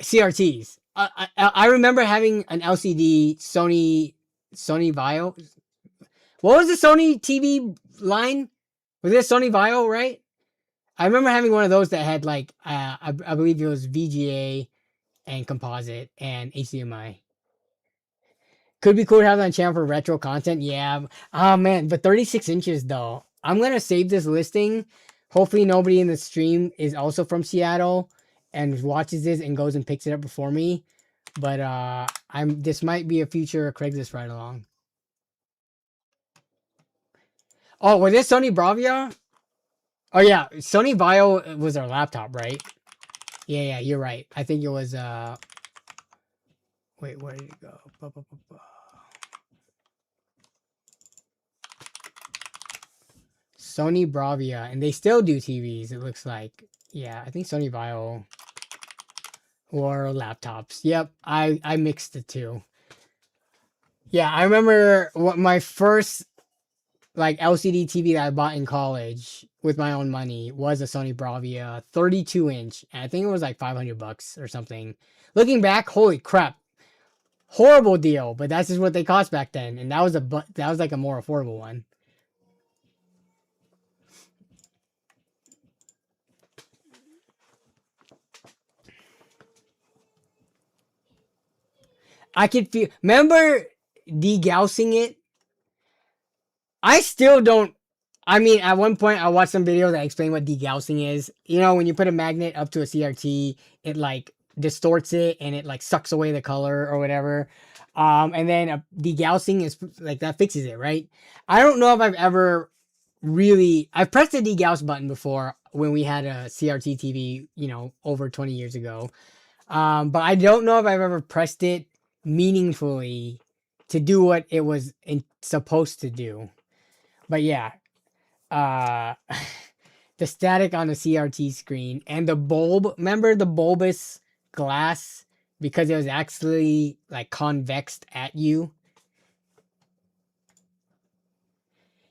CRTs. I remember having an LCD Sony Vio. What was the Sony TV line? Was it Sony Vio, right? I remember having one of those that had like I believe it was VGA and composite and HDMI. Could be cool to have that on channel for retro content. Yeah. Oh man, but 36 inches though. I'm gonna save this listing. Hopefully nobody in the stream is also from Seattle and watches this and goes and picks it up before me. But this might be a future Craigslist ride along. Oh, was this Sony Bravia? Oh yeah, Sony Vio was our laptop, right? Yeah, you're right. I think it was wait, where did it go? Sony Bravia, and they still do TVs, it looks like. Yeah, I think Sony Vio or laptops. Yep, I mixed the two. Yeah, I remember what my first like LCD TV that I bought in college with my own money was a Sony Bravia 32-inch. And I think it was like $500 or something. Looking back, holy crap. Horrible deal, but that's just what they cost back then, and that was like a more affordable one. I could feel. Remember degaussing it? I still don't. I mean, at one point, I watched some video that explained what degaussing is. You know, when you put a magnet up to a CRT, it like distorts it and it like sucks away the color or whatever. And then degaussing is like that fixes it, right? I don't know if I've ever really. I've pressed the degauss button before when we had a CRT TV, you know, over 20 years ago. But I don't know if I've ever pressed it meaningfully to do what it was supposed to do. But yeah, the static on the CRT screen and the bulb. Remember the bulbous glass because it was actually like convexed at you.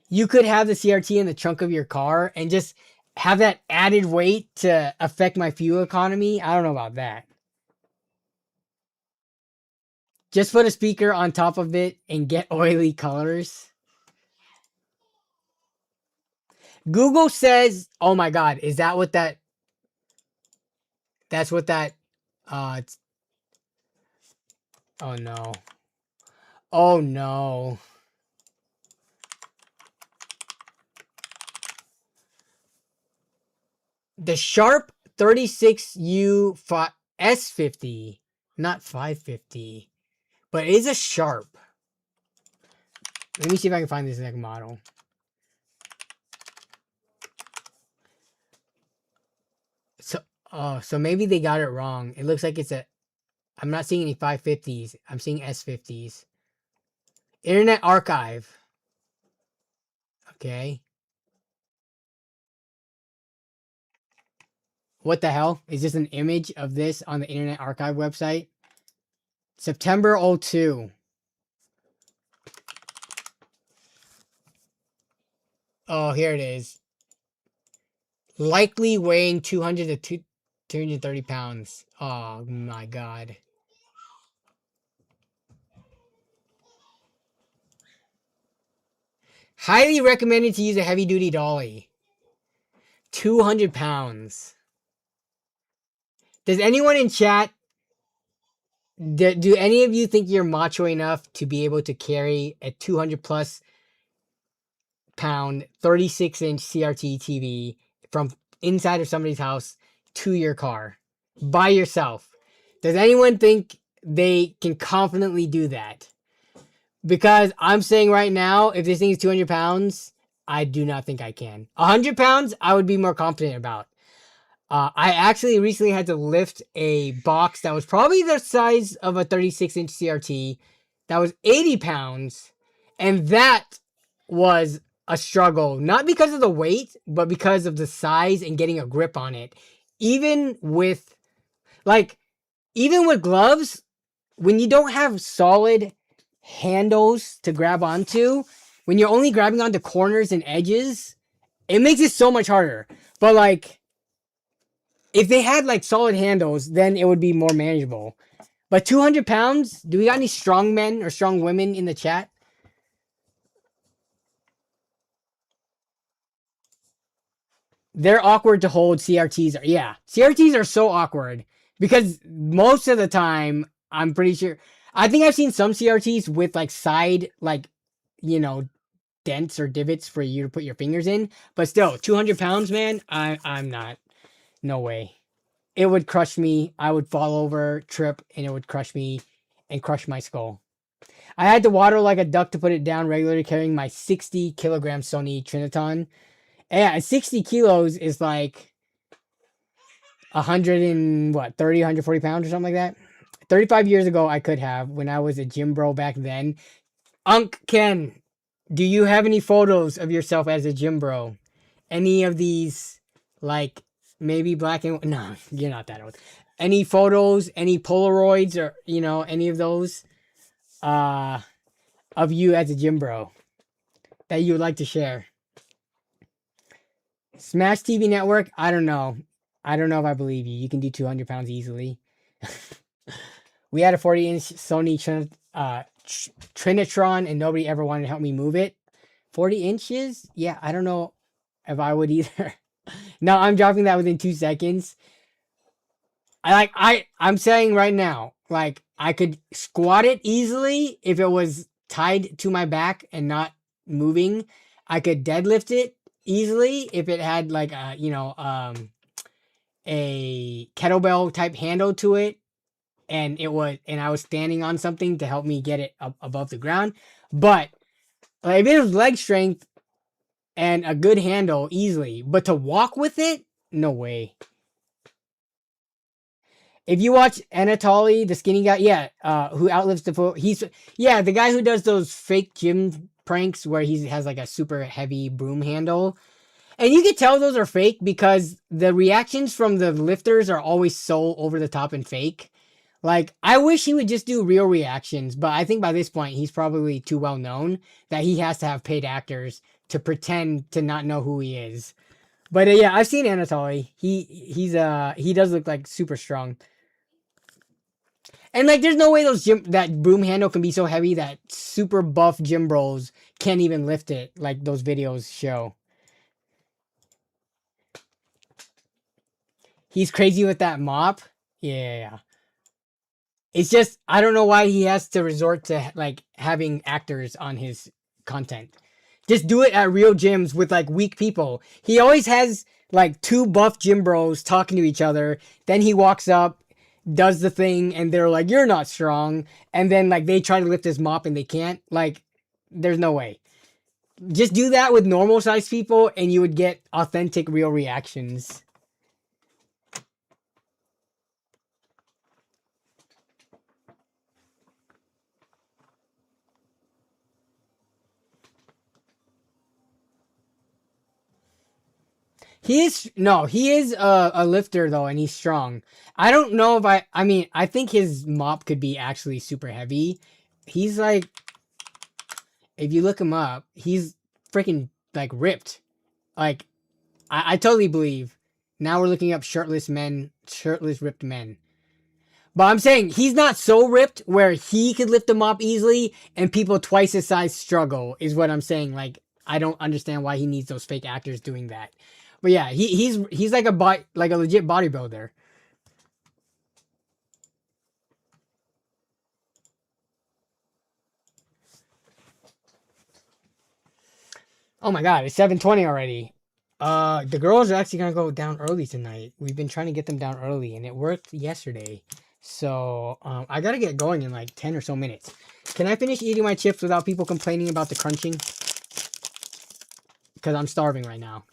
You could have the CRT in the trunk of your car and just have that added weight to affect my fuel economy. I don't know about that. Just put a speaker on top of it and get oily colors. Google says, oh my God, is that what that, that's what that, oh no. Oh no. The Sharp 36U S50, not 550, but it is a Sharp. Let me see if I can find this next model. So maybe they got it wrong. It looks like it's I'm not seeing any 550s. I'm seeing S50s. Internet Archive. Okay. What the hell? Is this an image of this on the Internet Archive website? September 02. Oh, here it is. Likely weighing 200 to 230 pounds. Oh my god. Highly recommended to use a heavy duty dolly. 200 pounds. Does anyone in chat, do any of you think you're macho enough to be able to carry a 200 plus pound 36-inch CRT TV from inside of somebody's house to your car by yourself? Does anyone think they can confidently do that? Because I'm saying right now, if this thing is 200 pounds, I do not think I can. 100 pounds, I would be more confident about. I actually recently had to lift a box that was probably the size of a 36-inch CRT that was 80 pounds, and that was a struggle. Not because of the weight, but because of the size and getting a grip on it. Even with gloves, when you don't have solid handles to grab onto, when you're only grabbing onto corners and edges, it makes it so much harder. But like, if they had like solid handles, then it would be more manageable. But 200 pounds, do we got any strong men or strong women in the chat? They're awkward to hold. CRTs are, yeah. CRTs are so awkward because most of the time, I'm pretty sure, I think I've seen some CRTs with like side, like, you know, dents or divots for you to put your fingers in. But still, 200 pounds, man, I'm not. No way. It would crush me. I would fall over, trip, and it would crush me and crush my skull. I had to waddle like a duck to put it down regularly, carrying my 60 kilogram Sony Triniton. Yeah, 60 kilos is like 100 and what, 30, 140 pounds or something like that. 35 years ago, I could have when I was a gym bro back then. Unc Ken, do you have any photos of yourself as a gym bro? Any of these, like maybe black and no, you're not that old. Any photos, any Polaroids, or you know, any of those, of you as a gym bro that you would like to share? Smash TV Network. I don't know. I don't know if I believe you. You can do 200 pounds easily. We had a 40-inch Sony Trinitron, and nobody ever wanted to help me move it. 40 inches? Yeah, I don't know if I would either. No, I'm dropping that within 2 seconds. I'm saying right now, like I could squat it easily if it was tied to my back and not moving. I could deadlift it easily if it had like a, a kettlebell type handle to it, and I was standing on something to help me get it up above the ground. But like, if it was leg strength and a good handle, easily. But to walk with it, no way. If you watch Anatoly, the skinny guy, yeah, who outlives the foot, the guy who does those fake gym pranks where he has like a super heavy broom handle. And you can tell those are fake because the reactions from the lifters are always so over the top and fake. Like, I wish he would just do real reactions, but I think by this point he's probably too well known that he has to have paid actors to pretend to not know who he is. But yeah, I've seen Anatoly. He does look like super strong. And like, there's no way that broom handle can be so heavy that super buff gym bros can't even lift it, like those videos show. He's crazy with that mop. Yeah. It's just, I don't know why he has to resort to like having actors on his content. Just do it at real gyms with like weak people. He always has like 2 buff gym bros talking to each other. Then he walks up, does the thing, and they're like, "You're not strong." And then like they try to lift his mop and they can't. Like, there's no way. Just do that with normal sized people and you would get authentic real reactions. He is a lifter though, and he's strong. I don't know if I think his mop could be actually super heavy. He's like, if you look him up, he's freaking like ripped. Like I totally believe. Now we're looking up shirtless ripped men. But I'm saying he's not so ripped where he could lift them up easily and people twice his size struggle is what I'm saying. Like I don't understand why he needs those fake actors doing that. But yeah, he's like a legit bodybuilder. Oh my god, it's 7:20 already. The girls are actually gonna go down early tonight. We've been trying to get them down early, and it worked yesterday. So I gotta get going in like 10 or so minutes. Can I finish eating my chips without people complaining about the crunching? Because I'm starving right now.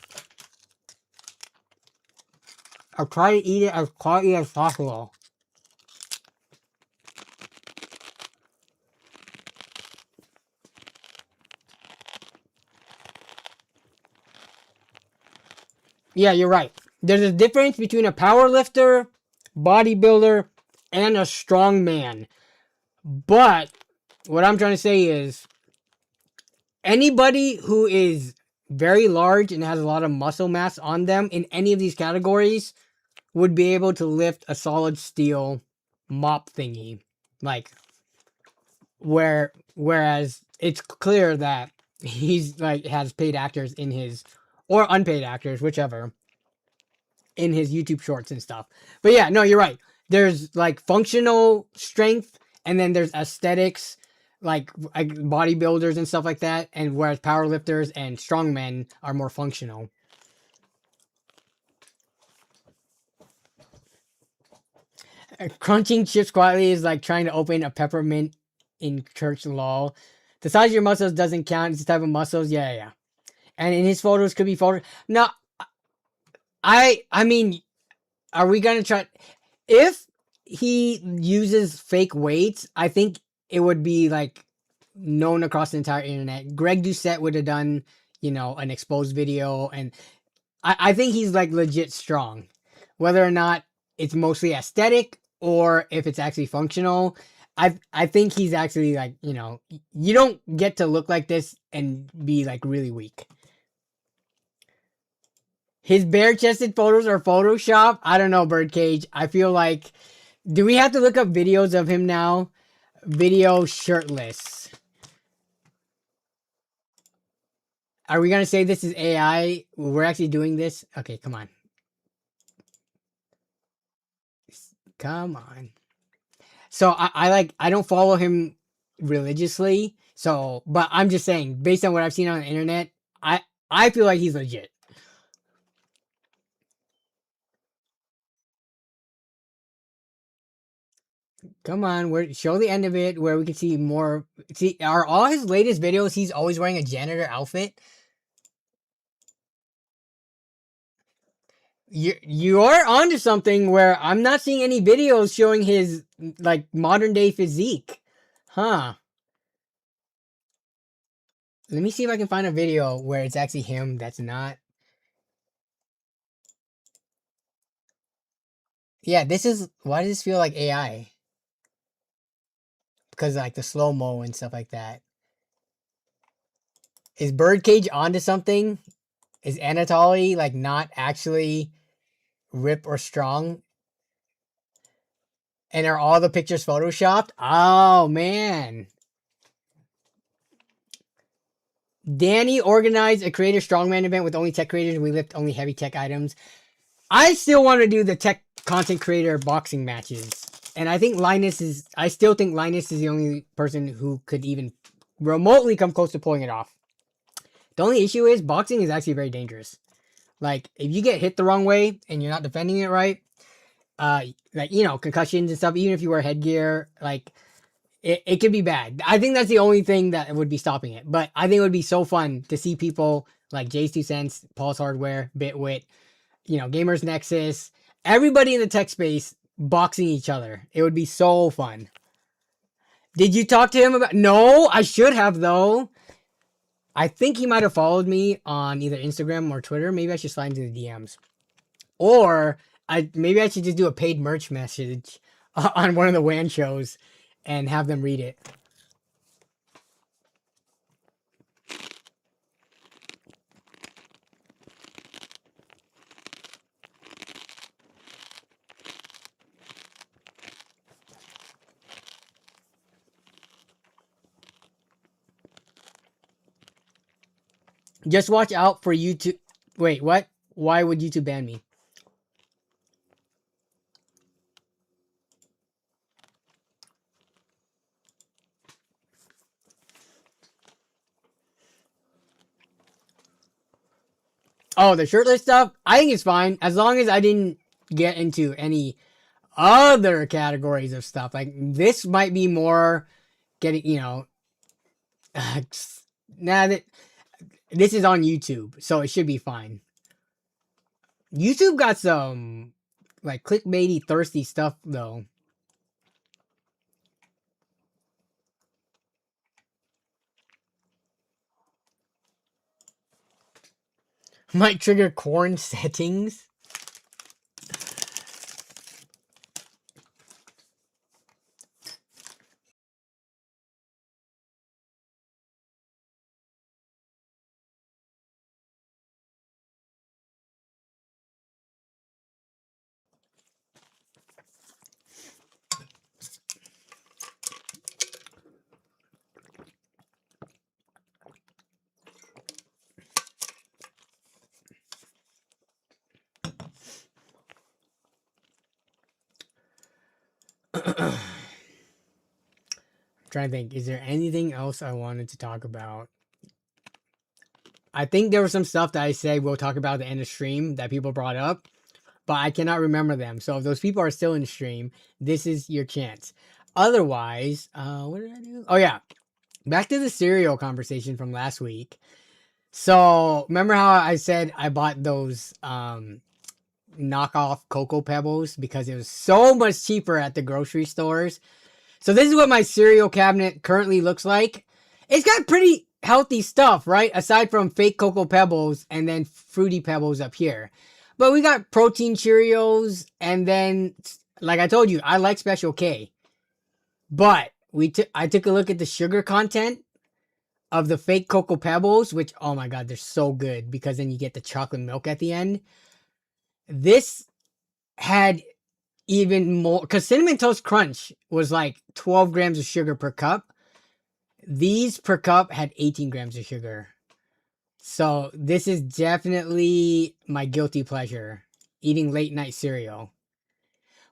I'll try to eat it as quietly as possible. Yeah, you're right. There's a difference between a power lifter, bodybuilder, and a strong man. But what I'm trying to say is anybody who is very large and has a lot of muscle mass on them in any of these categories would be able to lift a solid steel mop thingy. Like whereas it's clear that he's like has paid actors in his or unpaid actors, whichever, in his YouTube shorts and stuff. But yeah, no, you're right. There's like functional strength and then there's aesthetics like bodybuilders and stuff like that, and whereas powerlifters and strongmen are more functional. Crunching chips quietly is like trying to open a peppermint in church law. The size of your muscles doesn't count. It's the type of muscles. Yeah. And in his photos could be photos. No, I mean, are we gonna try? If he uses fake weights, I think it would be like known across the entire internet. Greg Doucette would have done, an exposed video, and I think he's like legit strong. Whether or not it's mostly aesthetic or if it's actually functional, I think he's actually like, you don't get to look like this and be like really weak. His bare-chested photos are Photoshop. I don't know, Birdcage. I feel like, do we have to look up videos of him now? Video shirtless. Are we gonna say this is AI? We're actually doing this? Okay, come on. Come on. So I don't follow him religiously. So, but I'm just saying, based on what I've seen on the internet, I feel like he's legit. Come on, show the end of it where we can see more. See, are all his latest videos he's always wearing a janitor outfit? You are onto something where I'm not seeing any videos showing his like modern day physique. Huh. Let me see if I can find a video where it's actually him that's not. Yeah, why does this feel like AI? Because like the slow-mo and stuff like that. Is Birdcage onto something? Is Anatoly like not actually rip or strong? And are all the pictures photoshopped? Oh man. Danny organized a creator strongman event with only tech creators. We lift only heavy tech items. I still want to do the tech content creator boxing matches. And I still think Linus is the only person who could even remotely come close to pulling it off. The only issue is boxing is actually very dangerous. Like if you get hit the wrong way and you're not defending it right, concussions and stuff, even if you wear headgear, like it could be bad. I think that's the only thing that would be stopping it. But I think it would be so fun to see people like Jay's 2 Cents, Paul's Hardware, Bitwit, Gamers Nexus, everybody in the tech space boxing each other. It would be so fun. Did you talk to him about? No, I should have though. I think he might have followed me on either Instagram or Twitter. Maybe I should slide into the DMs. Or maybe I should just do a paid merch message on one of the WAN shows and have them read it. Just watch out for YouTube. Wait, what? Why would YouTube ban me? Oh, the shirtless stuff? I think it's fine. As long as I didn't get into any other categories of stuff. Like, this might be more getting, nah, this is on YouTube, so it should be fine. YouTube got some, like, clickbaity, thirsty stuff, though. Might trigger corn settings. I'm trying to think, is there anything else I wanted to talk about? I think there was some stuff that I said we'll talk about at the end of stream that people brought up, but I cannot remember them. So if those people are still in the stream, this is your chance. Otherwise, what did I do? Oh yeah, back to the cereal conversation from last week. So remember how I said I bought those knockoff Cocoa Pebbles because it was so much cheaper at the grocery stores. So this is what my cereal cabinet currently looks like. It's got pretty healthy stuff, right? Aside from fake Cocoa Pebbles and then Fruity Pebbles up here. But we got protein Cheerios, and then, like I told you, I like Special K. But I took a look at the sugar content of the fake Cocoa Pebbles, which, oh my god, they're so good because then you get the chocolate milk at the end. This had even more, because Cinnamon Toast Crunch was like 12 grams of sugar per cup. These per cup had 18 grams of sugar. So this is definitely my guilty pleasure, eating late night cereal.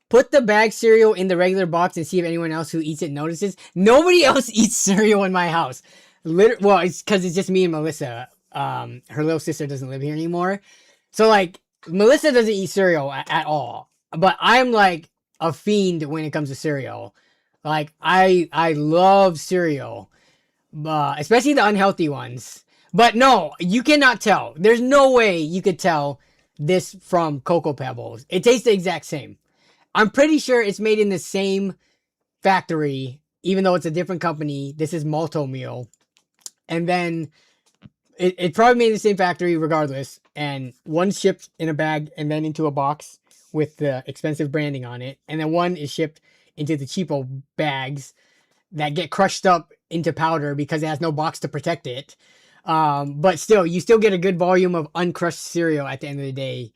Put the bag cereal in the regular box and see if anyone else who eats it notices. Nobody else eats cereal in my house. Well, it's because it's just me and Melissa. Her little sister doesn't live here anymore. So, like, Melissa doesn't eat cereal at all. But I'm, like, a fiend when it comes to cereal. Like, I love cereal. Especially the unhealthy ones. But no, you cannot tell. There's no way you could tell this from Cocoa Pebbles. It tastes the exact same. I'm pretty sure it's made in the same factory, even though it's a different company. This is Malto Meal. And then it probably made in the same factory regardless. And one shipped in a bag and then into a box with the expensive branding on it. And then one is shipped into the cheapo bags that get crushed up into powder because it has no box to protect it. But still, you still get a good volume of uncrushed cereal at the end of the day,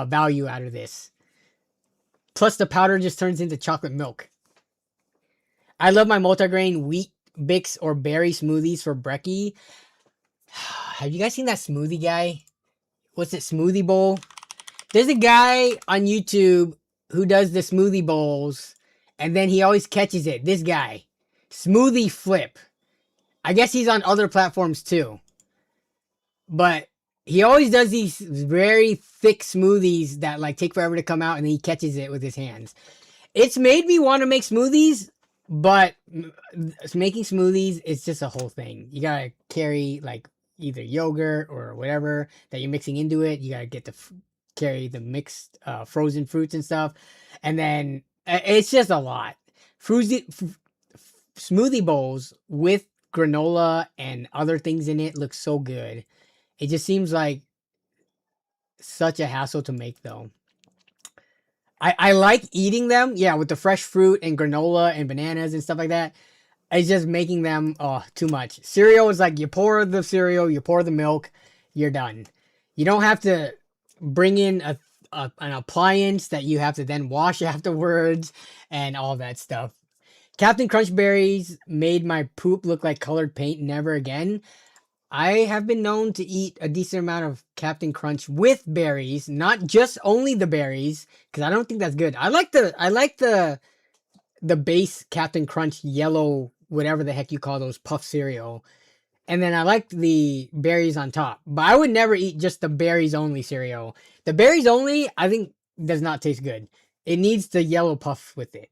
value out of this. Plus, the powder just turns into chocolate milk. I love my multigrain wheat Bix or berry smoothies for brekkie. Have you guys seen that smoothie guy? What's it, Smoothie Bowl? There's a guy on YouTube who does the smoothie bowls, and then he always catches it. This guy, Smoothie Flip. I guess he's on other platforms too. But he always does these very thick smoothies that like take forever to come out, and then he catches it with his hands. It's made me want to make smoothies, but making smoothies is just a whole thing. You gotta carry like either yogurt or whatever that you're mixing into it. You gotta get to carry the mixed frozen fruits and stuff, and then it's just a lot. Smoothie bowls with granola and other things in it look so good. It just seems like such a hassle to make, though. I like eating them, yeah, with the fresh fruit and granola and bananas and stuff like that. It's just making them, too much. Cereal is like you pour the cereal, you pour the milk, you're done. You don't have to bring in an appliance that you have to then wash afterwards and all that stuff. Captain Crunch Berries made my poop look like colored paint. Never again. I have been known to eat a decent amount of Captain Crunch with berries, not just only the berries, because I don't think that's good. I like the base Captain Crunch yellow, whatever the heck you call those puff cereal. And then I like the berries on top. But I would never eat just the berries only cereal. The berries only, I think, does not taste good. It needs the yellow puff with it.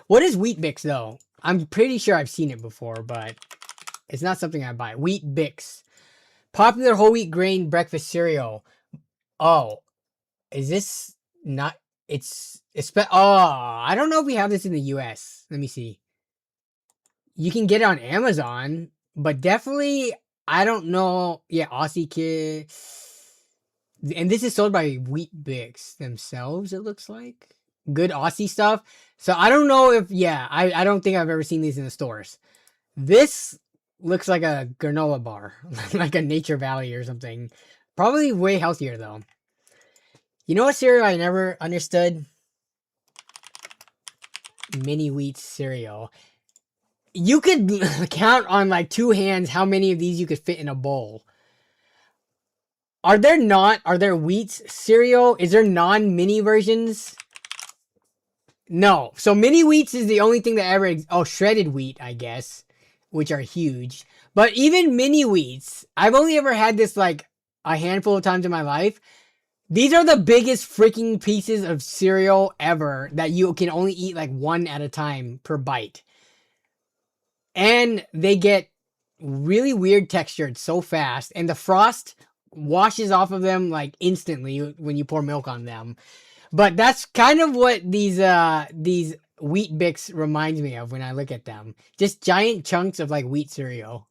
What is Wheat Bix though? I'm pretty sure I've seen it before, but it's not something I buy. Wheat Bix. Popular whole wheat grain breakfast cereal. Oh, is this not? I don't know if we have this in the US. Let me see. You can get it on Amazon, but definitely, I don't know. Yeah, Aussie Kid. And this is sold by Wheat Bix themselves, it looks like. Good Aussie stuff. So I don't know if, yeah, I don't think I've ever seen these in the stores. This looks like a granola bar, like a Nature Valley or something. Probably way healthier though. You know what cereal I never understood? Mini wheat cereal. You could count on like two hands how many of these you could fit in a bowl. Are there wheat cereal? Is there non-mini versions? No. So mini wheats is the only thing that ever, shredded wheat, I guess, which are huge. But even mini wheats, I've only ever had this like a handful of times in my life. These are the biggest freaking pieces of cereal ever that you can only eat like one at a time per bite. And they get really weird textured so fast. And the frost washes off of them like instantly when you pour milk on them. But that's kind of what these Wheat Bix reminds me of when I look at them. Just giant chunks of like wheat cereal.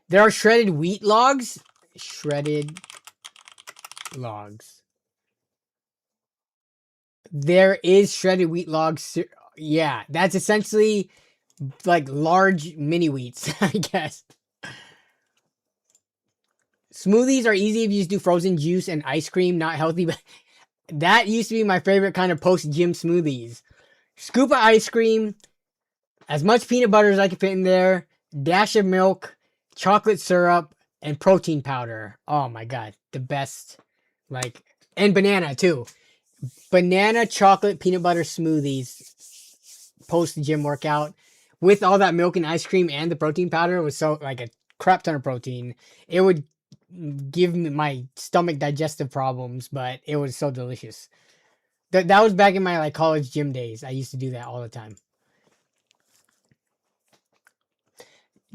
There are shredded wheat logs. Shredded logs. There is shredded wheat logs. Yeah, that's essentially like large mini wheats, I guess. Smoothies are easy if you just do frozen juice and ice cream, not healthy, but that used to be my favorite kind of post-gym smoothies. Scoop of ice cream, as much peanut butter as I can fit in there, dash of milk, chocolate syrup, and protein powder. Oh my god, the best. Like, and banana too. Banana, chocolate, peanut butter smoothies post-gym workout with all that milk and ice cream and the protein powder was so like a crap ton of protein. It would give me my stomach digestive problems, but it was so delicious. That was back in my like college gym days. I used to do that all the time.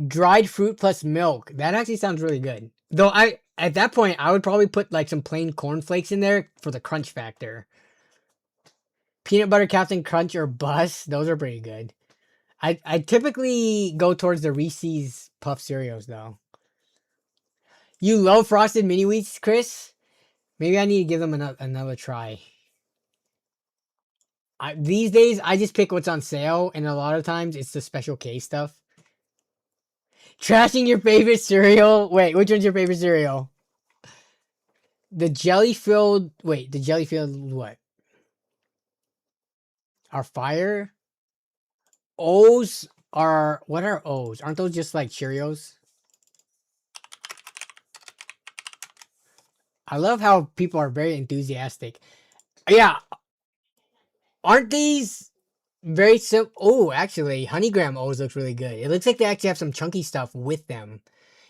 Dried fruit plus milk. That actually sounds really good. Though at that point I would probably put like some plain cornflakes in there for the crunch factor. Peanut butter Captain Crunch or Bust. Those are pretty good. I typically go towards the Reese's Puff cereals though. You love frosted mini wheats, Chris? Maybe I need to give them another try. These days, I just pick what's on sale, and a lot of times it's the special K stuff. Trashing your favorite cereal? Wait, which one's your favorite cereal? The jelly-filled... Wait, the jelly-filled what? Are fire? O's are... What are O's? Aren't those just like Cheerios? I love how people are very enthusiastic. Yeah. Aren't these very simple? Oh, actually, Honeygram O's looks really good. It looks like they actually have some chunky stuff with them.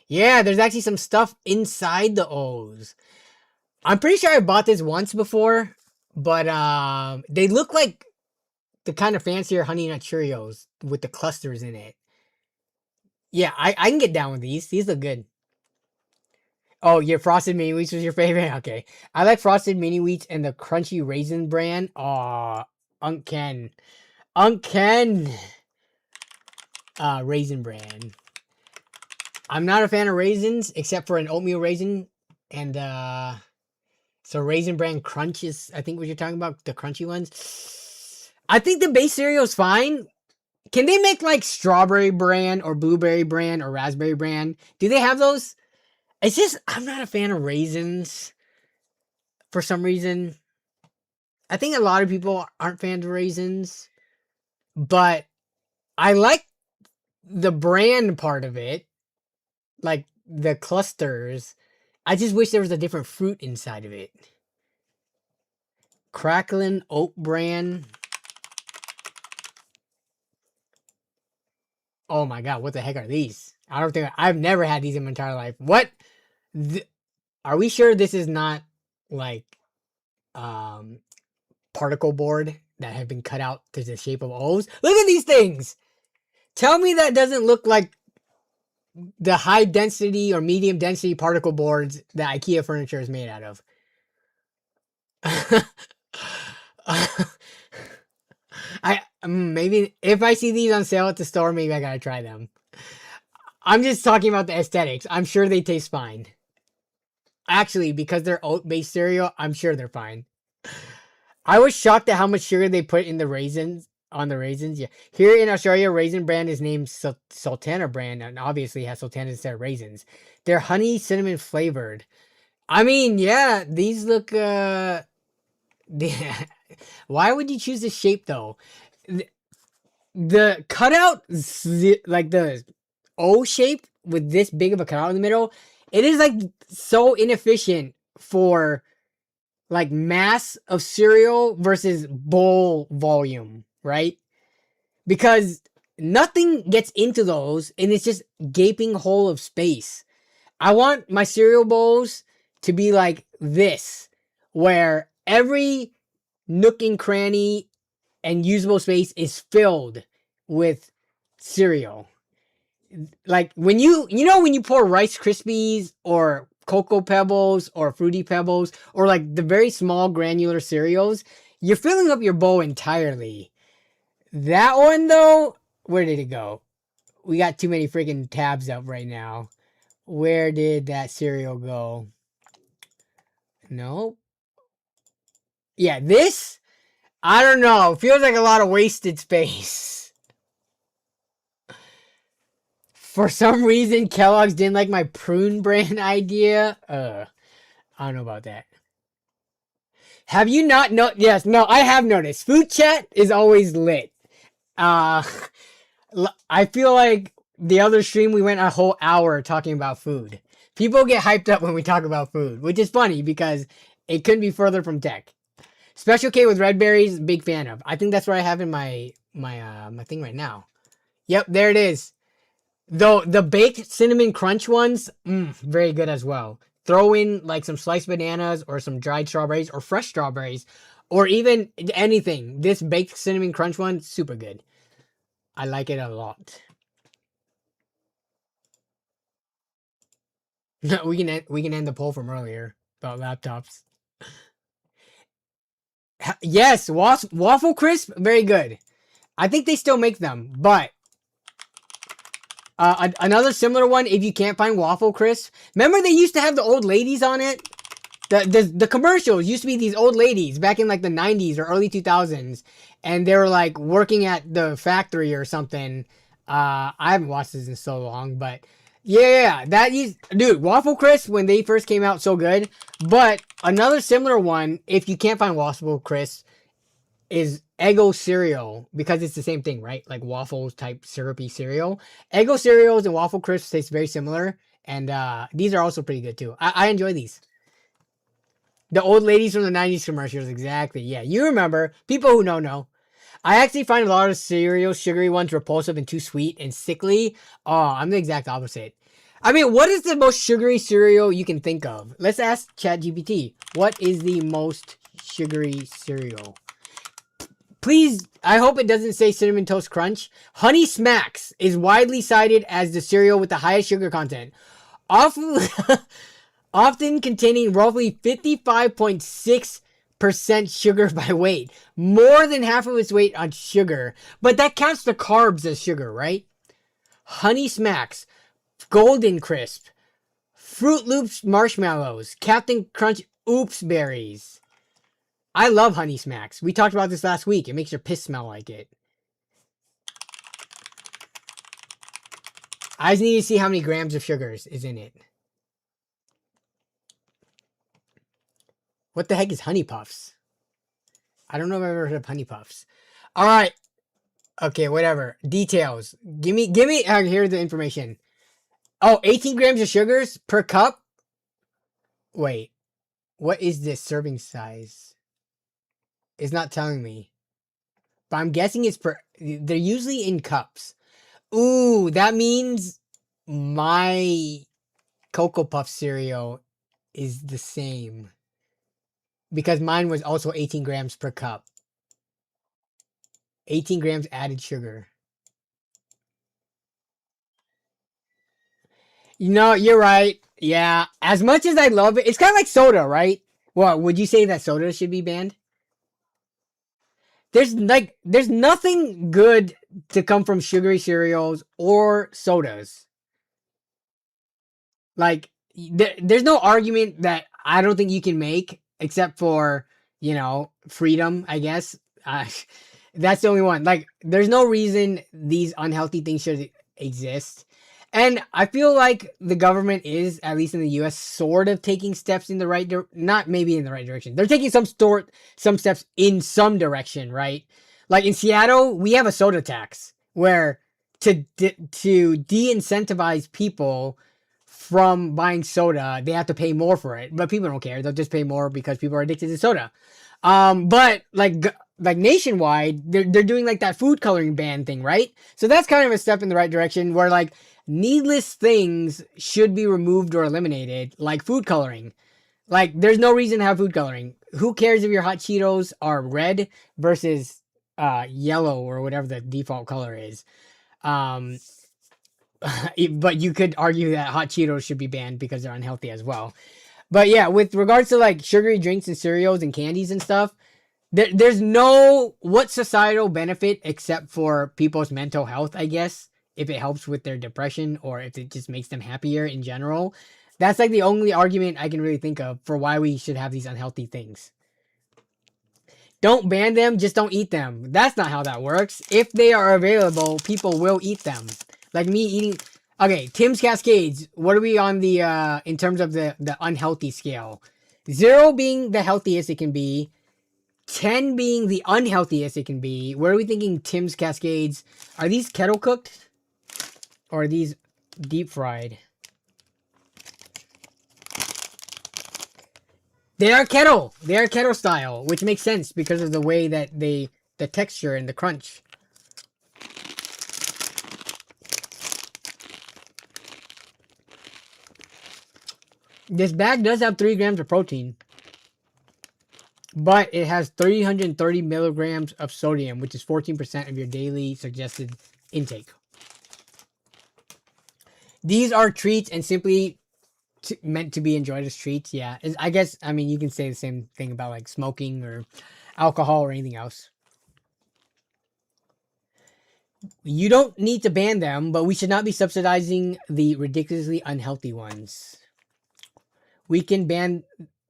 Yeah, there's actually some stuff inside the O's. I'm pretty sure I bought this once before, but they look like the kind of fancier Honey Nut Cheerios with the clusters in it. Yeah, I can get down with these. These look good. Oh, your Frosted Mini Wheats was your favorite? Okay. I like Frosted Mini Wheats and the Crunchy Raisin brand. Aw, Unken. Raisin brand. I'm not a fan of raisins, except for an oatmeal raisin. And, so Raisin Bran Crunch is, I think what you're talking about, the crunchy ones. I think the base cereal is fine. Can they make, like, strawberry brand or blueberry brand or raspberry brand? Do they have those? It's just, I'm not a fan of raisins for some reason. I think a lot of people aren't fans of raisins, but I like the brand part of it, like the clusters. I just wish there was a different fruit inside of it. Cracklin Oat Bran. Oh my god, what the heck are these? I don't think I've never had these in my entire life. What? Are we sure this is not like um particle board that have been cut out to the shape of O's? Look at these things. Tell me that doesn't look like the high density or medium density particle boards that IKEA furniture is made out of. I maybe if I see these on sale at the store, maybe I gotta try them. I'm just talking about the aesthetics. I'm sure they taste fine. Actually, because they're oat-based cereal, I'm sure they're fine. I was shocked at how much sugar they put in the raisins. On the raisins, yeah. Here in Australia, raisin brand is named Sultana brand, and obviously has sultana instead of raisins. They're honey cinnamon flavored. I mean, yeah, these look. Why would you choose this shape though? The cutout, like the O shape with this big of a cutout in the middle, it is like so inefficient for like mass of cereal versus bowl volume, right? Because nothing gets into those and it's just gaping hole of space. I want my cereal bowls to be like this, where every nook and cranny and usable space is filled with cereal. Like when when you pour Rice Krispies or Cocoa Pebbles or Fruity Pebbles or like the very small granular cereals, you're filling up your bowl entirely. That one though, where did it go? We got too many freaking tabs up right now. Where did that cereal go? No. Yeah, this? I don't know. Feels like a lot of wasted space. For some reason, Kellogg's didn't like my prune brand idea. I don't know about that. Have you not Yes, no, I have noticed. Food chat is always lit. Uh, I feel like the other stream we went a whole hour talking about food. People get hyped up when we talk about food, which is funny because it couldn't be further from tech. Special K with red berries, big fan of. I think that's what I have in my thing right now. Yep, there it is. Though the baked cinnamon crunch ones, very good as well. Throw in like some sliced bananas or some dried strawberries or fresh strawberries or even anything. This baked cinnamon crunch one, super good. I like it a lot. we can end the poll from earlier about laptops. Yes, waffle crisp, very good. I think they still make them, but another similar one. If you can't find waffle crisp, remember they used to have the old ladies on it. The commercials used to be these old ladies back in like the 90s or early 2000s, and they were like working at the factory or something. I haven't watched this in so long, but yeah, dude, Waffle Crisp when they first came out, so good. But another similar one, if you can't find Waffle Crisp, is Eggo cereal, because it's the same thing, right? Like waffles type syrupy cereal. Eggo cereals and Waffle Crisps taste very similar, and these are also pretty good too. I enjoy these. The old ladies from the 90s commercials, exactly. Yeah, you remember. People who know. I actually find a lot of cereal, sugary ones repulsive and too sweet and sickly. Oh, I'm the exact opposite. I mean, what is the most sugary cereal you can think of? Let's ask ChatGPT. What is the most sugary cereal? Please, I hope it doesn't say Cinnamon Toast Crunch. Honey Smacks is widely cited as the cereal with the highest sugar content. Often containing roughly 55.6% sugar by weight. More than half of its weight on sugar. But that counts the carbs as sugar, right? Honey Smacks, Golden Crisp, Fruit Loops Marshmallows, Captain Crunch Oops Berries. I love Honey Smacks. We talked about this last week. It makes your piss smell like it. I just need to see how many grams of sugars is in it. What the heck is Honey Puffs? I don't know if I've ever heard of Honey Puffs. All right. Okay, whatever. Details. Give me. Here's the information. Oh, 18 grams of sugars per cup. Wait, what is this serving size? It's not telling me, but I'm guessing it's per. They're usually in cups. Ooh, that means my Cocoa Puff cereal is the same because mine was also 18 grams per cup. 18 grams added sugar. You know, you're right. Yeah, as much as I love it, it's kind of like soda, right? Well, would you say that soda should be banned? There's nothing good to come from sugary cereals or sodas. Like there's no argument that I don't think you can make except for, freedom, I guess. Uh, that's the only one. Like there's no reason these unhealthy things should exist. And I feel like the government is, at least in the US, sort of taking steps in the right not maybe in the right direction. They're taking some steps in some direction, right? Like in Seattle, we have a soda tax where to de-incentivize people from buying soda, they have to pay more for it. But people don't care. They'll just pay more because people are addicted to soda. But like nationwide, they're doing like that food coloring ban thing, right? So that's kind of a step in the right direction where like needless things should be removed or eliminated, like food coloring. Like there's no reason to have food coloring. Who cares if your hot Cheetos are red versus yellow or whatever the default color is? Um, but you could argue that hot Cheetos should be banned because they're unhealthy as well. But yeah, with regards to like sugary drinks and cereals and candies and stuff, there's no what societal benefit except for people's mental health, I guess, if it helps with their depression or if it just makes them happier in general. That's like the only argument I can really think of for why we should have these unhealthy things. Don't ban them, just don't eat them. That's not how that works. If they are available, people will eat them. Like me eating. Okay, Tim's Cascades. What are we on the in terms of the unhealthy scale? 0 being the healthiest it can be, 10 being the unhealthiest it can be. Where are we thinking Tim's Cascades? Are these kettle cooked? Or are these deep fried? They are kettle. They are kettle style, which makes sense because of the way that the texture and the crunch. This bag does have 3 grams of protein, but it has 330 milligrams of sodium, which is 14% of your daily suggested intake. These are treats and simply meant to be enjoyed as treats. Yeah, I guess, I mean, you can say the same thing about like smoking or alcohol or anything else. You don't need to ban them, but we should not be subsidizing the ridiculously unhealthy ones. We can ban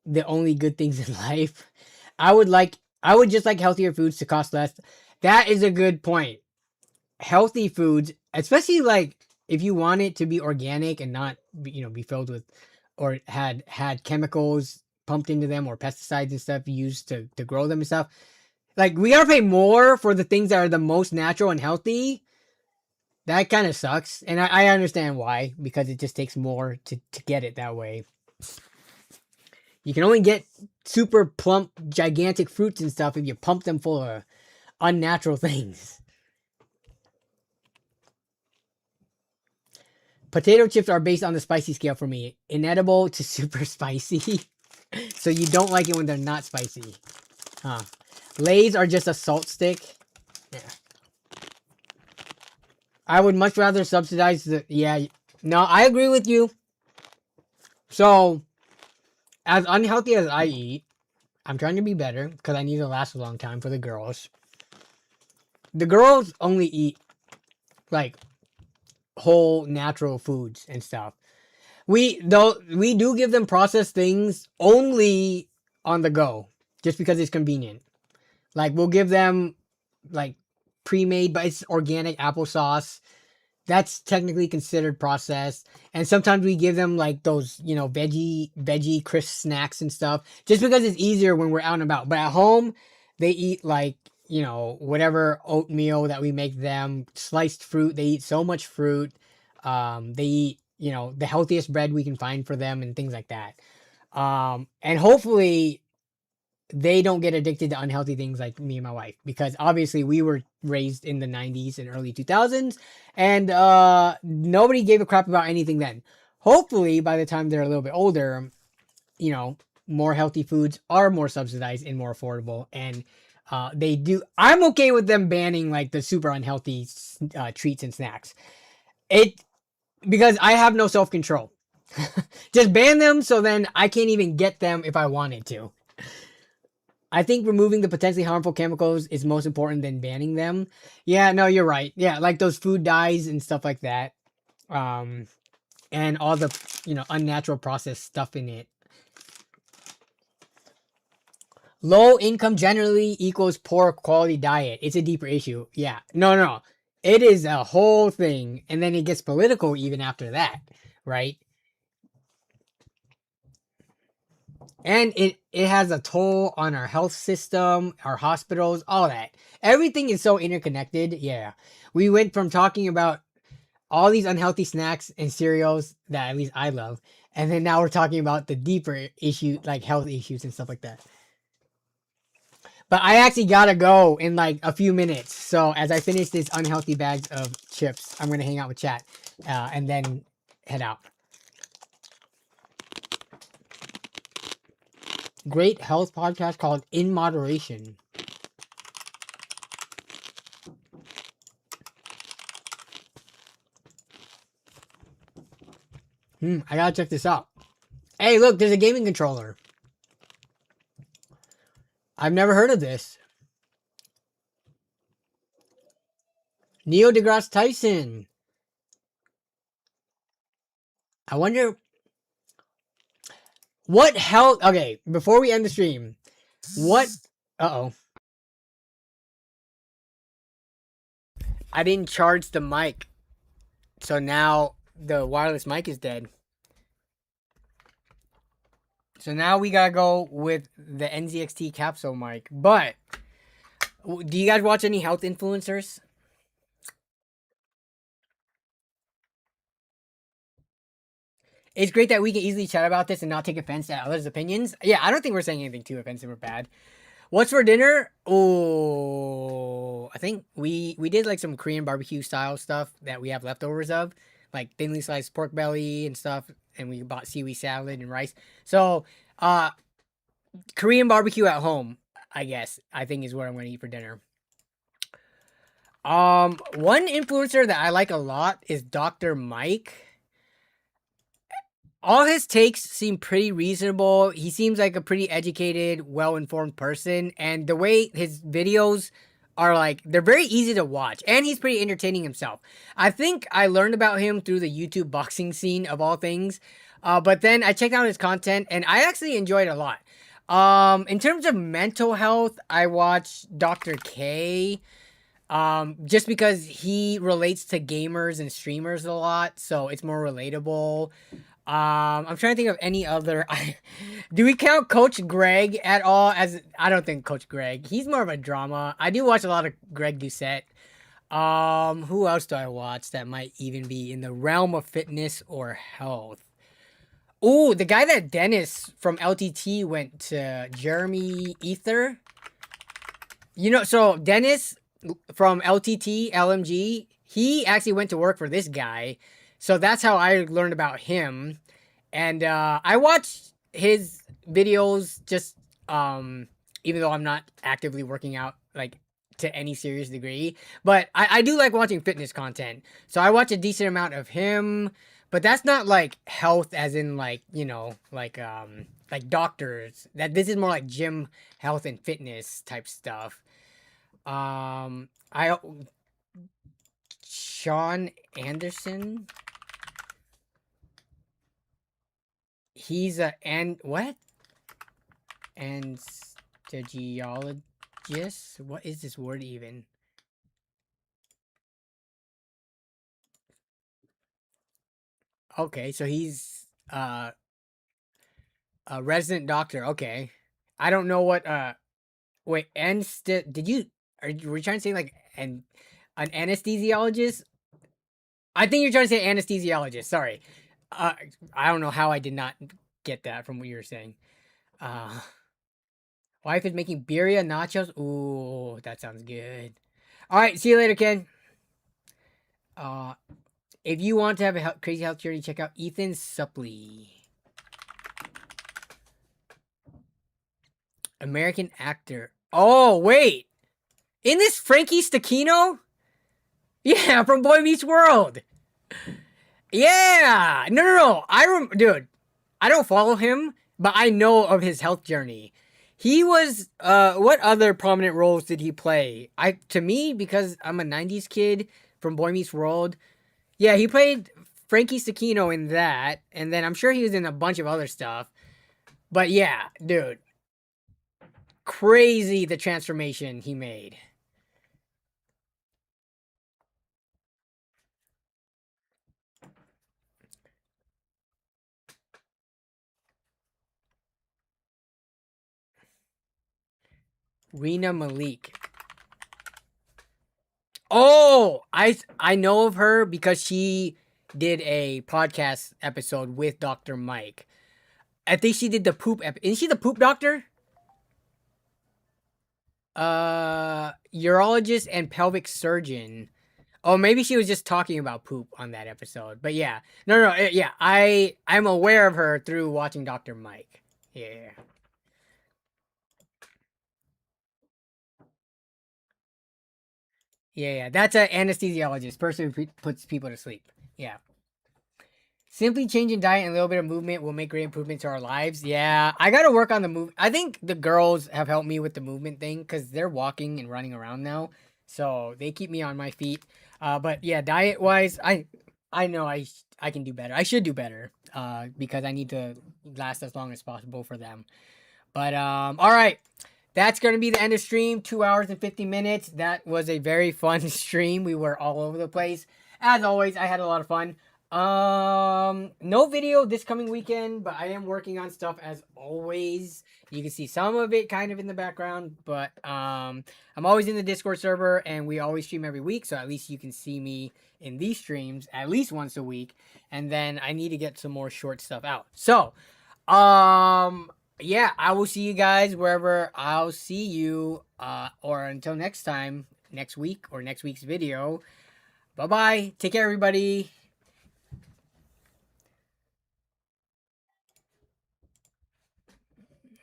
the only good things in life. I would just like healthier foods to cost less. That is a good point. Healthy foods, especially like if you want it to be organic and not be filled with or had chemicals pumped into them or pesticides and stuff used to grow them and stuff. Like we gotta pay more for the things that are the most natural and healthy. That kind of sucks. And I understand why, because it just takes more to get it that way. You can only get super plump, gigantic fruits and stuff if you pump them full of unnatural things. Potato chips are based on the spicy scale for me. Inedible to super spicy. So you don't like it when they're not spicy. Huh. Lay's are just a salt stick. Yeah. I would much rather subsidize the... Yeah. No, I agree with you. So, as unhealthy as I eat, I'm trying to be better because I need to last a long time for the girls. The girls only eat, like, whole natural foods and stuff. We do give them processed things only on the go, just because it's convenient. Like we'll give them like pre-made, but it's organic applesauce. That's technically considered processed. And sometimes we give them like those, veggie crisp snacks and stuff, just because it's easier when we're out and about. But at home, they eat like, you know, whatever oatmeal that we make them, sliced fruit. They eat so much fruit. They eat, you know, the healthiest bread we can find for them and things like that. And hopefully they don't get addicted to unhealthy things like me and my wife, because obviously we were raised in the 90s and early 2000s, and nobody gave a crap about anything then. Hopefully by the time they're a little bit older, you know, more healthy foods are more subsidized and more affordable, and they do. I'm okay with them banning like the super unhealthy treats and snacks. It Because I have no self-control. Just ban them so then I can't even get them if I wanted to. I think removing the potentially harmful chemicals is most important than banning them. Yeah, no, you're right. Yeah, like those food dyes and stuff like that. Um, and all the, you know, unnatural processed stuff in it. Low income generally equals poor quality diet. It's a deeper issue. Yeah. No. It is a whole thing. And then it gets political even after that, right? And it has a toll on our health system, our hospitals, all that. Everything is so interconnected. Yeah. We went from talking about all these unhealthy snacks and cereals that at least I love, and then now we're talking about the deeper issue, like health issues and stuff like that. But I actually gotta go in like a few minutes. So as I finish this unhealthy bags of chips, I'm gonna hang out with chat, and then head out. Great health podcast called In Moderation. I gotta check this out. Hey, look, there's a gaming controller. I've never heard of this. Neil deGrasse Tyson. I wonder what health. Okay, before we end the stream, what? Uh-oh. I didn't charge the mic. So now the wireless mic is dead. So now we gotta go with the NZXT capsule mic. But do you guys watch any health influencers? It's great that we can easily chat about this and not take offense at others' opinions. Yeah, I don't think we're saying anything too offensive or bad. What's for dinner? Oh, I think we did like some Korean barbecue style stuff that we have leftovers of, like thinly sliced pork belly and stuff, and we bought seaweed salad and rice. So, Korean barbecue at home, I guess, I think is what I'm gonna eat for dinner. One influencer that I like a lot is Dr. Mike. All his takes seem pretty reasonable. He seems like a pretty educated, well-informed person, and the way his videos are like, they're very easy to watch, and he's pretty entertaining himself. I think I learned about him through the YouTube boxing scene of all things, but then I checked out his content, and I actually enjoyed it a lot. In terms of mental health, I watched Dr. K. Just because he relates to gamers and streamers a lot, so it's more relatable. I'm trying to think of any other. Do we count Coach Greg at all? As I don't think Coach Greg. He's more of a drama. I do watch a lot of Greg Doucette. Who else do I watch that might even be in the realm of fitness or health? Oh, the guy that Dennis from LTT went to, Jeremy Ether. You know, so Dennis from LTT, LMG, he actually went to work for this guy. So that's how I learned about him. And I watched his videos just even though I'm not actively working out like to any serious degree. But I do like watching fitness content. So I watch a decent amount of him. But that's not like health as in like, you know, like doctors. That this is more like gym health and fitness type stuff. I Sean Anderson. He's a and what? Anesthesiologist. What is this word even? Okay, so he's a resident doctor. Okay, I don't know what wait did you were you trying to say like an anesthesiologist? I think you're trying to say anesthesiologist. Sorry. I don't know how I did not get that from what you were saying. Uh, Wife is making birria nachos. Ooh, that sounds good. All right, see you later, Ken. Uh, if you want to have a crazy health journey, check out Ethan Suppley. American actor. Oh, wait. In this Frankie Stacchino? Yeah, from Boy Meets World. Yeah. No. Dude, I don't follow him, but I know of his health journey. He was what other prominent roles did he play? To me, because I'm a 90s kid from Boy Meets World. Yeah, he played Frankie Stacchino in that, and then I'm sure he was in a bunch of other stuff. But yeah, dude. Crazy the transformation he made. Rena Malik. Oh, I know of her because she did a podcast episode with Dr. Mike. I think she did the poop Isn't she the poop doctor? Urologist and pelvic surgeon. Oh, maybe she was just talking about poop on that episode. But yeah. No, yeah. I'm aware of her through watching Dr. Mike. Yeah. Yeah. That's an anesthesiologist, person who puts people to sleep. Yeah. Simply changing diet and a little bit of movement will make great improvements to our lives. Yeah, I gotta work on the move. I think the girls have helped me with the movement thing because they're walking and running around now, so they keep me on my feet. But yeah, diet wise, I know I can do better. I should do better. Because I need to last as long as possible for them. But all right. That's going to be the end of stream. 2 hours and 50 minutes. That was a very fun stream. We were all over the place. As always, I had a lot of fun. No video this coming weekend, but I am working on stuff as always. You can see some of it kind of in the background, but I'm always in the Discord server and we always stream every week, so at least you can see me in these streams at least once a week. And then I need to get some more short stuff out. So, yeah, I will see you guys wherever I'll see you, or until next time, next week or next week's video. Bye bye. Take care, everybody.